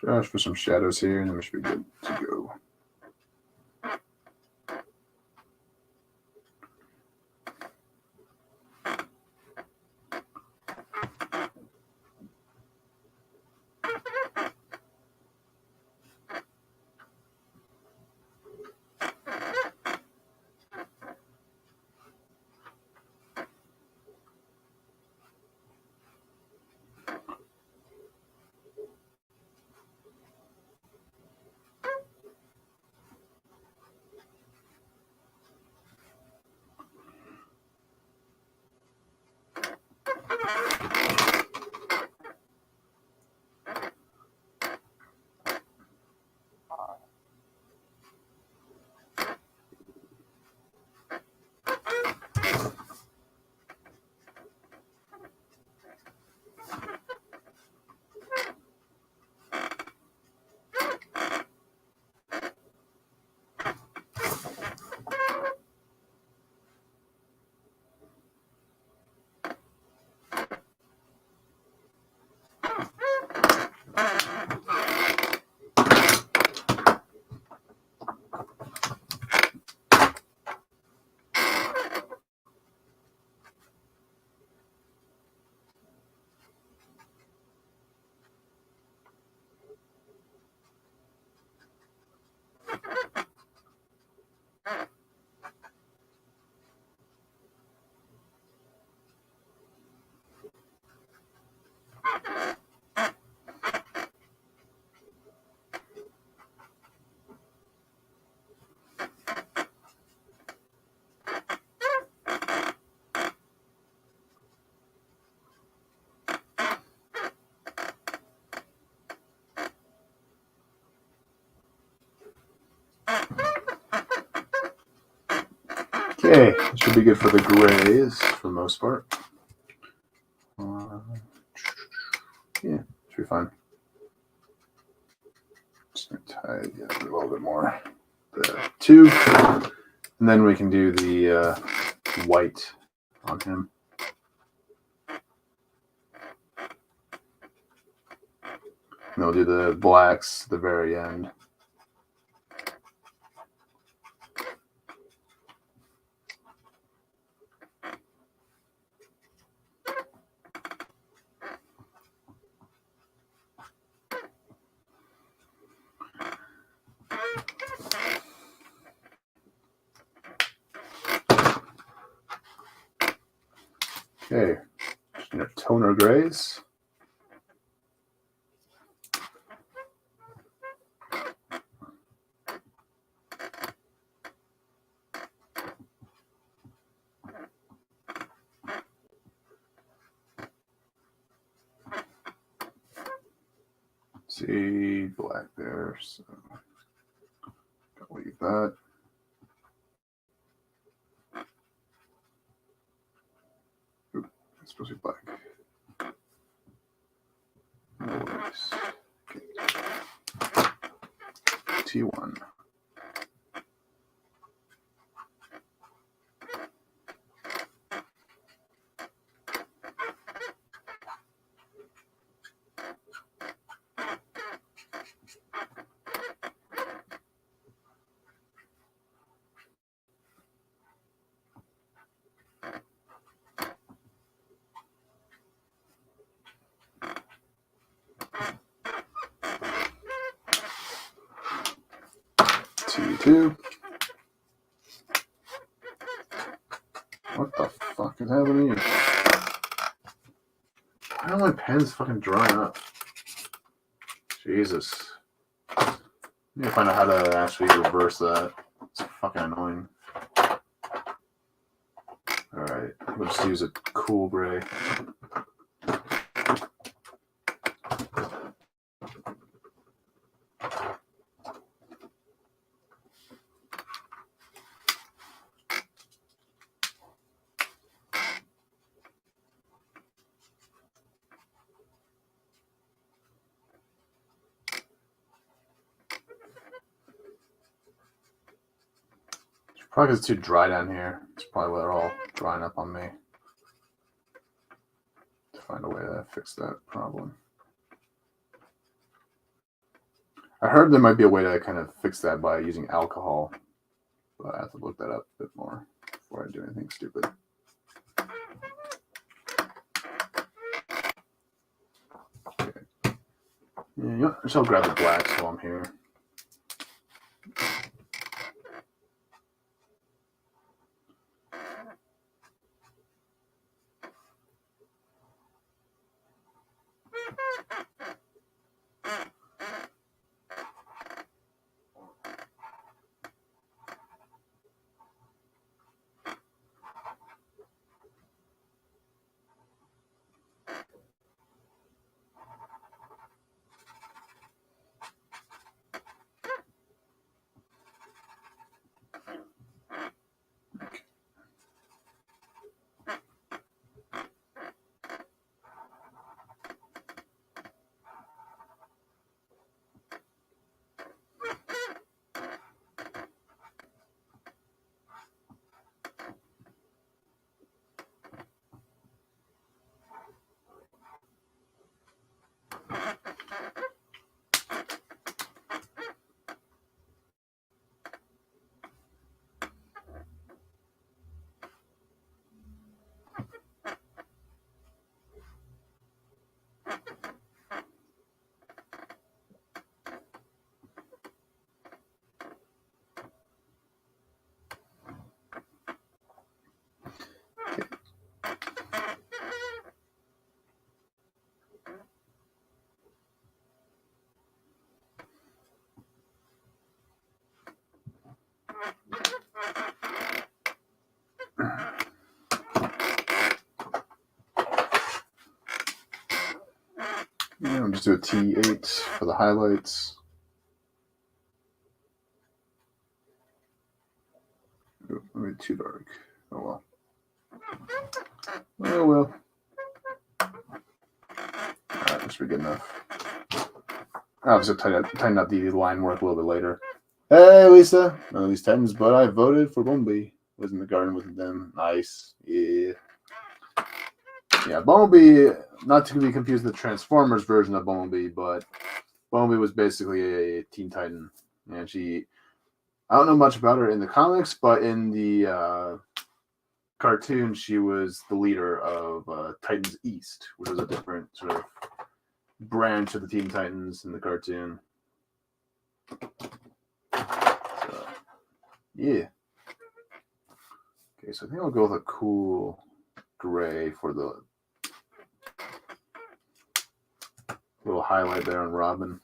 Just for some shadows here, and then we should be good to go. Okay, this should be good for the grays for the most part. Yeah, should be fine. Just gonna tie it a little bit more. The 2, and then we can do the white on him. And we'll do the blacks at the very end. Okay, just need a toner grays. See, black there, so I'll leave that. Oop, it's supposed to be black. Nice. Okay. T1. T2. What the fuck is happening here? Why are my pens fucking drying up? Jesus. I need to find out how to actually reverse that. It's fucking annoying. Alright, we'll just use a cool gray. Probably because it's too dry down here. It's probably why they're all drying up on me. To find a way to fix that problem. I heard there might be a way to kind of fix that by using alcohol, but I have to look that up a bit more before I do anything stupid. Okay. Yeah, I'll grab the blacks while I'm here. Yeah, I'll just do a T8 for the highlights. Ooh, maybe too dark. Oh well. Oh well. Alright, this should be good enough. I'll just tighten up the line work a little bit later. Hey, Lisa. None of these Titans, but I voted for Bumblebee. Was in the garden with them. Nice. Yeah. Yeah, Bumblebee, not to be confused with the Transformers version of Bumblebee, but Bumblebee was basically a Teen Titan. And I don't know much about her in the comics, but in the cartoon, she was the leader of Titans East, which was a different sort of branch of the Teen Titans in the cartoon. So, yeah. Okay, so I think I'll go with a cool gray for the little highlight there on Robin.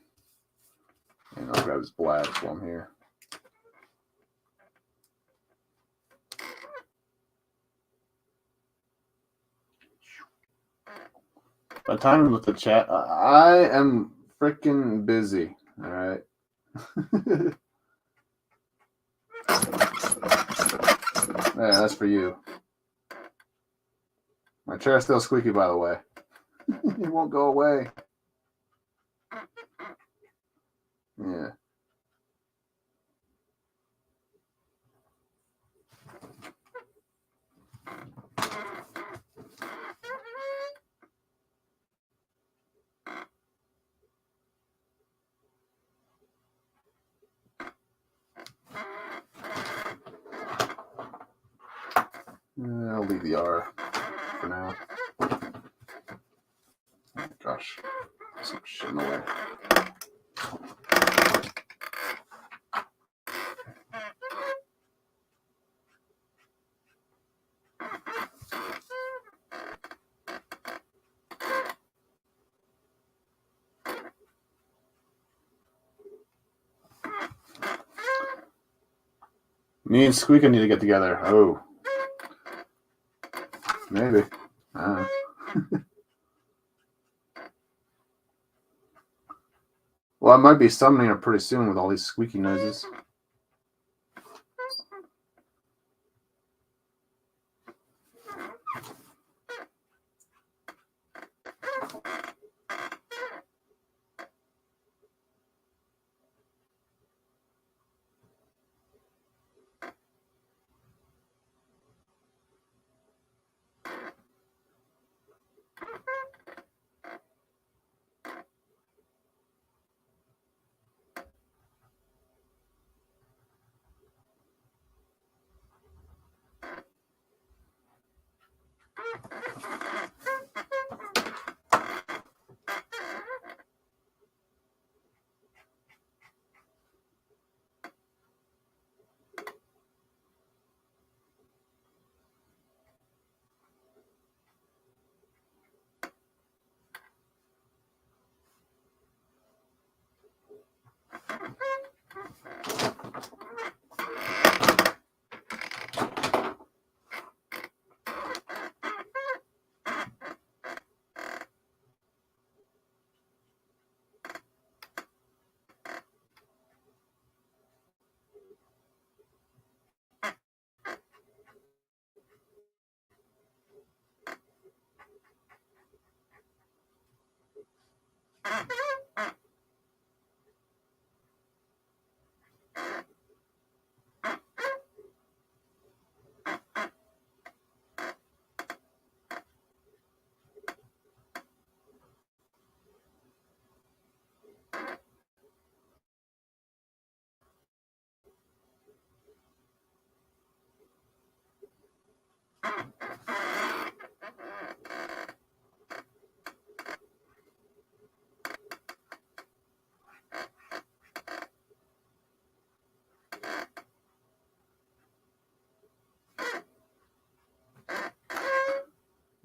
And I'll grab his blacks while I'm here. By the time with the chat, I am freaking busy. All right. Yeah, that's for you. My chair's still squeaky, by the way. It won't go away. Yeah. I'll leave the R for now. Oh, gosh, some shit in the way. Me and Squeaker need to get together. Oh. Maybe. I don't know. Well, I might be summoning her pretty soon with all these squeaky noises.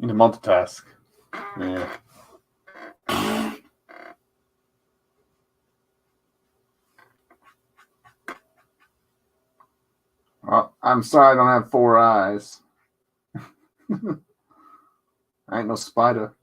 Need to multitask. Yeah. Well, I'm sorry I don't have 4 eyes. I ain't no spider.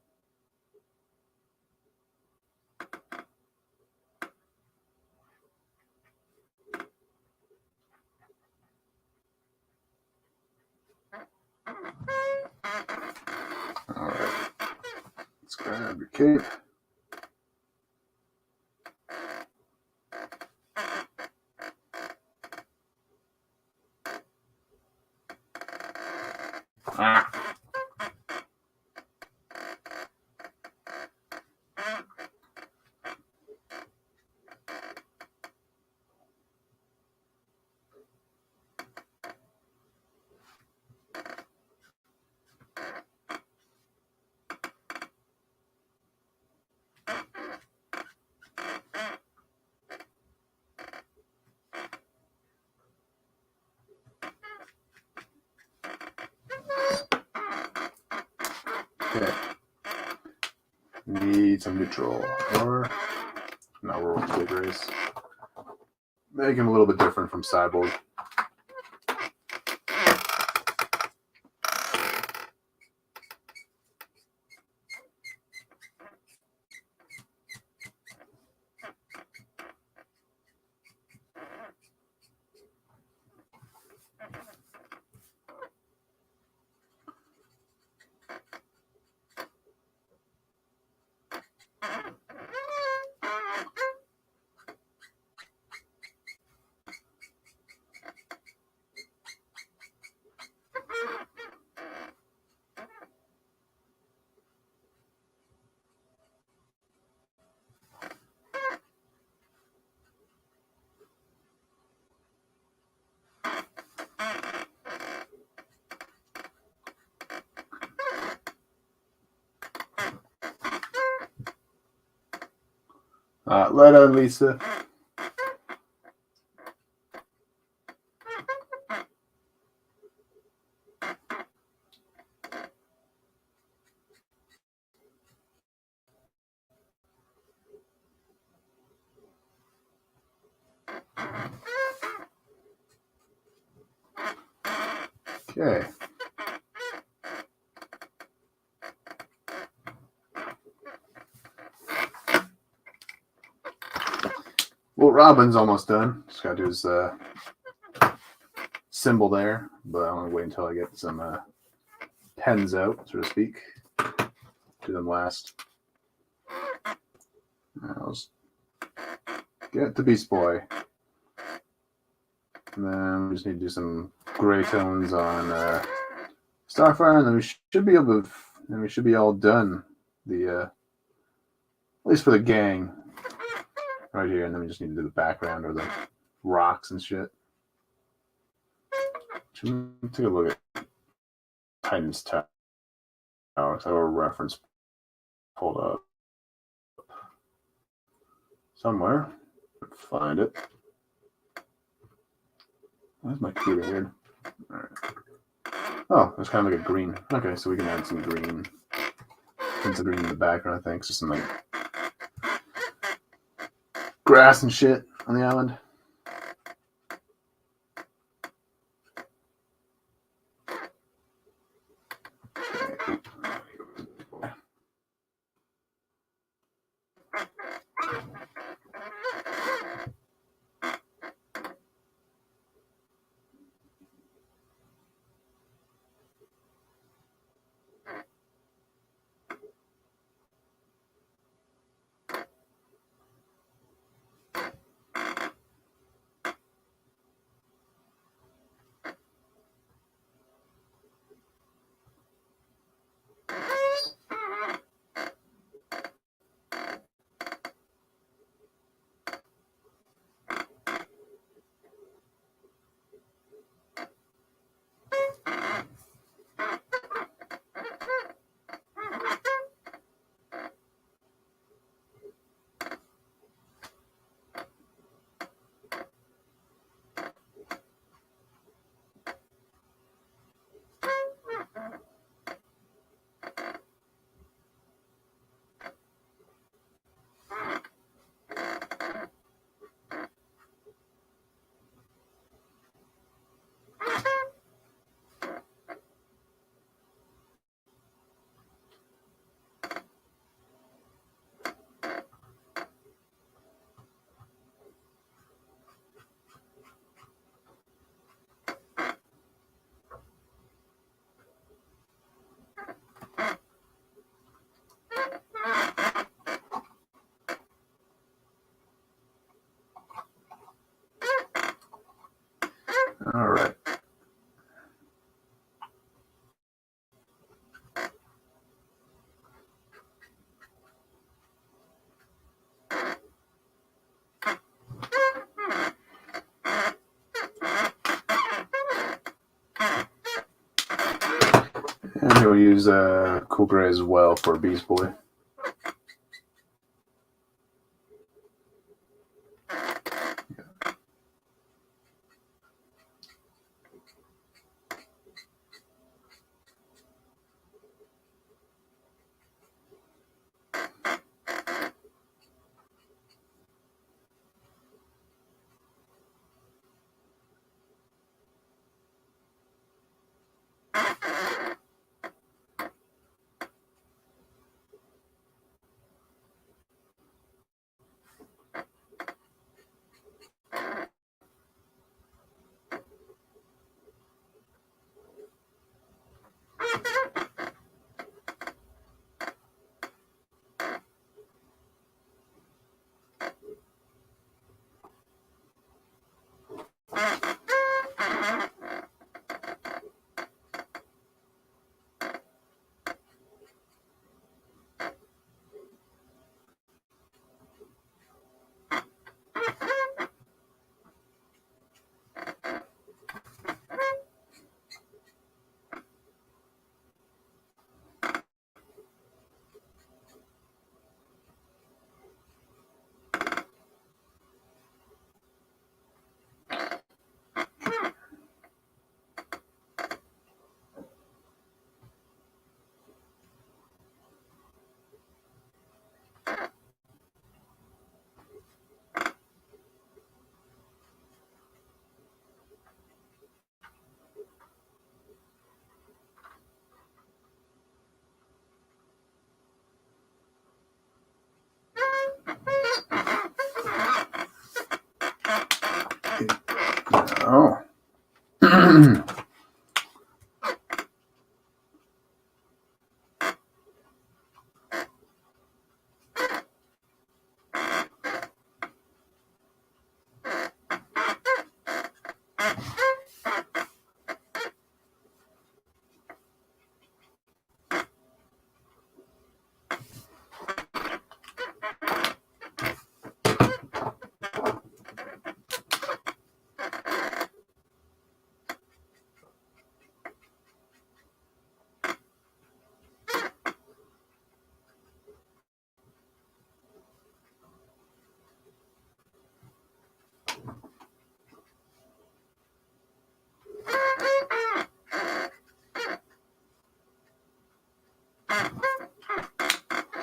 All right. Let's grab your cape. Ah. Okay. Need some neutral. Or no, we're with Big Race. Make him a little bit different from Cyborg. Letta and Lisa. Okay. Well, Robin's almost done. Just got to do his symbol there, but I'm going to wait until I get some pens out, so to speak. Do them last. Let's get the Beast Boy. And then we just need to do some gray tones on Starfire, and then we should be able to, and we should be all done. At least for the gang, right here, and then we just need to do the background or the rocks and shit. Should we take a look at Titan's Tower? I have a reference pulled up somewhere. Find it. Where's my computer here? All right. Oh, it's kind of like a green. Okay, so we can add some green. Put some green in the background, I think. So some like grass and shit on the island. All right. And we'll use Cool Gray as well for Beast Boy.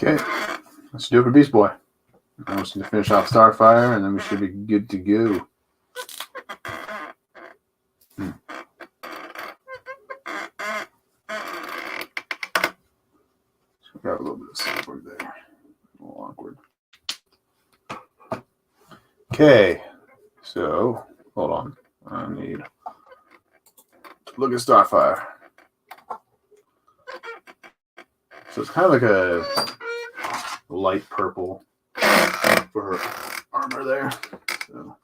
Okay, let's do it for Beast Boy. I just need to finish off Starfire, and then we should be good to go. So got a little bit of cyborg there. A little awkward. Okay, so hold on. I need to look at Starfire. So it's kind of like a light purple for her armor there. So.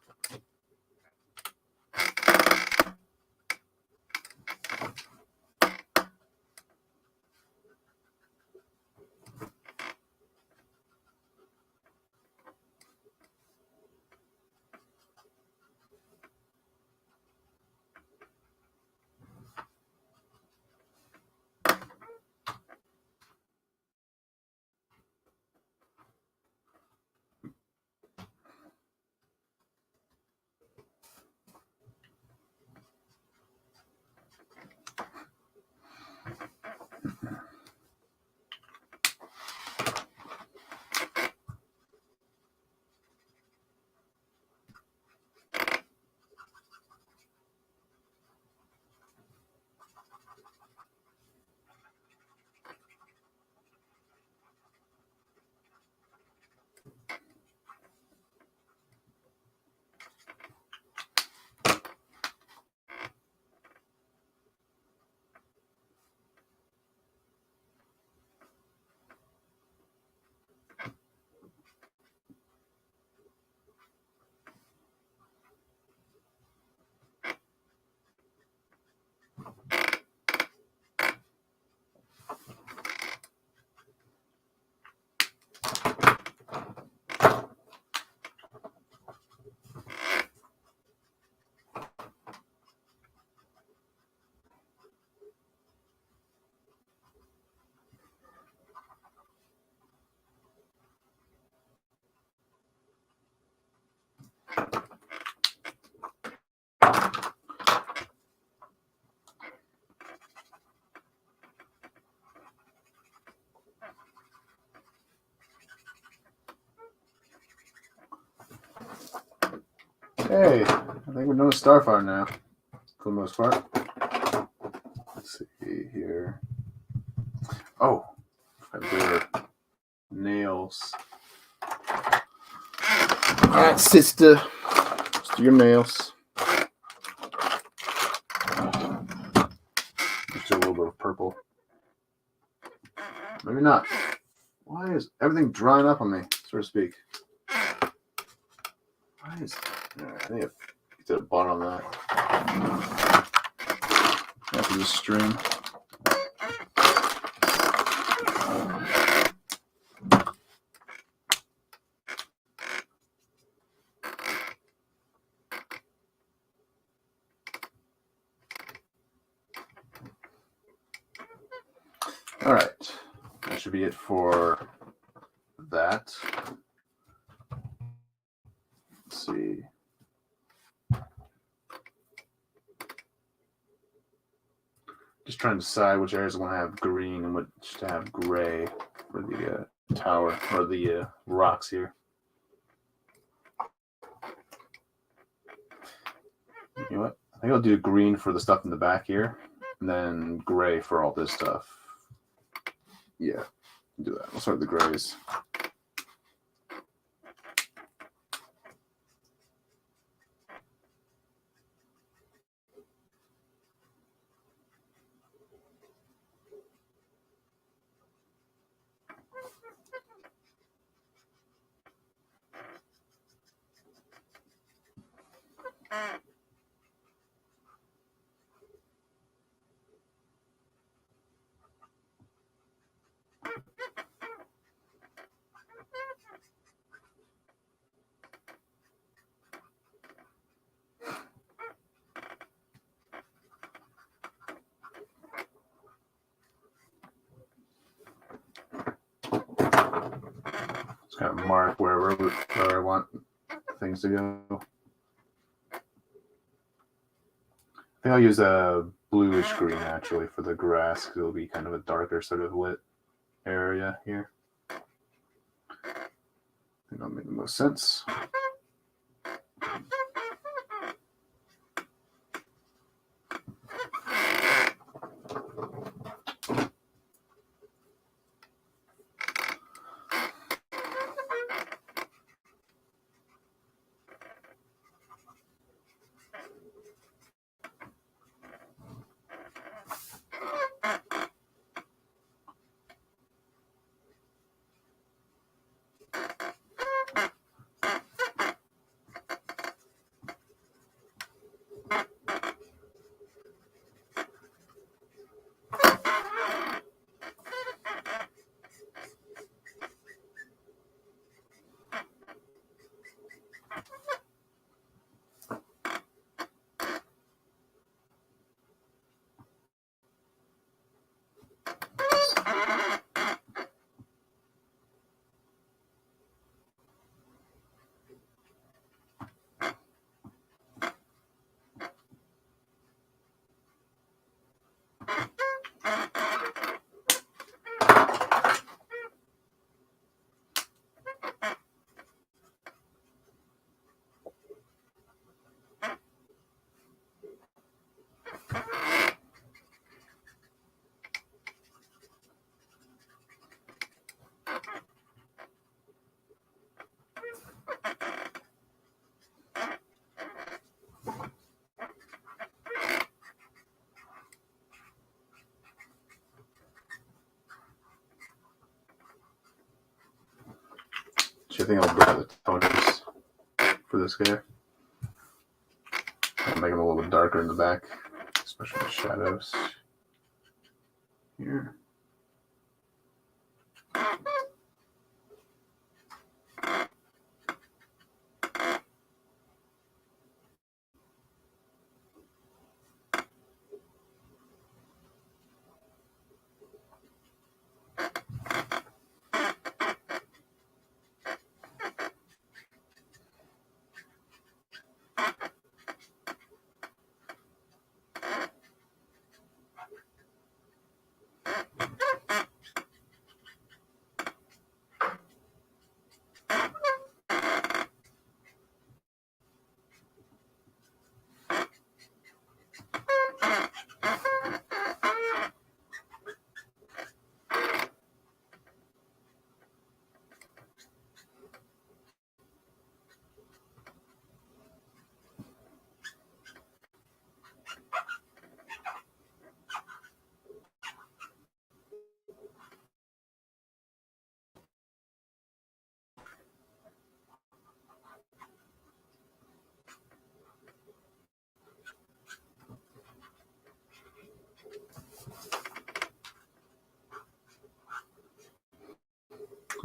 Hey, I think we're done with Starfire now, for the most part. Let's see here. Oh, I do her nails. All right, sister. Let's do your nails. Just a little bit of purple. Maybe not. Why is everything drying up on me, so to speak? Why is... I think I did a bottom on that. After this stream. All right, that should be it for that. Let's see. Just trying to decide which areas I want to have green and which to have gray for the tower or the rocks here. You know what? I think I'll do green for the stuff in the back here, and then gray for all this stuff. Yeah, do that. We'll start with the grays. kind of mark where I want things to go. I think I'll use a bluish green actually for the grass because it'll be kind of a darker sort of lit area here. I think that'll make the most sense. I think I'll grab the toners for this guy. I'll make them a little bit darker in the back, especially the shadows here.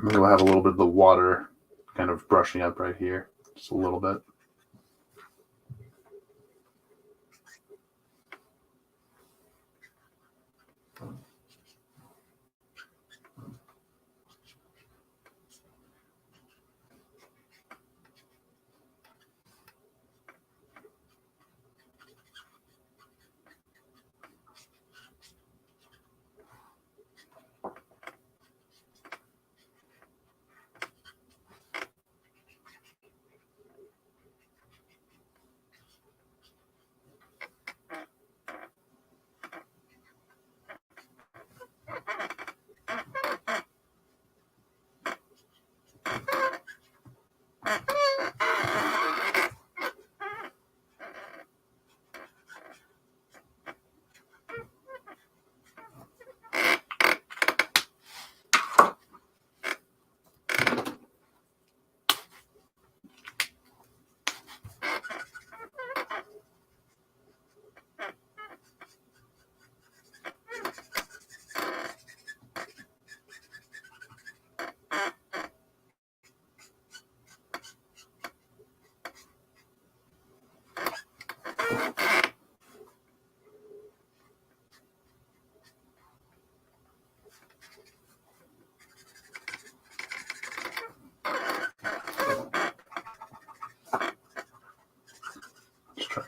Maybe we'll have a little bit of the water kind of brushing up right here, just a little bit.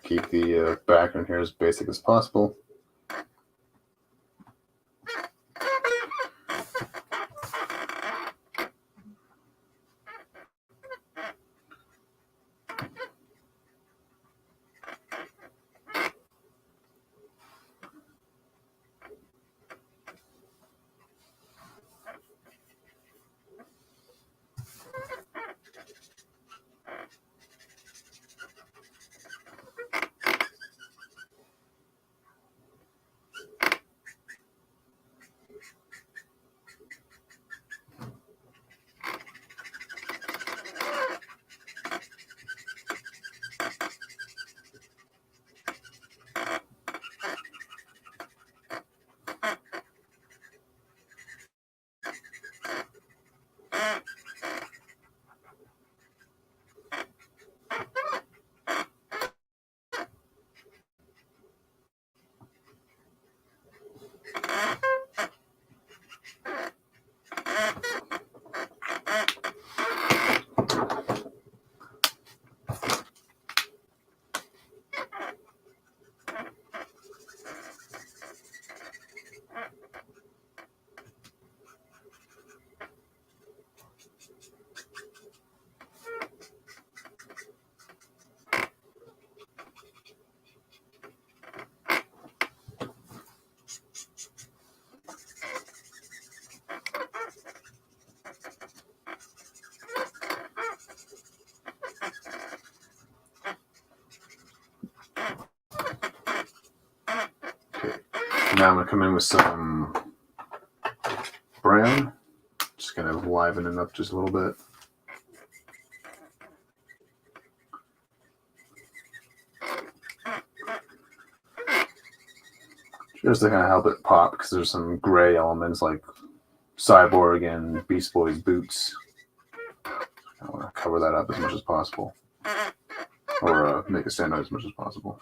keep the background here as basic as possible. Now I'm going to come in with some brown. Just kind of liven it up just a little bit. Just to kind of help it pop, because there's some gray elements like Cyborg and Beast Boy's boots. I want to cover that up as much as possible. Or make it stand out as much as possible.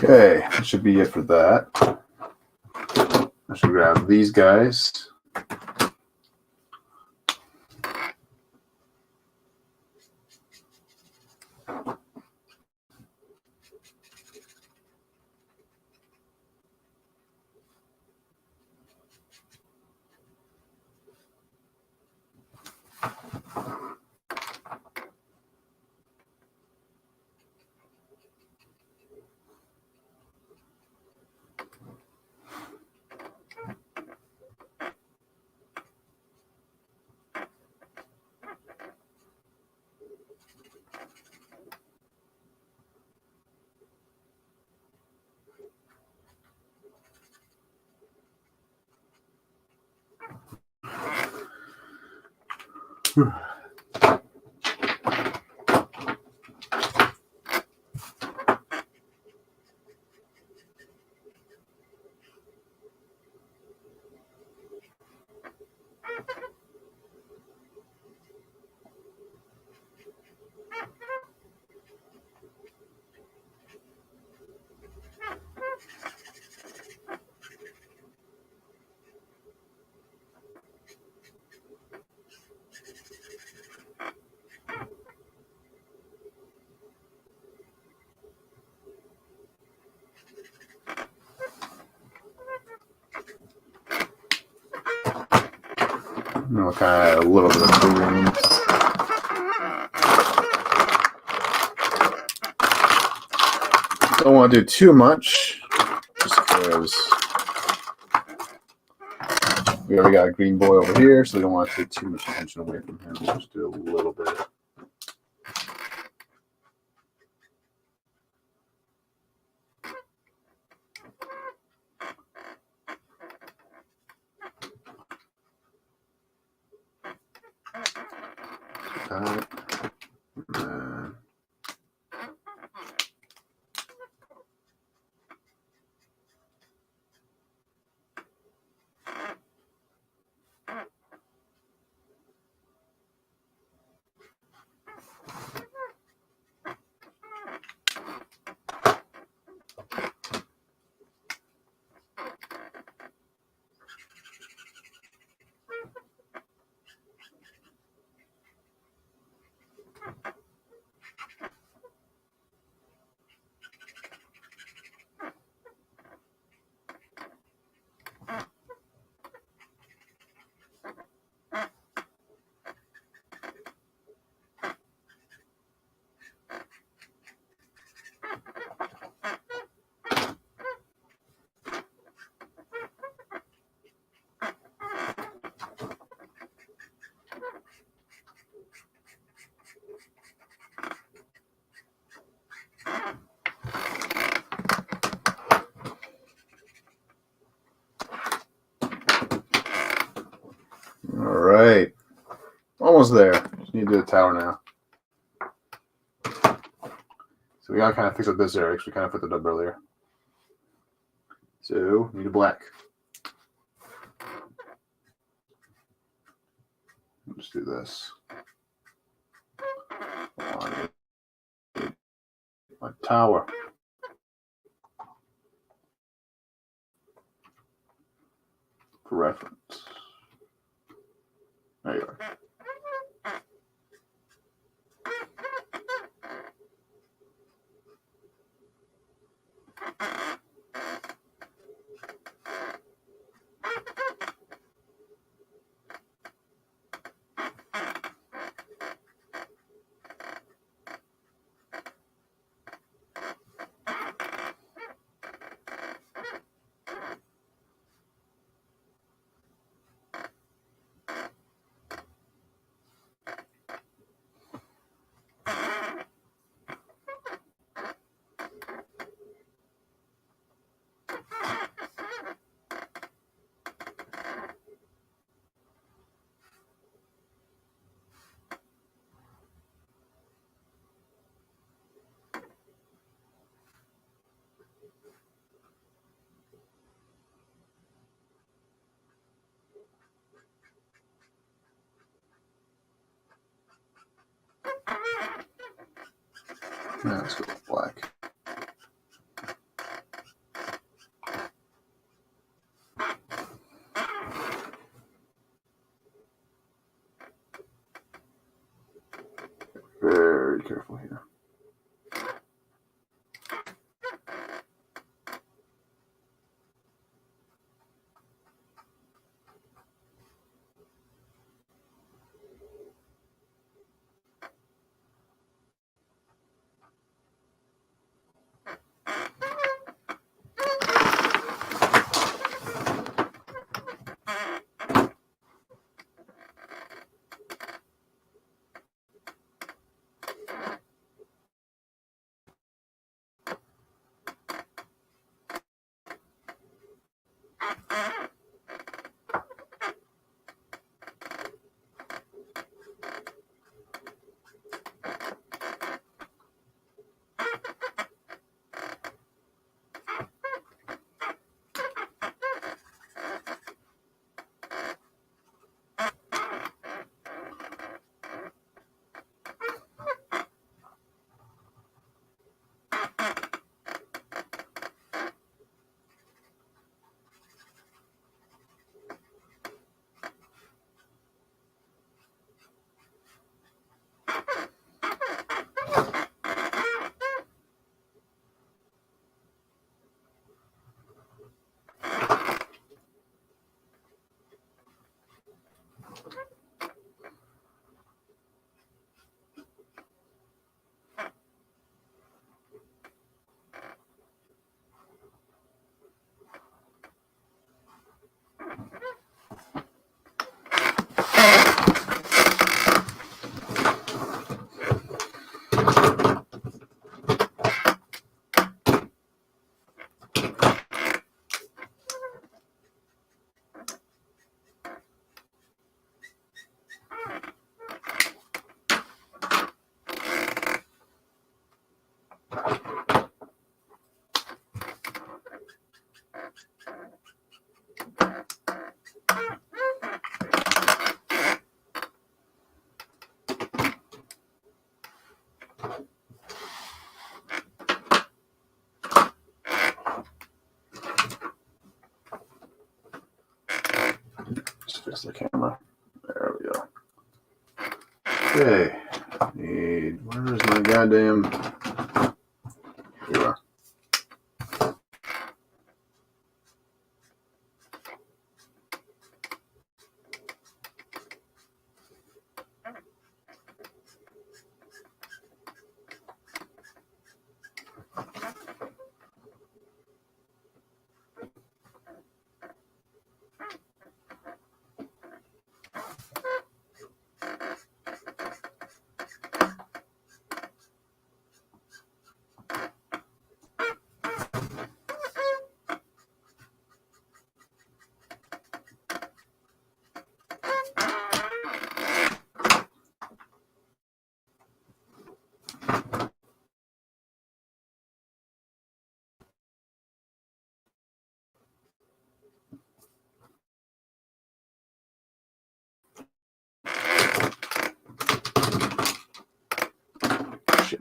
Okay, that should be it for that. I should grab these guys. Kind of a little bit of green. Don't want to do too much, just because we already got a green boy over here, so we don't want to take too much attention away from him. Just do a little bit. All right, almost there. Just need to do the tower now. So we gotta kind of fix up this area because we kind of put it up earlier. So, need a black. Let's do this. My tower. For reference. There you are. Now let's go with black. Very careful here. Just fix the camera. There we go. Okay. Where's my goddamn... Here we are.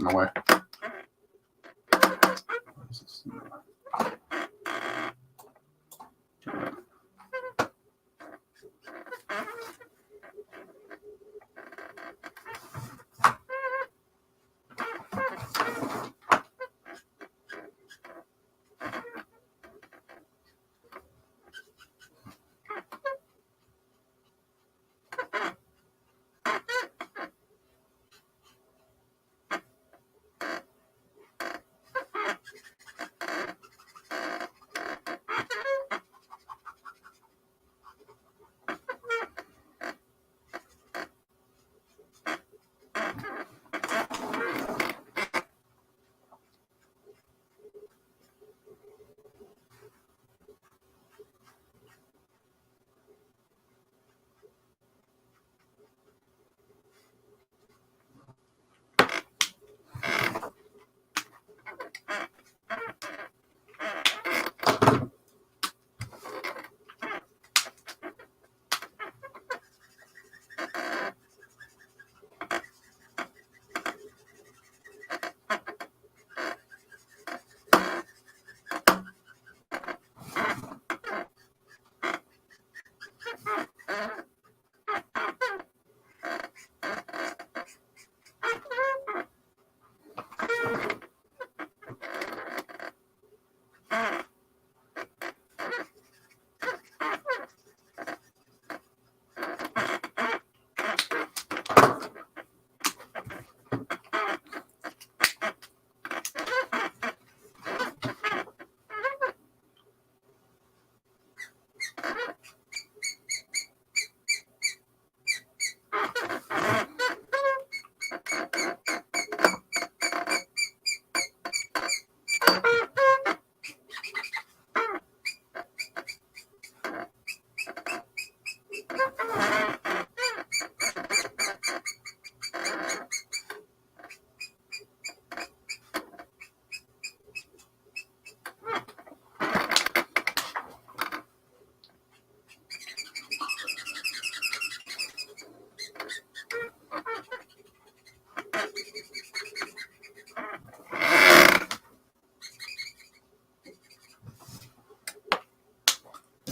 in my way.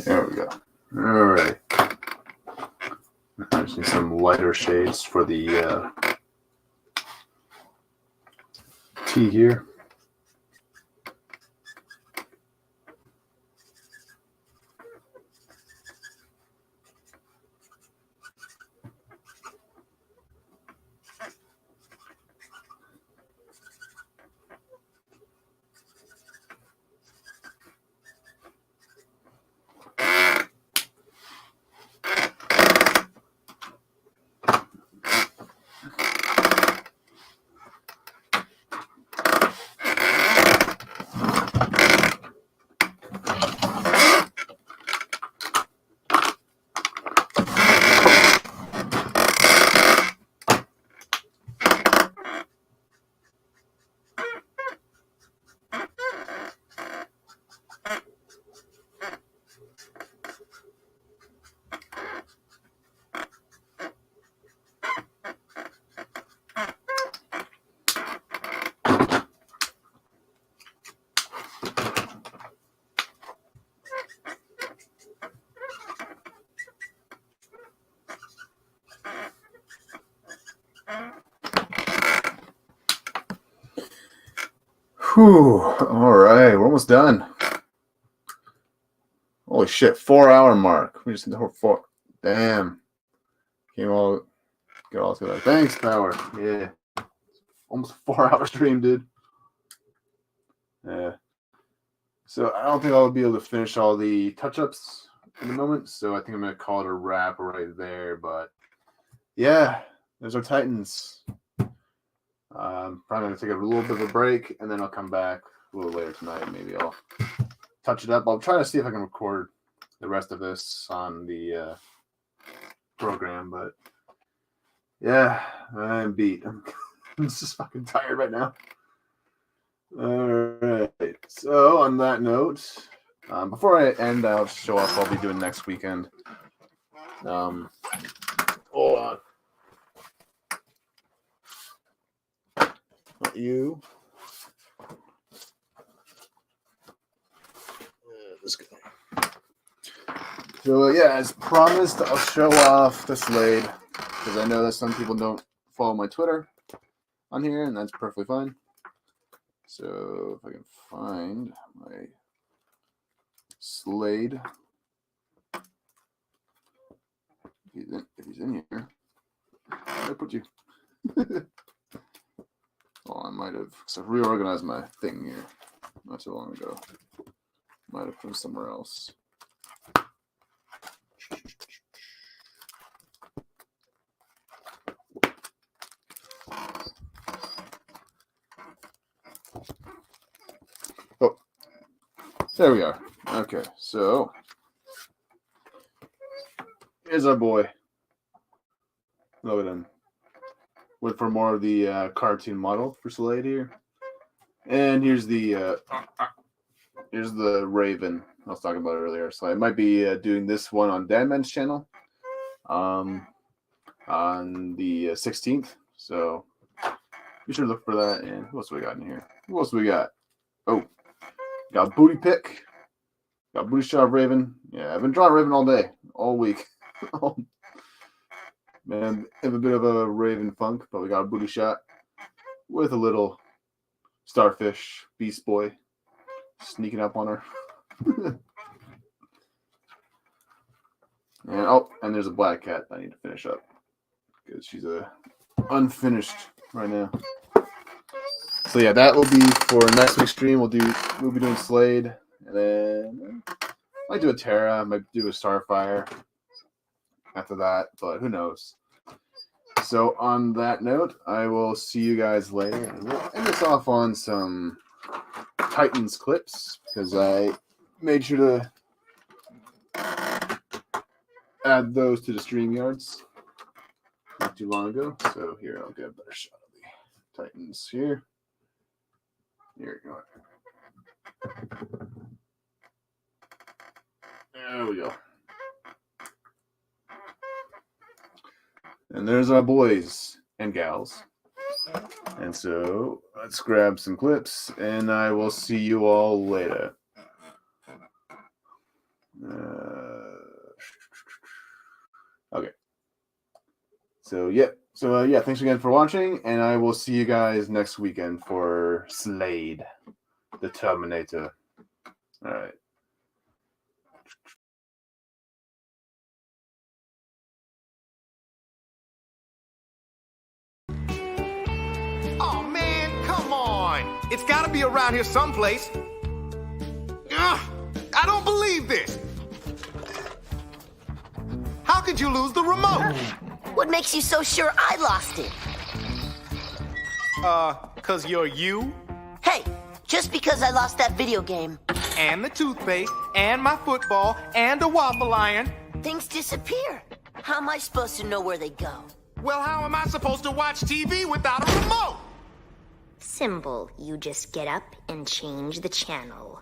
There we go. All right. I just need some lighter shades for the tea here. Whew. All right, we're almost done. Holy shit, 4-hour mark. We just hit the whole 4. Damn. Came all get all together. Thanks, Power. Yeah. Almost 4-hour stream, dude. Yeah. So I don't think I'll be able to finish all the touch-ups in the moment. So I think I'm gonna call it a wrap right there. But yeah, there's our Titans. Probably gonna take a little bit of a break and then I'll come back a little later tonight. Maybe I'll touch it up. I'll try to see if I can record the rest of this on the program, but yeah, I'm beat. I'm just fucking tired right now. All right. So on that note, before I end, I'll show off what I'll be doing next weekend. Hold on. got you. This guy. So yeah, as promised, I'll show off the Slade because I know that some people don't follow my Twitter on here, and that's perfectly fine. So if I can find my Slade, if he's in here, I put you. Well, I might have reorganized my thing here not too long ago. Might have put him somewhere else. Oh, there we are. Okay, so here's our boy. Look at him. Went for more of the cartoon model for Slade here, and here's the Raven I was talking about earlier. So I might be doing this one on Danman's channel, on the 16th. So be sure to look for that. And who else we got in here? Who else we got? Oh, got Booty Pick, got Booty Shot Raven. Yeah, I've been drawing Raven all day, all week. Man, I have a bit of a Raven funk, but we got a Booty Shot with a little Starfish Beast Boy sneaking up on her. and there's a Black Cat that I need to finish up because she's unfinished right now. So yeah, that will be for next week's stream. We'll be doing Slade, and then I might do a Terra, I might do a Starfire after that, but who knows. So on that note, I will see you guys later. And we'll end this off on some Titans clips because I made sure to add those to the StreamYards not too long ago. So here, I'll get a better shot of the Titans here. Here we go. There we go. And there's our boys and gals. And so let's grab some clips, and I will see you all later. Okay. So yeah. Thanks again for watching, and I will see you guys next weekend for Slade, the Terminator. All right. Oh, man, come on. It's got to be around here someplace. Ugh, I don't believe this. How could you lose the remote? What makes you so sure I lost it? 'Cause you're you, Hey, just because I lost that video game, and the toothpaste, and my football, and the waffle iron. things disappear. How am I supposed to know where they go? Well, how am I supposed to watch TV without a remote? Simple. You just get up and change the channel.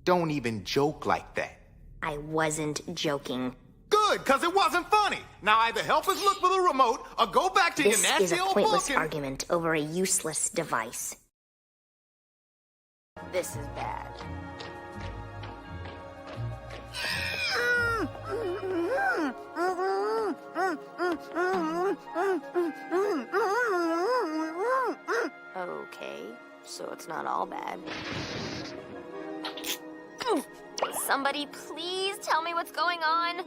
Don't even joke like that. I wasn't joking. Good, 'cause it wasn't funny. Now either help us look for the remote or go back to This your nasty is a old pointless book and... argument over a useless device. This is bad. Okay, so it's not all bad. Somebody please tell me what's going on?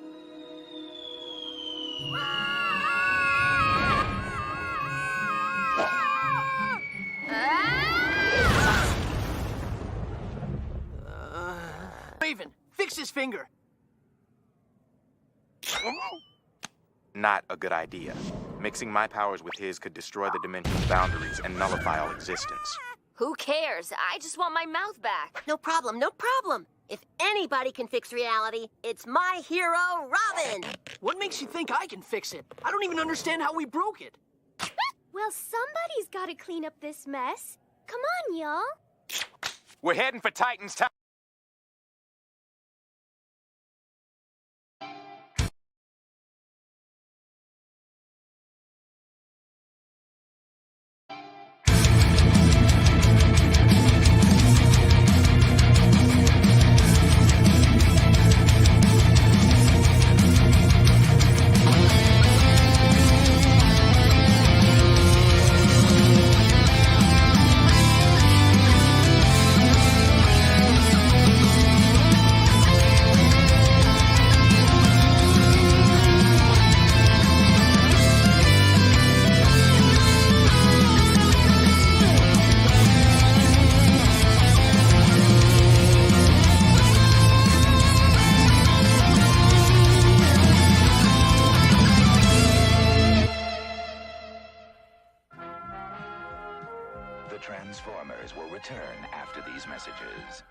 Raven, fix his finger. Not a good idea. Mixing my powers with his could destroy the dimensional boundaries and nullify all existence. Who cares? I just want my mouth back. No problem, no problem. If anybody can fix reality, it's my hero, Robin. What makes you think I can fix it? I don't even understand how we broke it. Well, somebody's got to clean up this mess. Come on, y'all. We're heading for Titan's Tower. The Transformers will return after these messages.